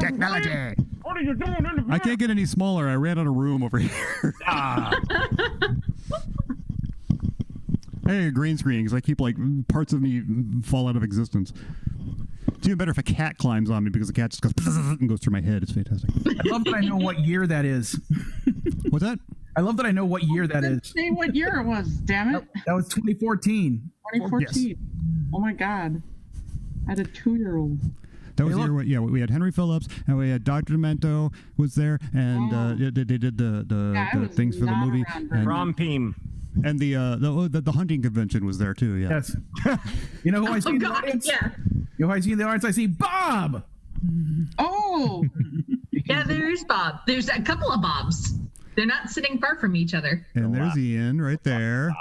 Technology. What are you doing in the I can't get any smaller. I ran out of room over here. Hey, a green screen, because I keep, like, parts of me fall out of existence. It's even better if a cat climbs on me, because the cat just goes and goes through my head. It's fantastic. I love that I know what year that is. What's that? I love that I know what year that is. Say what year it was, damn it. That was 2014. 2014. Yes. Oh my God. I had a 2-year-old. That was the year, yeah, we had Henry Phillips, and we had Dr. Demento was there, and they did the things for the movie. And, Prom team. And the hunting convention was there too. Yeah. Yes. You know who I see in the audience? Yeah. You know who I see in the audience? I see Bob. Oh. Yeah, there's Bob. There's a couple of Bobs. They're not sitting far from each other. And there's Ian right there.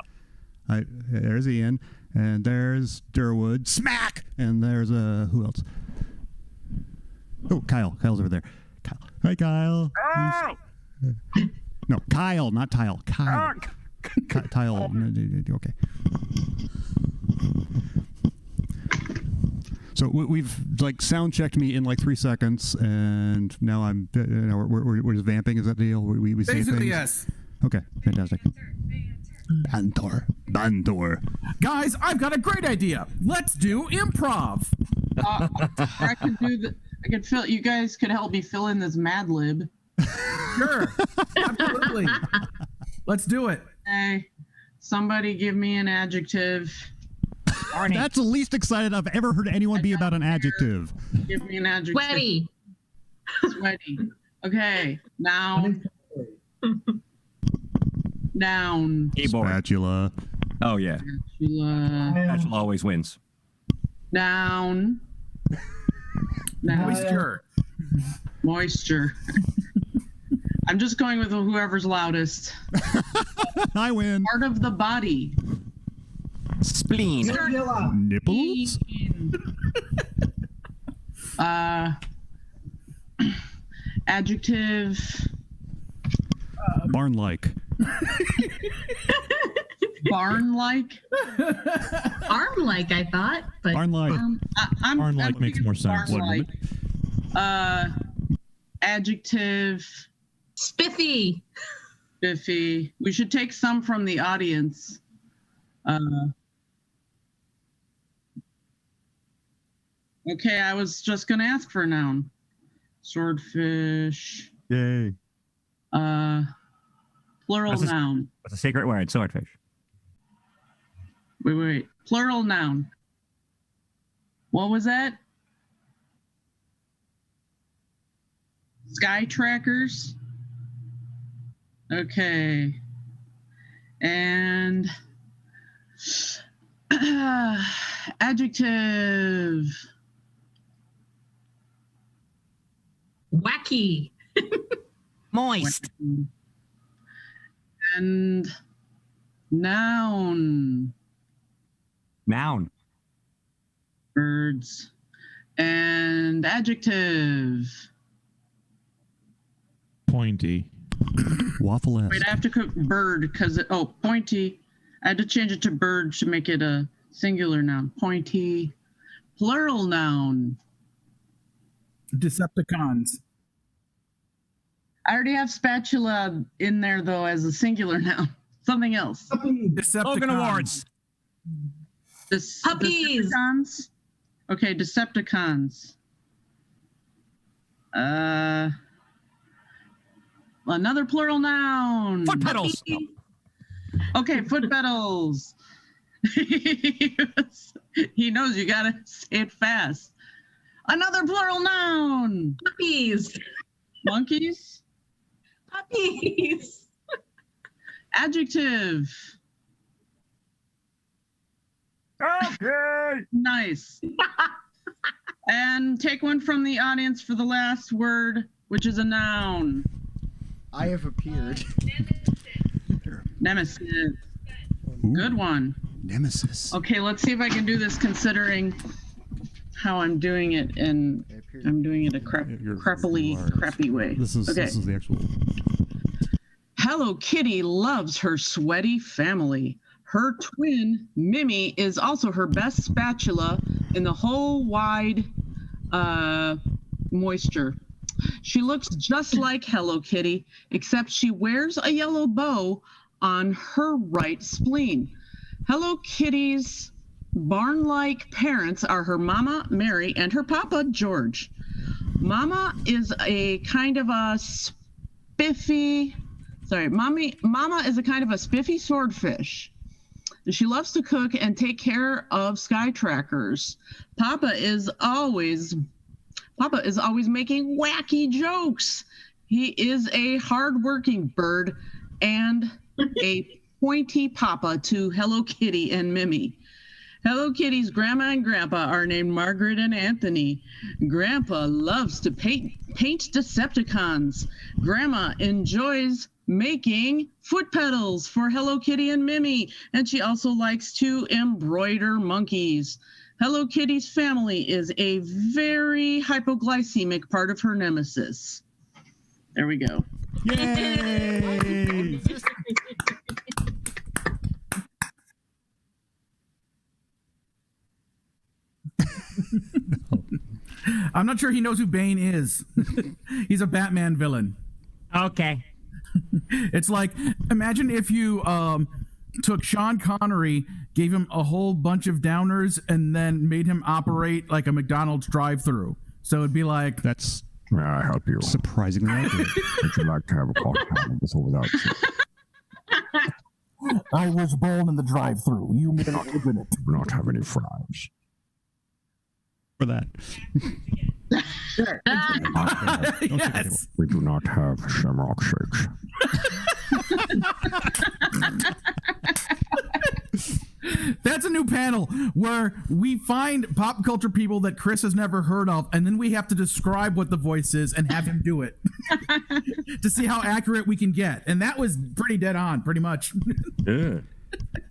There's Ian, and there's Durwood. Smack. And there's who else? Oh, Kyle. Kyle's over there. Kyle. Hi, Kyle. Oh! No, Kyle, not Tile. Kyle. Tile. Okay. So we've like sound checked me in like 3 seconds, and now I'm we're just vamping. Is that the deal? We say Basically, things? yes. Okay, fantastic. Bantor. Guys, I've got a great idea. Let's do improv. I could do the. I could fill. You guys could help me fill in this Mad Lib. Sure. Absolutely. Let's do it. Hey, somebody give me an adjective. That's the least excited I've ever heard anyone be about an adjective. Give me an adjective. Sweaty. Sweaty. Okay. Noun. Noun. Keyboard. Spatula. Oh, yeah. Spatula always wins. Noun. Moisture. Moisture. I'm just going with whoever's loudest. I win. Part of the body. Spleen. Nipples. Adjective. Barn-like. Barn-like? Arm-like, I thought. But Barn-like. Barn-like makes more sense. Barn-like. Adjective. Spiffy. Spiffy. We should take some from the audience. Okay, I was just going to ask for a noun. Swordfish. Yay. Plural noun. What's a secret word? Swordfish. Wait. Plural noun. What was that? Sky trackers. Okay. And adjective. Wacky. Moist. And noun. Noun. Birds. And adjective. Pointy. Waffle-esque. Wait, I have to cook bird because pointy. I had to change it to bird to make it a singular noun. Pointy. Plural noun. Decepticons. I already have spatula in there though as a singular noun. Something else. Decepticons. Logan Awards. Puppies. Decepticons. Okay, Decepticons. Another plural noun. Foot pedals. Okay, foot pedals. He knows you gotta say it fast. Another plural noun. Puppies. Monkeys. Puppies. Adjective. Okay. Nice. And take one from the audience for the last word, which is a noun. I have appeared. Nemesis. Ooh, Good one. Nemesis. Okay, let's see if I can do this considering how I'm doing it in I'm doing it a crappy way. This is the actual. Hello Kitty loves her sweaty family. Her twin, Mimi, is also her best spatula in the whole wide moisture. She looks just like Hello Kitty, except she wears a yellow bow on her right spleen. Hello Kitty's barn-like parents are her mama, Mary, and her papa, George. Mama is a kind of a spiffy, Mama is a kind of a spiffy swordfish. She loves to cook and take care of sky trackers. Papa is always making wacky jokes. He is a hardworking bird and a pointy papa to Hello Kitty and Mimi. Hello Kitty's grandma and grandpa are named Margaret and Anthony. Grandpa loves to paint Decepticons. Grandma enjoys making foot pedals for Hello Kitty and Mimi, and she also likes to embroider monkeys. Hello Kitty's family is a very hypoglycemic part of her nemesis. There we go. Yay! I'm not sure he knows who Bane is. He's a Batman villain. Okay. It's like, imagine if you took Sean Connery, gave him a whole bunch of downers, and then made him operate like a McDonald's drive-thru. So it'd be like, that's may I help you? Surprisingly accurate. Would you like to have a coffee with or without chip? I was born in the drive-thru. You may not live in it. Do not have any fries. For that. Sure. Yes. We do not have shamrock shakes. That's a new panel where we find pop culture people that Chris has never heard of, and then we have to describe what the voice is and have him do it to see how accurate we can get. And that was pretty dead on, pretty much. Yeah.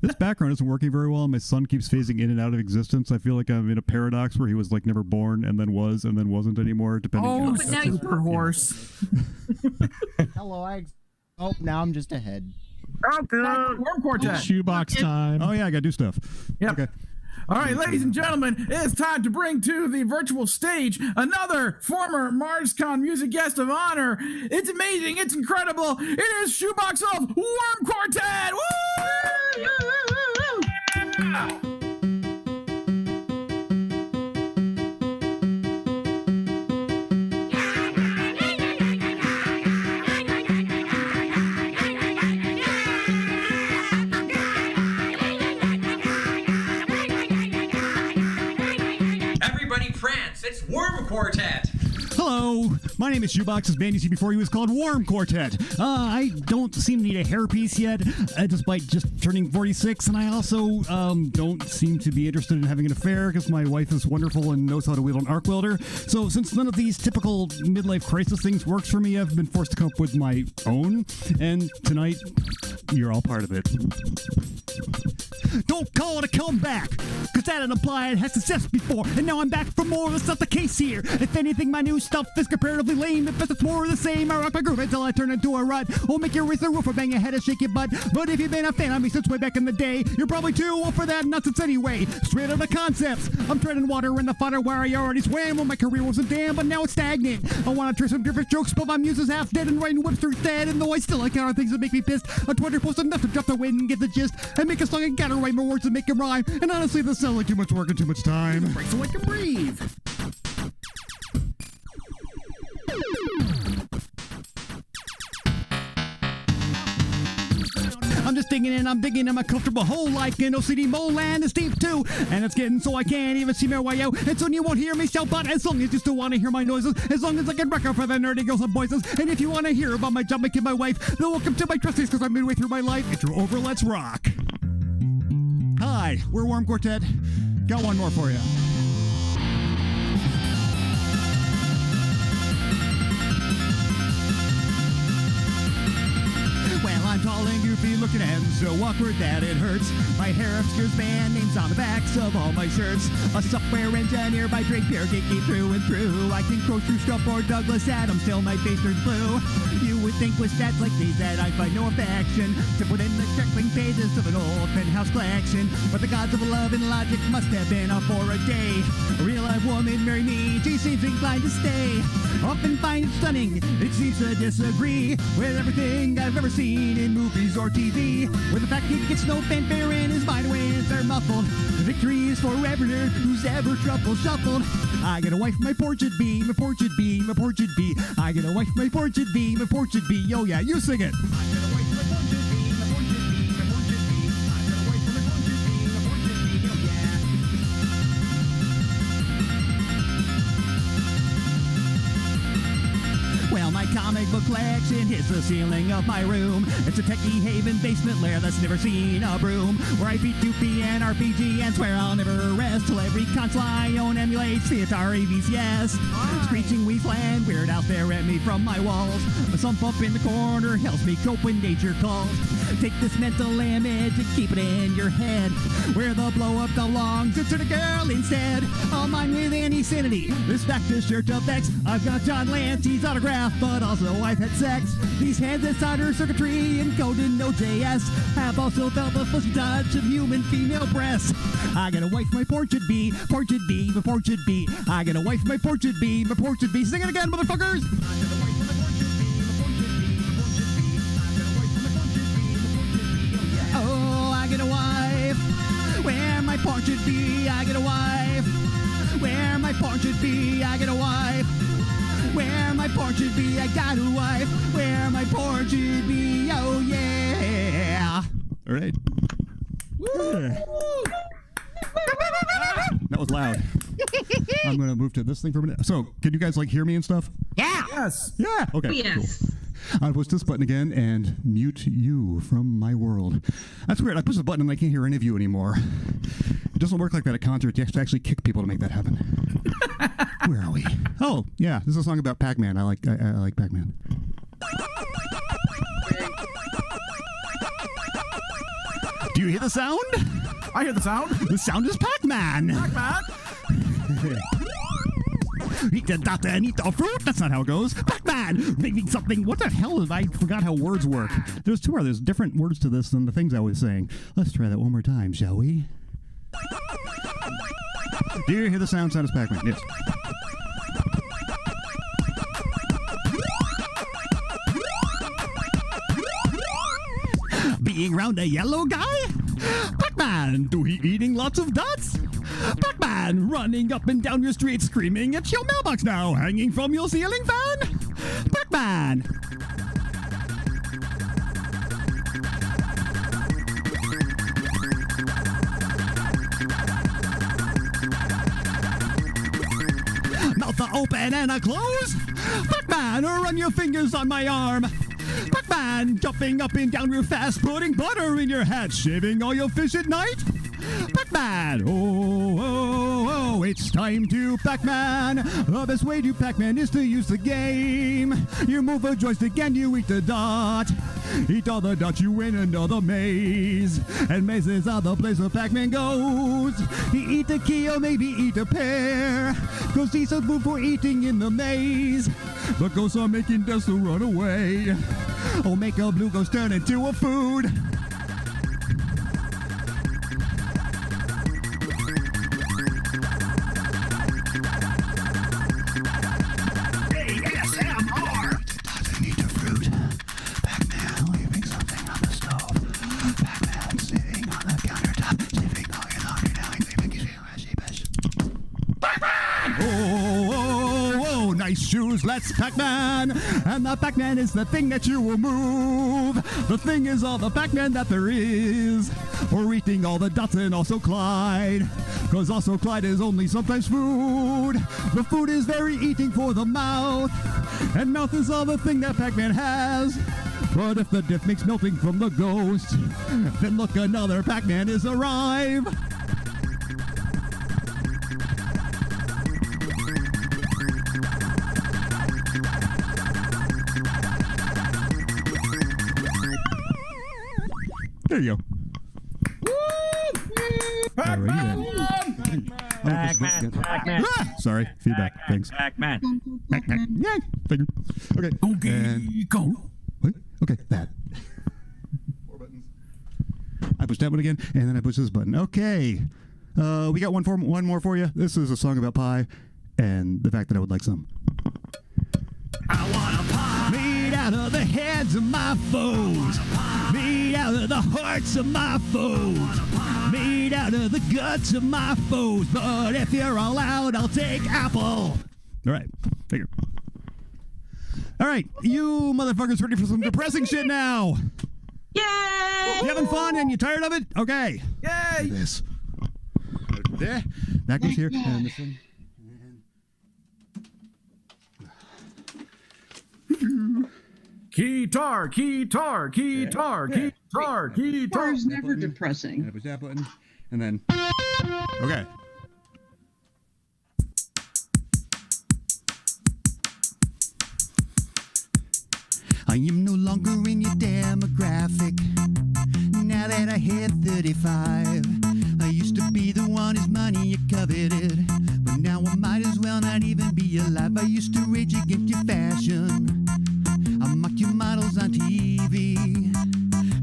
This background isn't working very well. My son keeps phasing in and out of existence. I feel like I'm in a paradox where he was like never born and then was and then wasn't anymore. Depending. Oh, super horse. Hello, now I'm just ahead. Worm Quartet. ShoEboX time. Oh yeah, I gotta do stuff. Yep. Okay. All right, ladies and gentlemen, it's time to bring to the virtual stage another former MarsCon music guest of honor. It's amazing. It's incredible. It is ShoEboX of Worm Quartet. Woo! Everybody prance. It's Worm Quartet. Hello, my name is ShoEboX. As band you see before you was called Worm Quartet. I don't seem to need a hairpiece yet, despite just turning 46, and I also don't seem to be interested in having an affair because my wife is wonderful and knows how to wield an arc welder. So since none of these typical midlife crisis things works for me, I've been forced to come up with my own, and tonight, you're all part of it. Don't call it a comeback, because that would imply it has success before, and now I'm back for more. That's not the case here. If anything, my new stuff is comparatively lame. If it's more of the same, I rock my groove until I turn into a rut. I'll make you raise the roof or bang your head and shake your butt. But if you've been a fan of me since way back in the day, you're probably too old for that nonsense anyway. Straight out of concepts. I'm treading water in the fodder where I already swam when my career wasn't damn, but now it's stagnant. I want to try some different jokes, but my muse is half dead and writing whips through dead. And though I still encounter things that make me pissed, on Twitter post enough to drop the weight and get the gist. I make a song and gotta write more words and make it rhyme. And honestly, this sounds like too much work and too much time. Break so I can breathe. I'm just digging in, I'm digging in my comfortable hole like an OCD mole land is deep too. And it's getting so I can't even see my way out. And soon you won't hear me shout, but as long as you still want to hear my noises, as long as I can record for the nerdy girls and boys. And if you want to hear about my job making my wife, then welcome to my trustees because I'm midway through my life. Intro over, let's rock. Hi, we're Worm Quartet. Got one more for you. Well, I'm tall and goofy looking and so awkward that it hurts. My hair obscures band names on the backs of all my shirts. A software engineer by drink beer, geeky through and through. I can quote through Strupp or Douglas Adams till my face turns blue. You would think with stats like these that I find no affection to put in the crackling pages of an old penthouse collection. But the gods of love and logic must have been up for a day. A real life woman marry me, she seems inclined to stay. Often find it stunning, it seems to disagree with everything I've ever seen in movies or TV. Where the fact he gets no fanfare and his mind ways are muffled. The victory is for everyone who's ever trouble shuffled. I get a wife, my portrait be, my portrait be, my portrait be. I get a wife, my portrait be, my portrait be. Yo, yeah, you sing it. Well, my comic book collection hits the ceiling of my room. It's a techie haven basement lair that's never seen a broom. Where I beat Doopy and RPG and swear I'll never rest till every console I own emulates the Atari VCS. Screeching Weasland, Weird Al stare at me from my walls. A sump up in the corner helps me cope when nature calls. Take this mental image and keep it in your head. Where the blow up belongs, it's to the girl instead. All mine with any sanity. This Baptist Church of X. I've got John Lance's autograph, but also I've had sex. These hands inside her circuitry encoded in Node.js have also felt the fuzzy touch of human female breasts. I got a wife, my portrait be, portrait be, my portrait be. I got a wife, my portrait be, my portrait be. Sing it again, motherfuckers! Oh, I get a wife, where my portrait be. I get a wife, where my portrait be. I get a wife, where my portrait be. I got a wife, where my portrait be. Oh yeah. All right. That was loud. I'm going to move to this thing for a minute. So, can you guys like hear me and stuff? Yeah. Yes. Yeah. Okay. Yes. Cool. I'll push this button again and mute you from my world. That's weird. I push the button and I can't hear any of you anymore. It doesn't work like that at concerts. You have to actually kick people to make that happen. Where are we? Oh, yeah. This is a song about Pac-Man. I like Pac-Man. Do you hear the sound? I hear the sound. The sound is Pac-Man. Pac-Man. Eat the doctor and eat the fruit. That's not how it goes. Pac-Man making something. What the hell is? I forgot how words work. There's different words to this than the things I was saying. Let's try that one more time, shall we? Do you hear the sound? Sound is Pac-Man. Yes. Being round a yellow guy? Pac-Man, do he eating lots of dots? Pac-Man, running up and down your street screaming at your mailbox now, hanging from your ceiling fan? Pac-Man! Mouth a open and a close? Pac-Man, run your fingers on my arm. Pac-Man, jumping up and down real fast, putting butter in your hat, shaving all your fish at night? Pac-Man, oh, oh, oh, it's time to Pac-Man. The best way to Pac-Man is to use the game. You move a joystick and you eat the dot. Eat all the dots, you win another maze. And mazes are the place where Pac-Man goes. He eat a key or maybe eat a pear, 'cause he's a food for eating in the maze. But ghosts are making dust to run away. Oh, make a blue ghost turn into a food. ASMR. Doesn't eat a fruit. Pac-Man leaving something on the stove. Pac-Man sitting on the countertop, sniffing all your laundry now. He's leaving his Pac-Man! Oh, oh, oh, nice shoes, let's Pac-Man. And the Pac-Man is the thing that you will move. The thing is all the Pac-Man that there is. Or eating all the dots and also Clyde. 'Cause also Clyde is only sometimes food. The food is very eating for the mouth. And mouth is all the thing that Pac-Man has. But if the diff makes melting from the ghost, then look, another Pac-Man is arrived. There you go. Pac-Man! Pac-Man. Sorry, feedback. Thanks. Pac-Man. Yeah. Thank you. Okay. Go. What? Okay, that. More buttons. I push that one again, and then I push this button. Okay. We got one more for you. This is a song about pie and the fact that I would like some. I want a pie made out of the heads of my foes, made out of the hearts of my foes, made out of the guts of my foes. But if you're all out, I'll take apple. All right. Figure. All right. You motherfuckers ready for some depressing shit now? Yay! You having fun and you tired of it? Okay. Yay! This. There. That goes here. And this one. Keytar. Guitar's never depressing. And I push that button. And then. Okay. I am no longer in your demographic. Now that I hit 35, I used to be the one whose money you coveted, but now I might as well not even be alive. I used to rage against your fashion. I mocked your models on TV.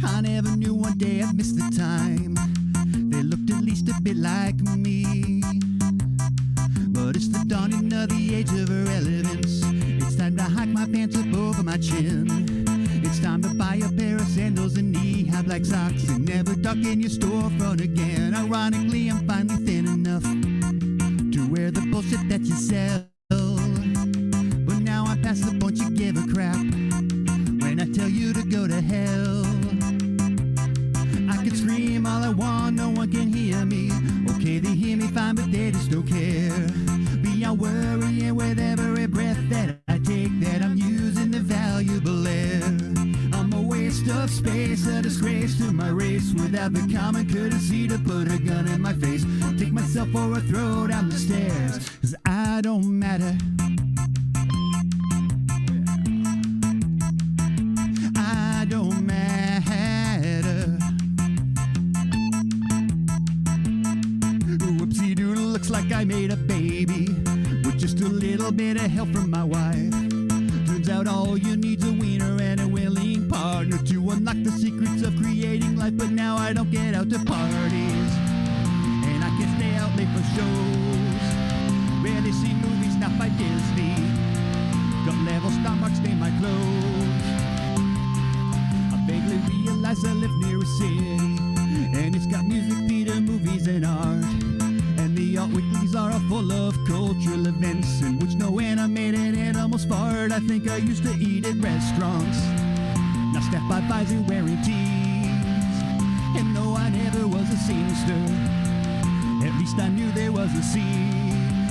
I never knew one day I'd miss the time. They looked at least a bit like me. But it's the dawning of the age of irrelevance. It's time to hike my pants up over my chin. It's time to buy a pair of sandals and knee-high black socks and never duck in your storefront again. Ironically, I'm finally thin enough to wear the bullshit that you sell. But now I'm past the point you give a crap when I tell you to go to hell. I can scream all I want, no one can hear me. Okay, they hear me fine, but they just don't care. Beyond worrying with every breath that I take, that I'm using the valuable air. I'm a waste of space, a disgrace to my race, without the common courtesy to put a gun in my face. Take myself for a throw down the stairs, 'cause I don't matter. I don't matter. Whoopsie doodle, looks like I made a baby with just a little bit of help from my wife. Turns out all you need's a wiener and a willing partner to unlock the secrets of creating life. But now I don't get out to parties, and I can stay out late for shows. Rarely see movies not by Disney. Gut level star marks stain my clothes. I vaguely realize I live near a city, and it's got music, theater, movies, and art. And the art weeklies are all full of cultural events in which no animated animals fart. I think I used to eat at restaurants, now staffed by visor wearing tees. And though I never was a sinister, at least I knew there was a scene.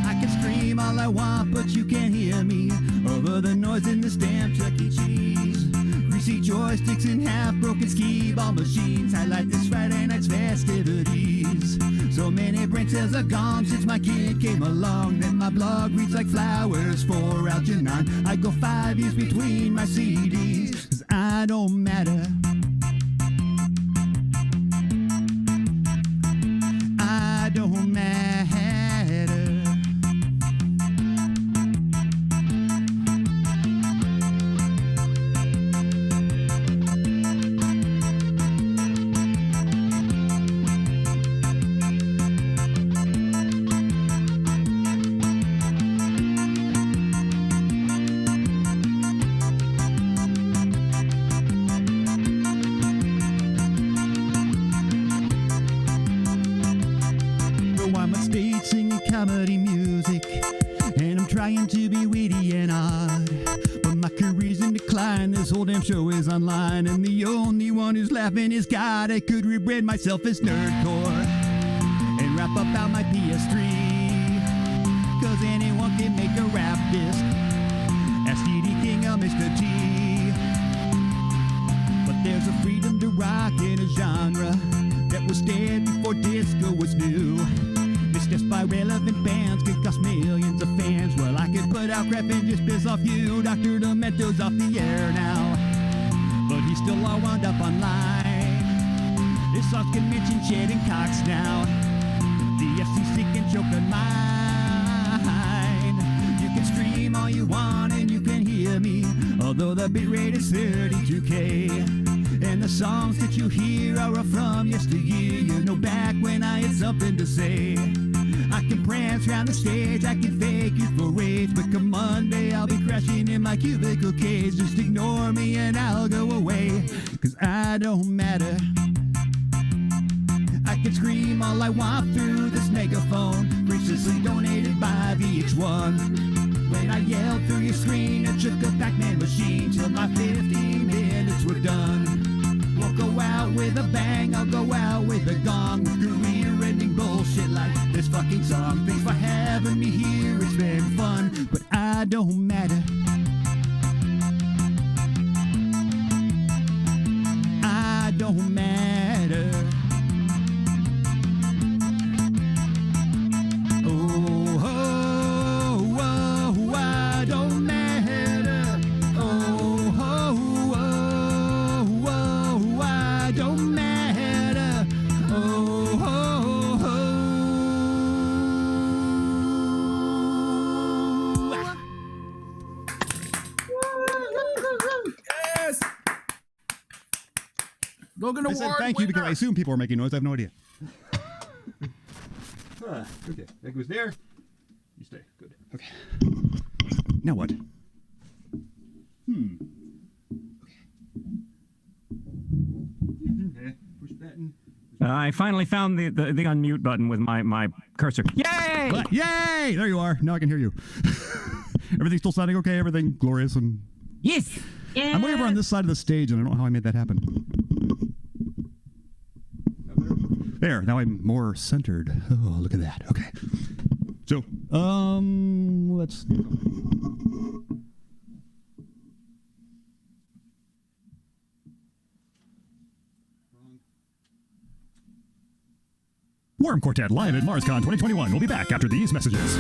I can scream all I want, but you can't hear me over the noise in this damn Chuck E. Cheese. Greasy joysticks and half-broken skee-ball machines highlight this Friday night's festivities. So many brain cells are gone since my kid came along. Then my blog reads like flowers for Algernon. I go 5 years between my CDs, 'cause I don't matter. I don't matter. Comedy music, and I'm trying to be witty and odd, but my career's in decline. This whole damn show is online, and the only one who's laughing is God. I could rebrand myself as Nerdcore and rap about my PS3, 'cause anyone can make a rap disc. Ask D.D. King or Mr. T. But there's a freedom to rock in a genre that was dead before disco was new. Just by relevant bands could cost millions of fans. Well, I could put out crap and just piss off you. Dr. Demento's off the air now, but he you still are wound up online. This song's can mention shedding cocks now. The FCC can choke on mine. You can stream all you want and you can hear me, although the bitrate is 32K. And the songs that you hear are from yesteryear. You know, back when I had something to say. I can prance around the stage, I can fake you for rage, but come Monday I'll be crashing in my cubicle cage. Just ignore me and I'll go away, cause I don't matter. I can scream all I want through this megaphone, graciously donated by VH1. When I yelled through your screen, it took a Pac-Man machine till my 15 minutes were done. Won't go out with a bang, I'll go out with a gong, with career-ending bullshit like this fucking song. Thanks for having me here, it's been fun, but I don't matter. I don't matter. Oh, oh, oh, I don't matter. Oh, oh, oh, oh, I don't matter. Oh, oh, oh. Yes. Logan I said Award thank you because I winner. assume people are making noise. I have no idea. Okay, that goes there. You stay. Good. Okay. Now what? Okay. Push button. I finally found the unmute button with my cursor. Yay! Yay! There you are. Now I can hear you. Everything's still sounding okay. Everything glorious and yes. Yeah. I'm way over on this side of the stage, and I don't know how I made that happen. There. Now I'm more centered. Oh, look at that. Okay. So, let's. Worm Quartet live at MarsCon 2021. We'll be back after these messages.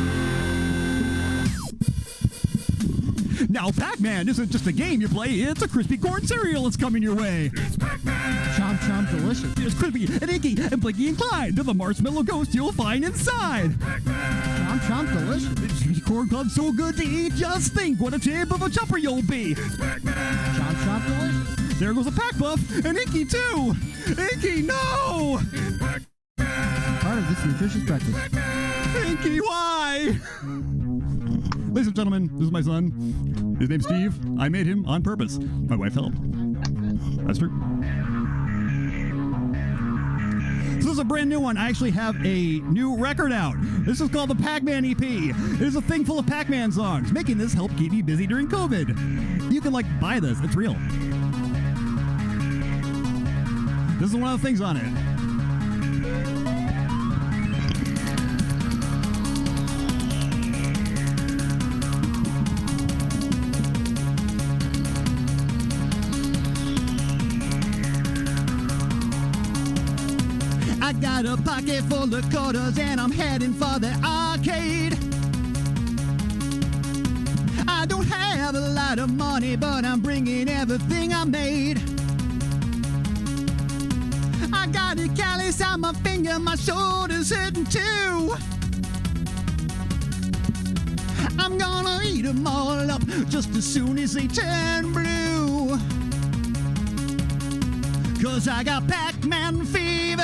Now, Pac-Man isn't just a game you play, it's a crispy corn cereal that's coming your way. It's Pac-Man. Chomp chomp delicious. It's crispy and inky and blinky and Clyde to the marshmallow ghost you'll find inside. Pac-Man. Chomp chomp delicious. It's sweet corn club so good to eat, just think what a tip of a chopper you'll be. It's Pac-Man. Chomp chomp delicious. There goes a Pac Buff and Inky too. Inky, no! It's Pac-Man. Part of this nutritious breakfast. Inky, why? Ladies and gentlemen, this is my son. His name's Steve. I made him on purpose. My wife helped. That's true. So this is a brand new one. I actually have a new record out. This is called the Pac-Man EP. It is a thing full of Pac-Man songs. Making this help keep me busy during COVID. You can, buy this. It's real. This is one of the things on it. I got a pocket full of quarters and I'm heading for the arcade. I don't have a lot of money, but I'm bringing everything I made. I got a callus on my finger, my shoulder's hurting too. I'm gonna eat them all up just as soon as they turn blue. 'Cause I got Pac-Man fever.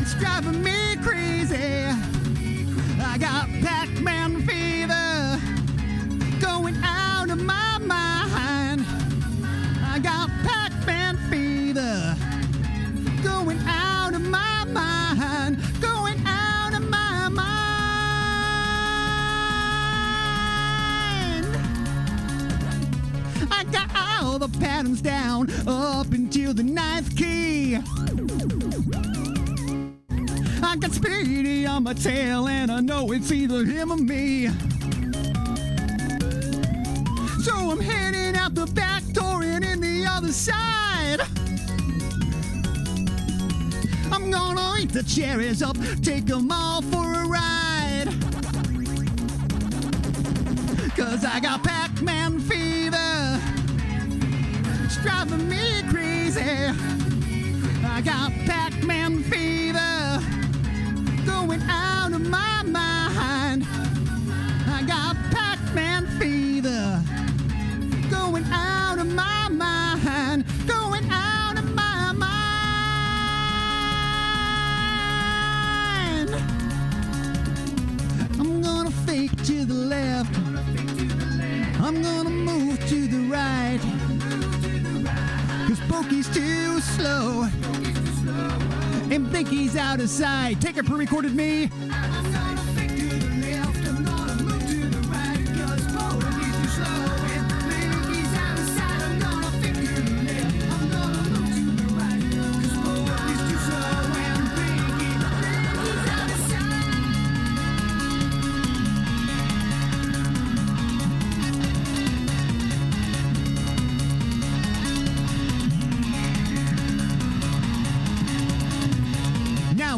It's driving me crazy. I got Pac-Man fever going out of my mind. I got Pac-Man fever going out of my mind. Going out of my mind. I got all the patterns down up until the 9th key. I got Speedy on my tail and I know it's either him or me. So I'm heading out the back door and in the other side. I'm gonna eat the cherries up, take them all for a ride. 'Cause I got Pac-Man fever. It's driving me crazy. I got Pac-Man fever, going out of my mind. I got Pac-Man fever, going out of my mind, going out of my mind. I'm gonna fake to the left, I'm gonna move to the right, 'cause Pokey's too slow and Dinky's out of sight. Take it, pre-recorded me.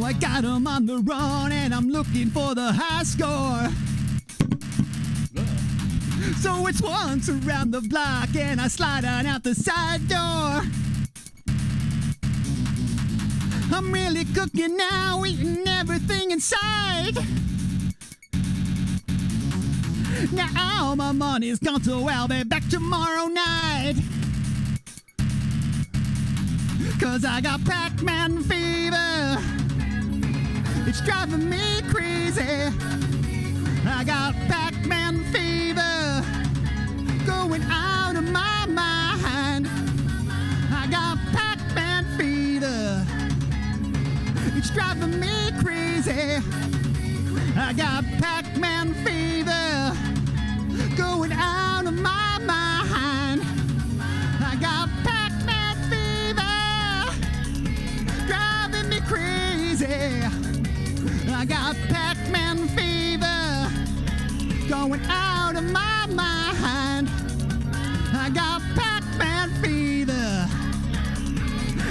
I got him on the run and I'm looking for the high score. So it's once around the block and I slide on out the side door. I'm really cooking now, eating everything inside. Now all my money's gone, so I'll be back tomorrow night. 'Cause I got Pac-Man fever, it's driving me crazy. I got Pac-Man fever, going out of my mind. I got Pac-Man fever, it's driving me crazy. I got Pac-Man fever, going out of my mind. I got Pac-Man fever, driving me crazy. I got Pac-Man fever, going out of my mind. I got Pac-Man fever,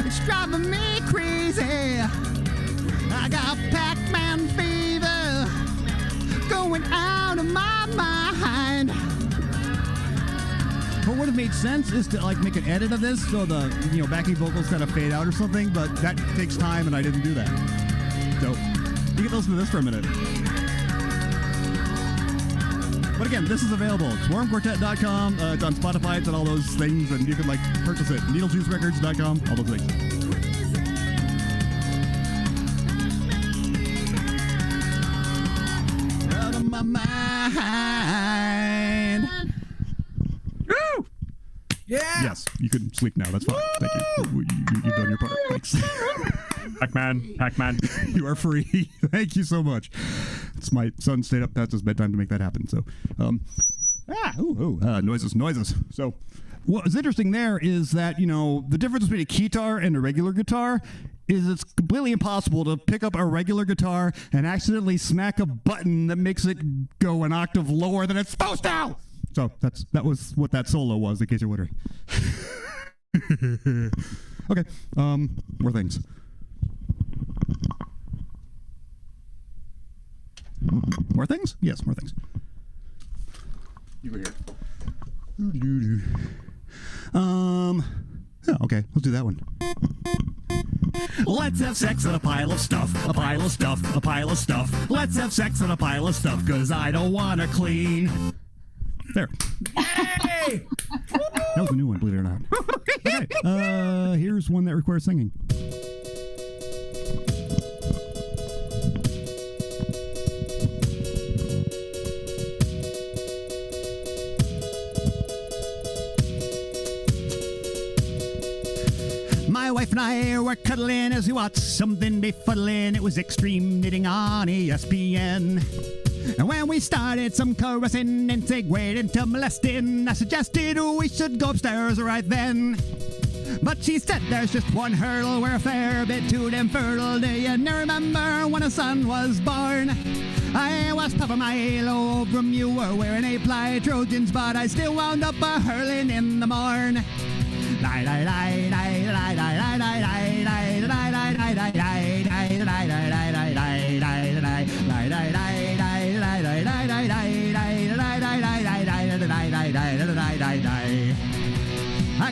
it's driving me crazy. I got Pac-Man fever, going out of my mind. What would have made sense is to like make an edit of this so the backing vocals kind of fade out or something, but that takes time and I didn't do that. So you can listen to this for a minute. But again, this is available. It's wormquartet.com. It's on Spotify. It's on all those things, and you can purchase it. Needlejuicerecords.com. All those things. Out of my mind. Woo! Yeah. Yes, you can sleep now. That's fine. Thank you. You've done your part. Thanks. Pac-Man. You are free. Thank you so much. It's my son stayed up past his bedtime to make that happen. So, noises. So, what's interesting there is that, the difference between a keytar and a regular guitar is it's completely impossible to pick up a regular guitar and accidentally smack a button that makes it go an octave lower than it's supposed to. So, that was what that solo was, in case you're wondering. Okay, more things. More things? Yes, more things. You were here. Yeah, okay, let's do that one. Let's have sex on a pile of stuff, a pile of stuff, a pile of stuff. Let's have sex on a pile of stuff, 'cause I don't want to clean. There. Hey! That was a new one, believe it or not. Okay, here's one that requires singing. My wife and I were cuddling as we watched something befuddling. It was Extreme Knitting on ESPN. And when we started some caressing and segued into molesting, I suggested we should go upstairs right then. But she said there's just one hurdle, we're a fair bit too damn fertile. Do you remember when a son was born? I was puffing my halo over him, you were wearing a ply Trojans, but I still wound up hurling in the morn. I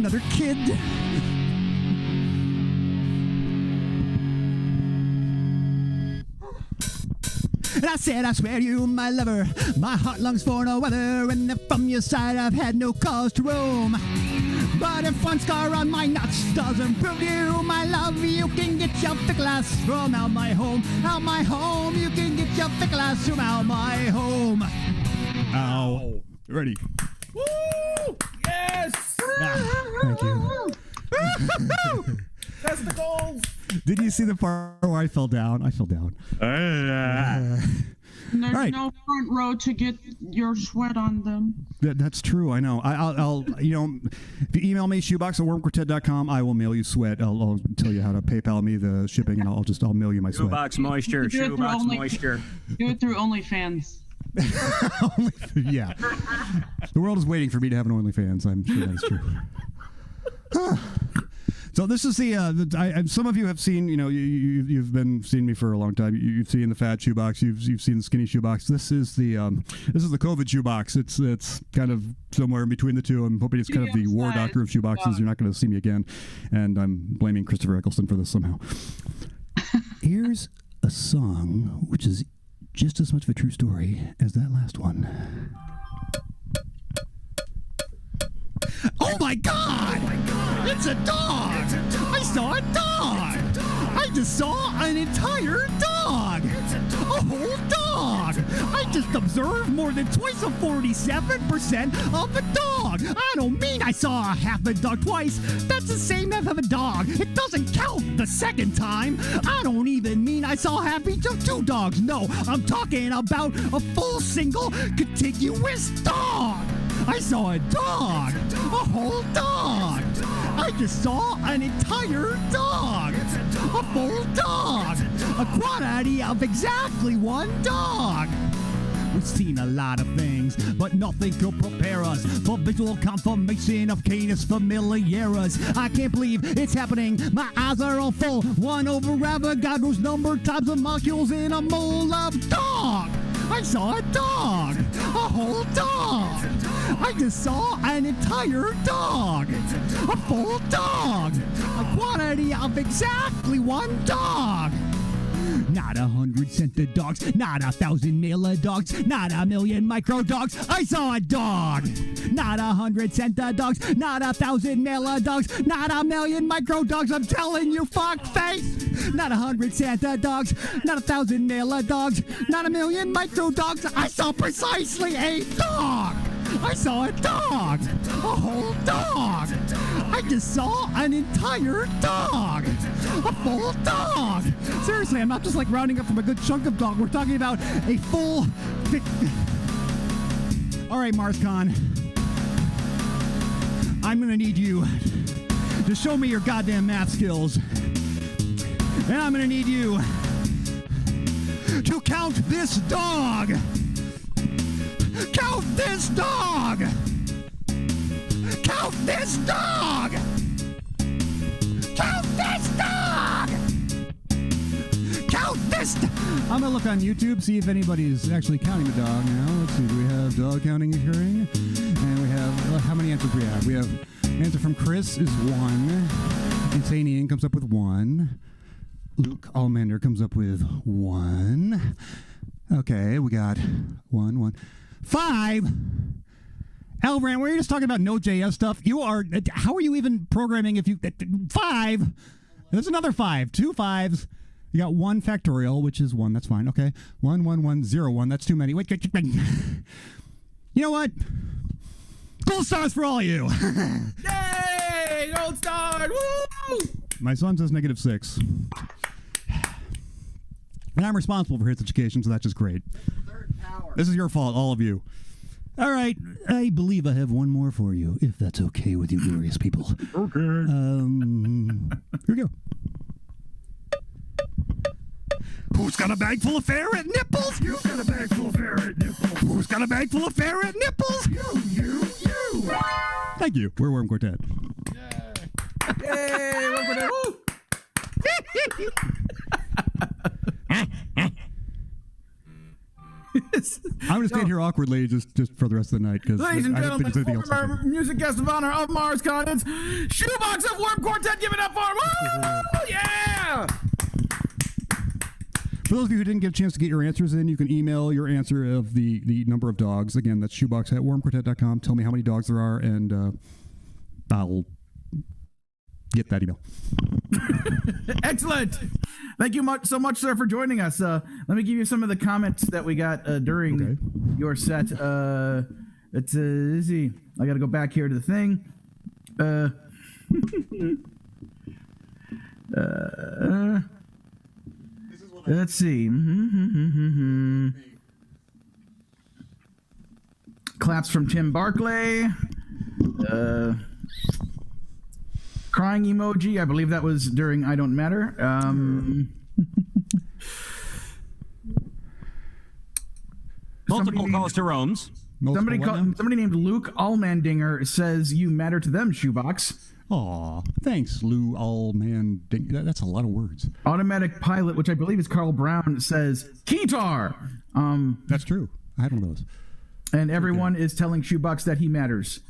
another kid. And I said, I swear you, my lover, my heart longs for no other, and if from your side I've had no cause to roam. But if one scar on my nuts doesn't prove you my love, you can get your fickle ass from out my home. Out my home, you can get your fickle ass from out my home. Ow. Ready? Woo! Yes! Thank you. Testicles! Did you see the part where I fell down? I fell down. And there's Right. no front row to get your sweat on them. That's true. I know. I'll if you email me ShoEboX at wormquartet.com, I will mail you sweat. I'll tell you how to PayPal me the shipping, and I'll mail you my sweat. Shoebox moisture. Do it through Shoebox only- moisture. Do it through OnlyFans. Yeah. The world is waiting for me to have an OnlyFans. I'm sure that's true. So this is the some of you have seen, you've been seeing me for a long time. You've seen the fat shoebox. You've seen the skinny shoebox. This is the COVID shoebox. It's kind of somewhere in between the two. I'm hoping it's kind of the war doctor of shoeboxes. You're not going to see me again, and I'm blaming Christopher Eccleston for this somehow. Here's a song which is just as much of a true story as that last one. Oh my God! It's a dog! I saw a dog! I just saw an entire dog! A whole dog! I just observed more than twice of 47% of a dog! I don't mean I saw a half a dog twice! That's the same half of a dog! It doesn't count the second time! I don't even mean I saw half each of two dogs! No, I'm talking about a full single contiguous dog! I saw a dog! A whole dog! I just saw an entire dog! A full dog! A quantity of exactly one dog! We've seen a lot of things, but nothing could prepare us for visual confirmation of Canis familiaris. I can't believe it's happening. My eyes are all full. 1 over Avogadro's number times the molecules in a mole of dog! I saw a dog! A whole dog! I just saw an entire dog! A full dog! A quantity of exactly one dog! Not 100 scented dogs, not 1,000 male dogs, not 1,000,000 micro dogs. I saw a dog! Not 100 scented dogs, not 1,000 male dogs, not 1,000,000 micro dogs. I'm telling you, fuck face! Not 100 scented dogs, not 1,000 male dogs, not 1,000,000 micro dogs. I saw precisely a dog! I saw a dog! A whole dog! I just saw an entire dog! A full dog! Seriously, I'm not just like rounding up from a good chunk of dog. We're talking about a full... All right, MarsCon. I'm gonna need you to show me your goddamn math skills. And I'm gonna need you to count this dog! Count this dog! Count this dog! Count this dog! Count this! I'm gonna look on YouTube, see if anybody's actually counting the dog now. Let's see, do we have dog counting occurring? And we have, how many answers do we have? We have, answer from Chris is 1. Insane Ian comes up with 1. Luke Almander comes up with 1. Okay, we got 1. 5. Elvran, were you just talking about Node.js stuff? You are, how are you even programming if you, 5? There's another 5. 2 5s. You got 1 factorial, which is 1. That's fine. Okay. 1 1 1 0 1. That's too many. Wait. You know what? Gold stars for all of you. Yay! Gold star! Woo! My son says -6. And I'm responsible for his education, so that's just great. This is your fault, all of you. All right, I believe I have one more for you, if that's okay with you glorious people. Okay. Here we go. Who's got a bag full of ferret nipples? You got a bag full of ferret nipples. Who's got a bag full of ferret nipples? You. Thank you. We're Worm Quartet. Yay! Worm Quartet! Woo! going to stand here awkwardly just for the rest of the night because Ladies and I don't think gentlemen, there's anything else. former music guest of honor of MarsCon, it's ShoEboX of Worm Quartet. Give it up for him. Woo! Yeah! For those of you who didn't get a chance to get your answers in, you can email your answer of the number of dogs. Again, that's ShoEboX at wormquartet.com. Tell me how many dogs there are, and I'll get that email. Excellent. Thank you so much, sir, for joining us. Let me give you some of the comments that we got during your set. Let's see. I got to go back here to the thing. Let's see. Claps from Tim Barclay. Crying emoji. I believe that was during I Don't Matter. Multiple calls to Rome's. Somebody named Luke Allmandinger says you matter to them, ShoEboX. Aw, thanks, Lou Allmandinger. That's a lot of words. Automatic Pilot, which I believe is Carl Brown, says Keytar. That's true. I had one of those. And everyone is telling ShoEboX that he matters.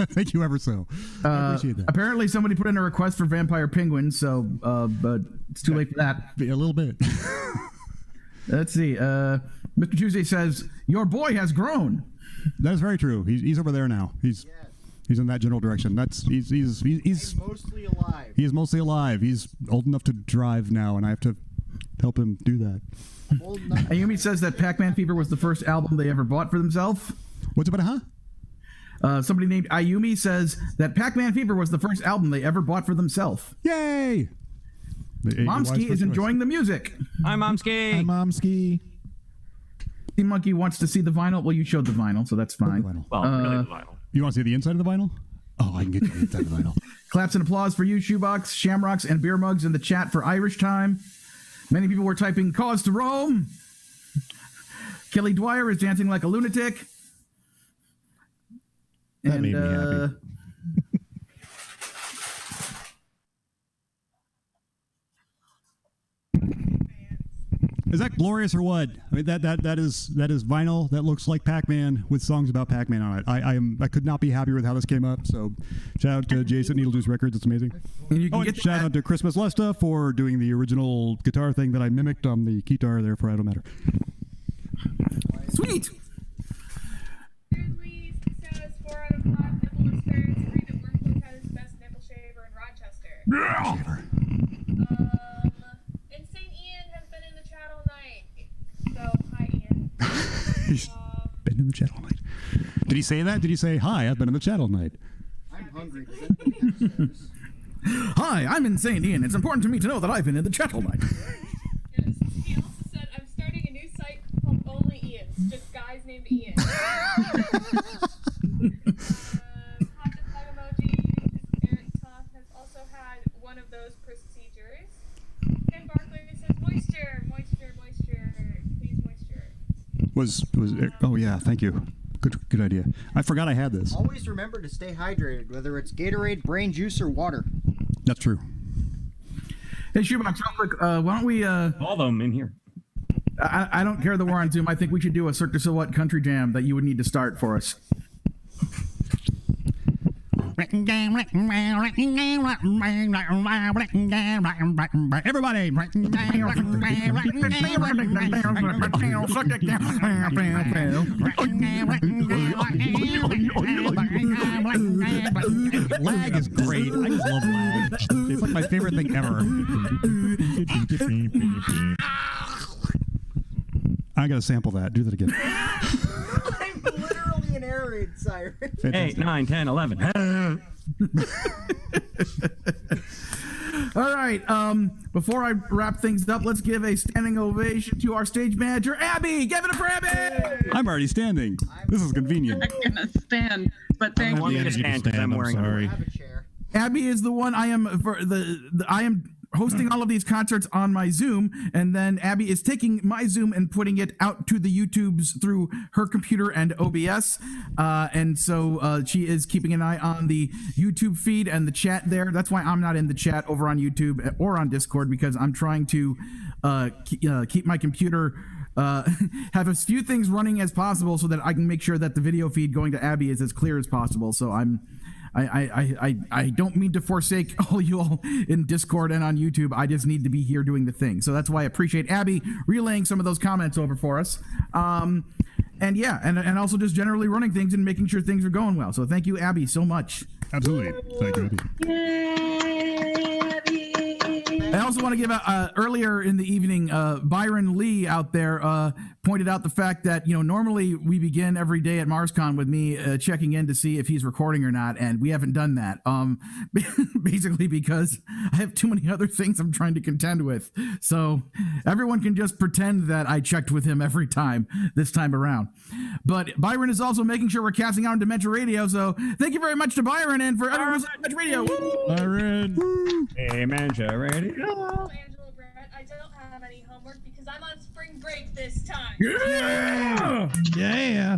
Thank you ever so. I appreciate that. Apparently, somebody put in a request for Vampire Penguin, so but it's too late for that. A little bit. Let's see. Mr. Tuesday says your boy has grown. That is very true. He's over there now. He's in that general direction. He's mostly alive. He is mostly alive. He's old enough to drive now, and I have to help him do that. Ayumi says that Pac-Man Fever was the first album they ever bought for themselves. What's about somebody named Ayumi says that Pac-Man Fever was the first album they ever bought for themselves. Yay! Momski is enjoying the music. Hi, Momski. Hi, Momski. The Monkey wants to see the vinyl. Well, you showed the vinyl, so that's fine. Well, really the vinyl. You want to see the inside of the vinyl? Oh, I can get you the inside of the vinyl. Claps and applause for you, ShoEboX, Shamrocks, and Beer Mugs in the chat for Irish time. Many people were typing cause to Rome. Kelly Dwyer is dancing like a lunatic. That made me happy. Is that glorious or what? I mean, that is vinyl that looks like Pac-Man with songs about Pac-Man on it. I could not be happier with how this came up. So shout out to Jason Needlejuice Records. It's amazing. And shout out to Christmas Lesta for doing the original guitar thing that I mimicked on the guitar there for I Don't Matter. Sweet. Weirdly says 4 out of 5 nipple experience agree that Worm Quartet is the best nipple shaver in Rochester. And St. Ian has been in the chat all night. So hi Ian. He's been in the chat all night. Did he say that? Did he say, hi, I've been in the chat all night? I'm hungry. Hi, I'm in St. Ian. It's important to me to know that I've been in the chat all night. Yes. He also said, I'm starting a new site called Only Ian's. Just guys named Ian. Hot to flag emoji. Eric Toth has also had one of those procedures. Ken Barkley says, moisture. Please moisture. Was oh yeah, thank you. Good idea. I forgot I had this. Always remember to stay hydrated, whether it's Gatorade, brain juice, or water. That's true. Hey, ShoEboX, real quick, why don't we... all of them in here. I don't care that we're on Zoom. I think we should do a Cirque du Soleil country jam that you would need to start for us. Everybody! Lag is great. I just love lag. It's like my favorite thing ever. I gotta sample that. Do that again. I'm literally an air raid siren. 8, 9, 10, 11. All right. Before I wrap things up, let's give a standing ovation to our stage manager, Abby. Give it up for Abby. I'm already standing. This is convenient. I'm gonna stand, but thank you. I'm sorry. Abby is the one I am for I am hosting all of these concerts on my Zoom, and then Abby is taking my Zoom and putting it out to the YouTubes through her computer and OBS, and so she is keeping an eye on the YouTube feed and the chat there. That's why I'm not in the chat over on YouTube or on Discord, because I'm trying to keep my computer have as few things running as possible so that I can make sure that the video feed going to Abby is as clear as possible. So I don't mean to forsake all you all in Discord and on YouTube. I just need to be here doing the thing. So that's why I appreciate Abby relaying some of those comments over for us. And yeah, and also just generally running things and making sure things are going well. So thank you, Abby, so much. Absolutely. Thank you, Abby. Yay, Abby. I also want to give earlier in the evening, Byron Lee out there pointed out the fact that, normally we begin every day at MarsCon with me checking in to see if he's recording or not, and we haven't done that. Basically because I have too many other things I'm trying to contend with. So everyone can just pretend that I checked with him every time this time around. But Byron is also making sure we're casting out on Demento Radio, so thank you very much to Byron and for everyone at Demento Radio. Woo! Byron. Hey, Manja, ready? Angela Brett, I don't have any homework because I'm on spring break this time. Yeah! Yeah.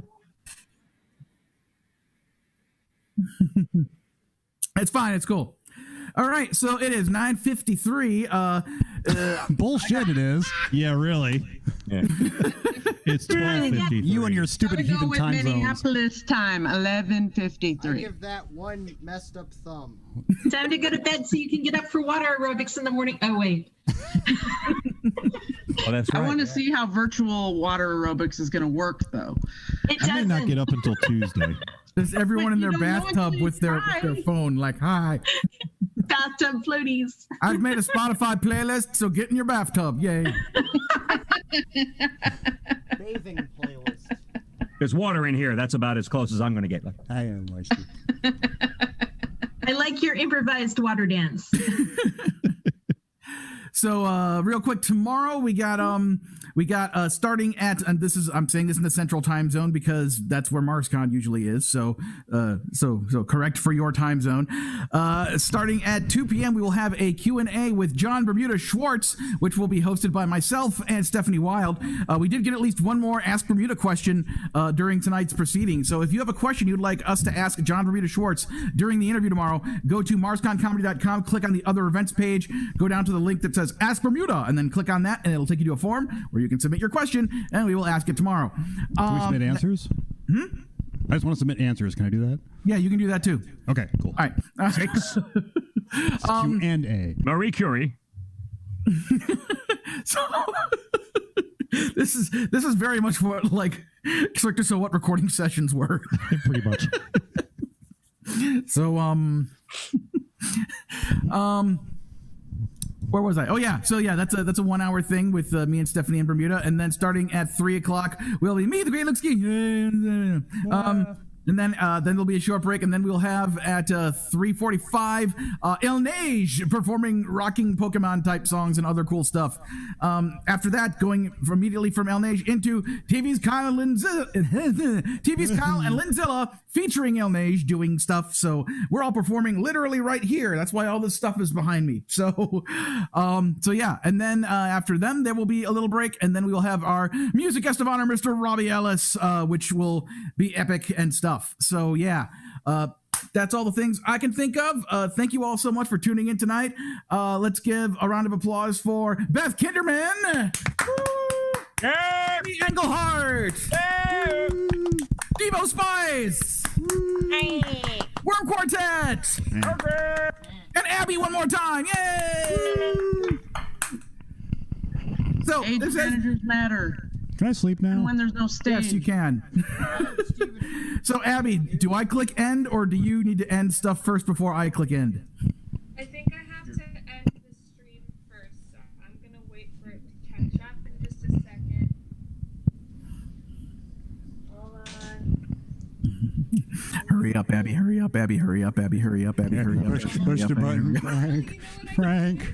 It's fine. It's cool. All right. So it is 9:53. Bullshit it is. Yeah, really. Yeah. It's 12:53. You and your stupid Gotta go heathen with time zones. Minneapolis time, I 11:53. give that one messed up thumb. Time to go to bed so you can get up for water aerobics in the morning. Oh, wait. Oh, that's I right. want to see how virtual water aerobics is going to work, though. It I may doesn't. not get up until Tuesday. There's everyone in their you don't know bathtub until with you their try. phone, like, hi. Bathtub floaties. I've made a Spotify playlist, so get in your bathtub. Yay. Bathing playlist. There's water in here. That's about as close as I'm going to get. I am moisty. I like your improvised water dance. So real quick, tomorrow we got starting at, and I'm saying this in the Central Time Zone because that's where MarsCon usually is. So correct for your time zone. Starting at 2 p.m. we will have a Q&A with John Bermuda Schwartz, which will be hosted by myself and Stephanie Wild. We did get at least one more Ask Bermuda question during tonight's proceeding. So if you have a question you'd like us to ask John Bermuda Schwartz during the interview tomorrow, go to MarsConComedy.com, click on the other events page, go down to the link that says Ask Bermuda, and then click on that, and it'll take you to a form where you can submit your question, and we will ask it tomorrow. Can we submit answers? I just want to submit answers. Can I do that? Yeah, you can do that too. Okay, cool. All right. 6. Q&A. Marie Curie. So this is very much what like so what recording sessions were. Pretty much. So where was I? Oh yeah, so yeah, that's a 1 hour thing with me and Stephanie in Bermuda, and then starting at 3 o'clock will be me, the Great Luke Ski. And then there'll be a short break, and then we'll have at 3:45 El Neige performing rocking Pokemon type songs and other cool stuff. After that, going immediately from El Neige into TV's Kyle and Linzilla featuring El Neige doing stuff. So we're all performing literally right here. That's why all this stuff is behind me. So yeah. And then after them, there will be a little break, and then we will have our music guest of honor, Mr. Robbie Ellis, which will be epic and stuff. So yeah, that's all the things I can think of. Thank you all so much for tuning in tonight. Let's give a round of applause for Beth Kinderman, Amy Engelhardt, Divo Spice, Worm Quartet, and Abby one more time. Yay! So Age managers matter. Can I sleep now? When there's no stage. Yes, you can. So, Abby, do I click end, or do you need to end stuff first before I click end? I think I have to end the stream first, so I'm gonna wait for it to catch up in just a second. Hold on. Hurry up, Abby. Hurry up, Abby. Hurry up, Abby. Hurry up, Abby. Hurry up. Push the button, Frank.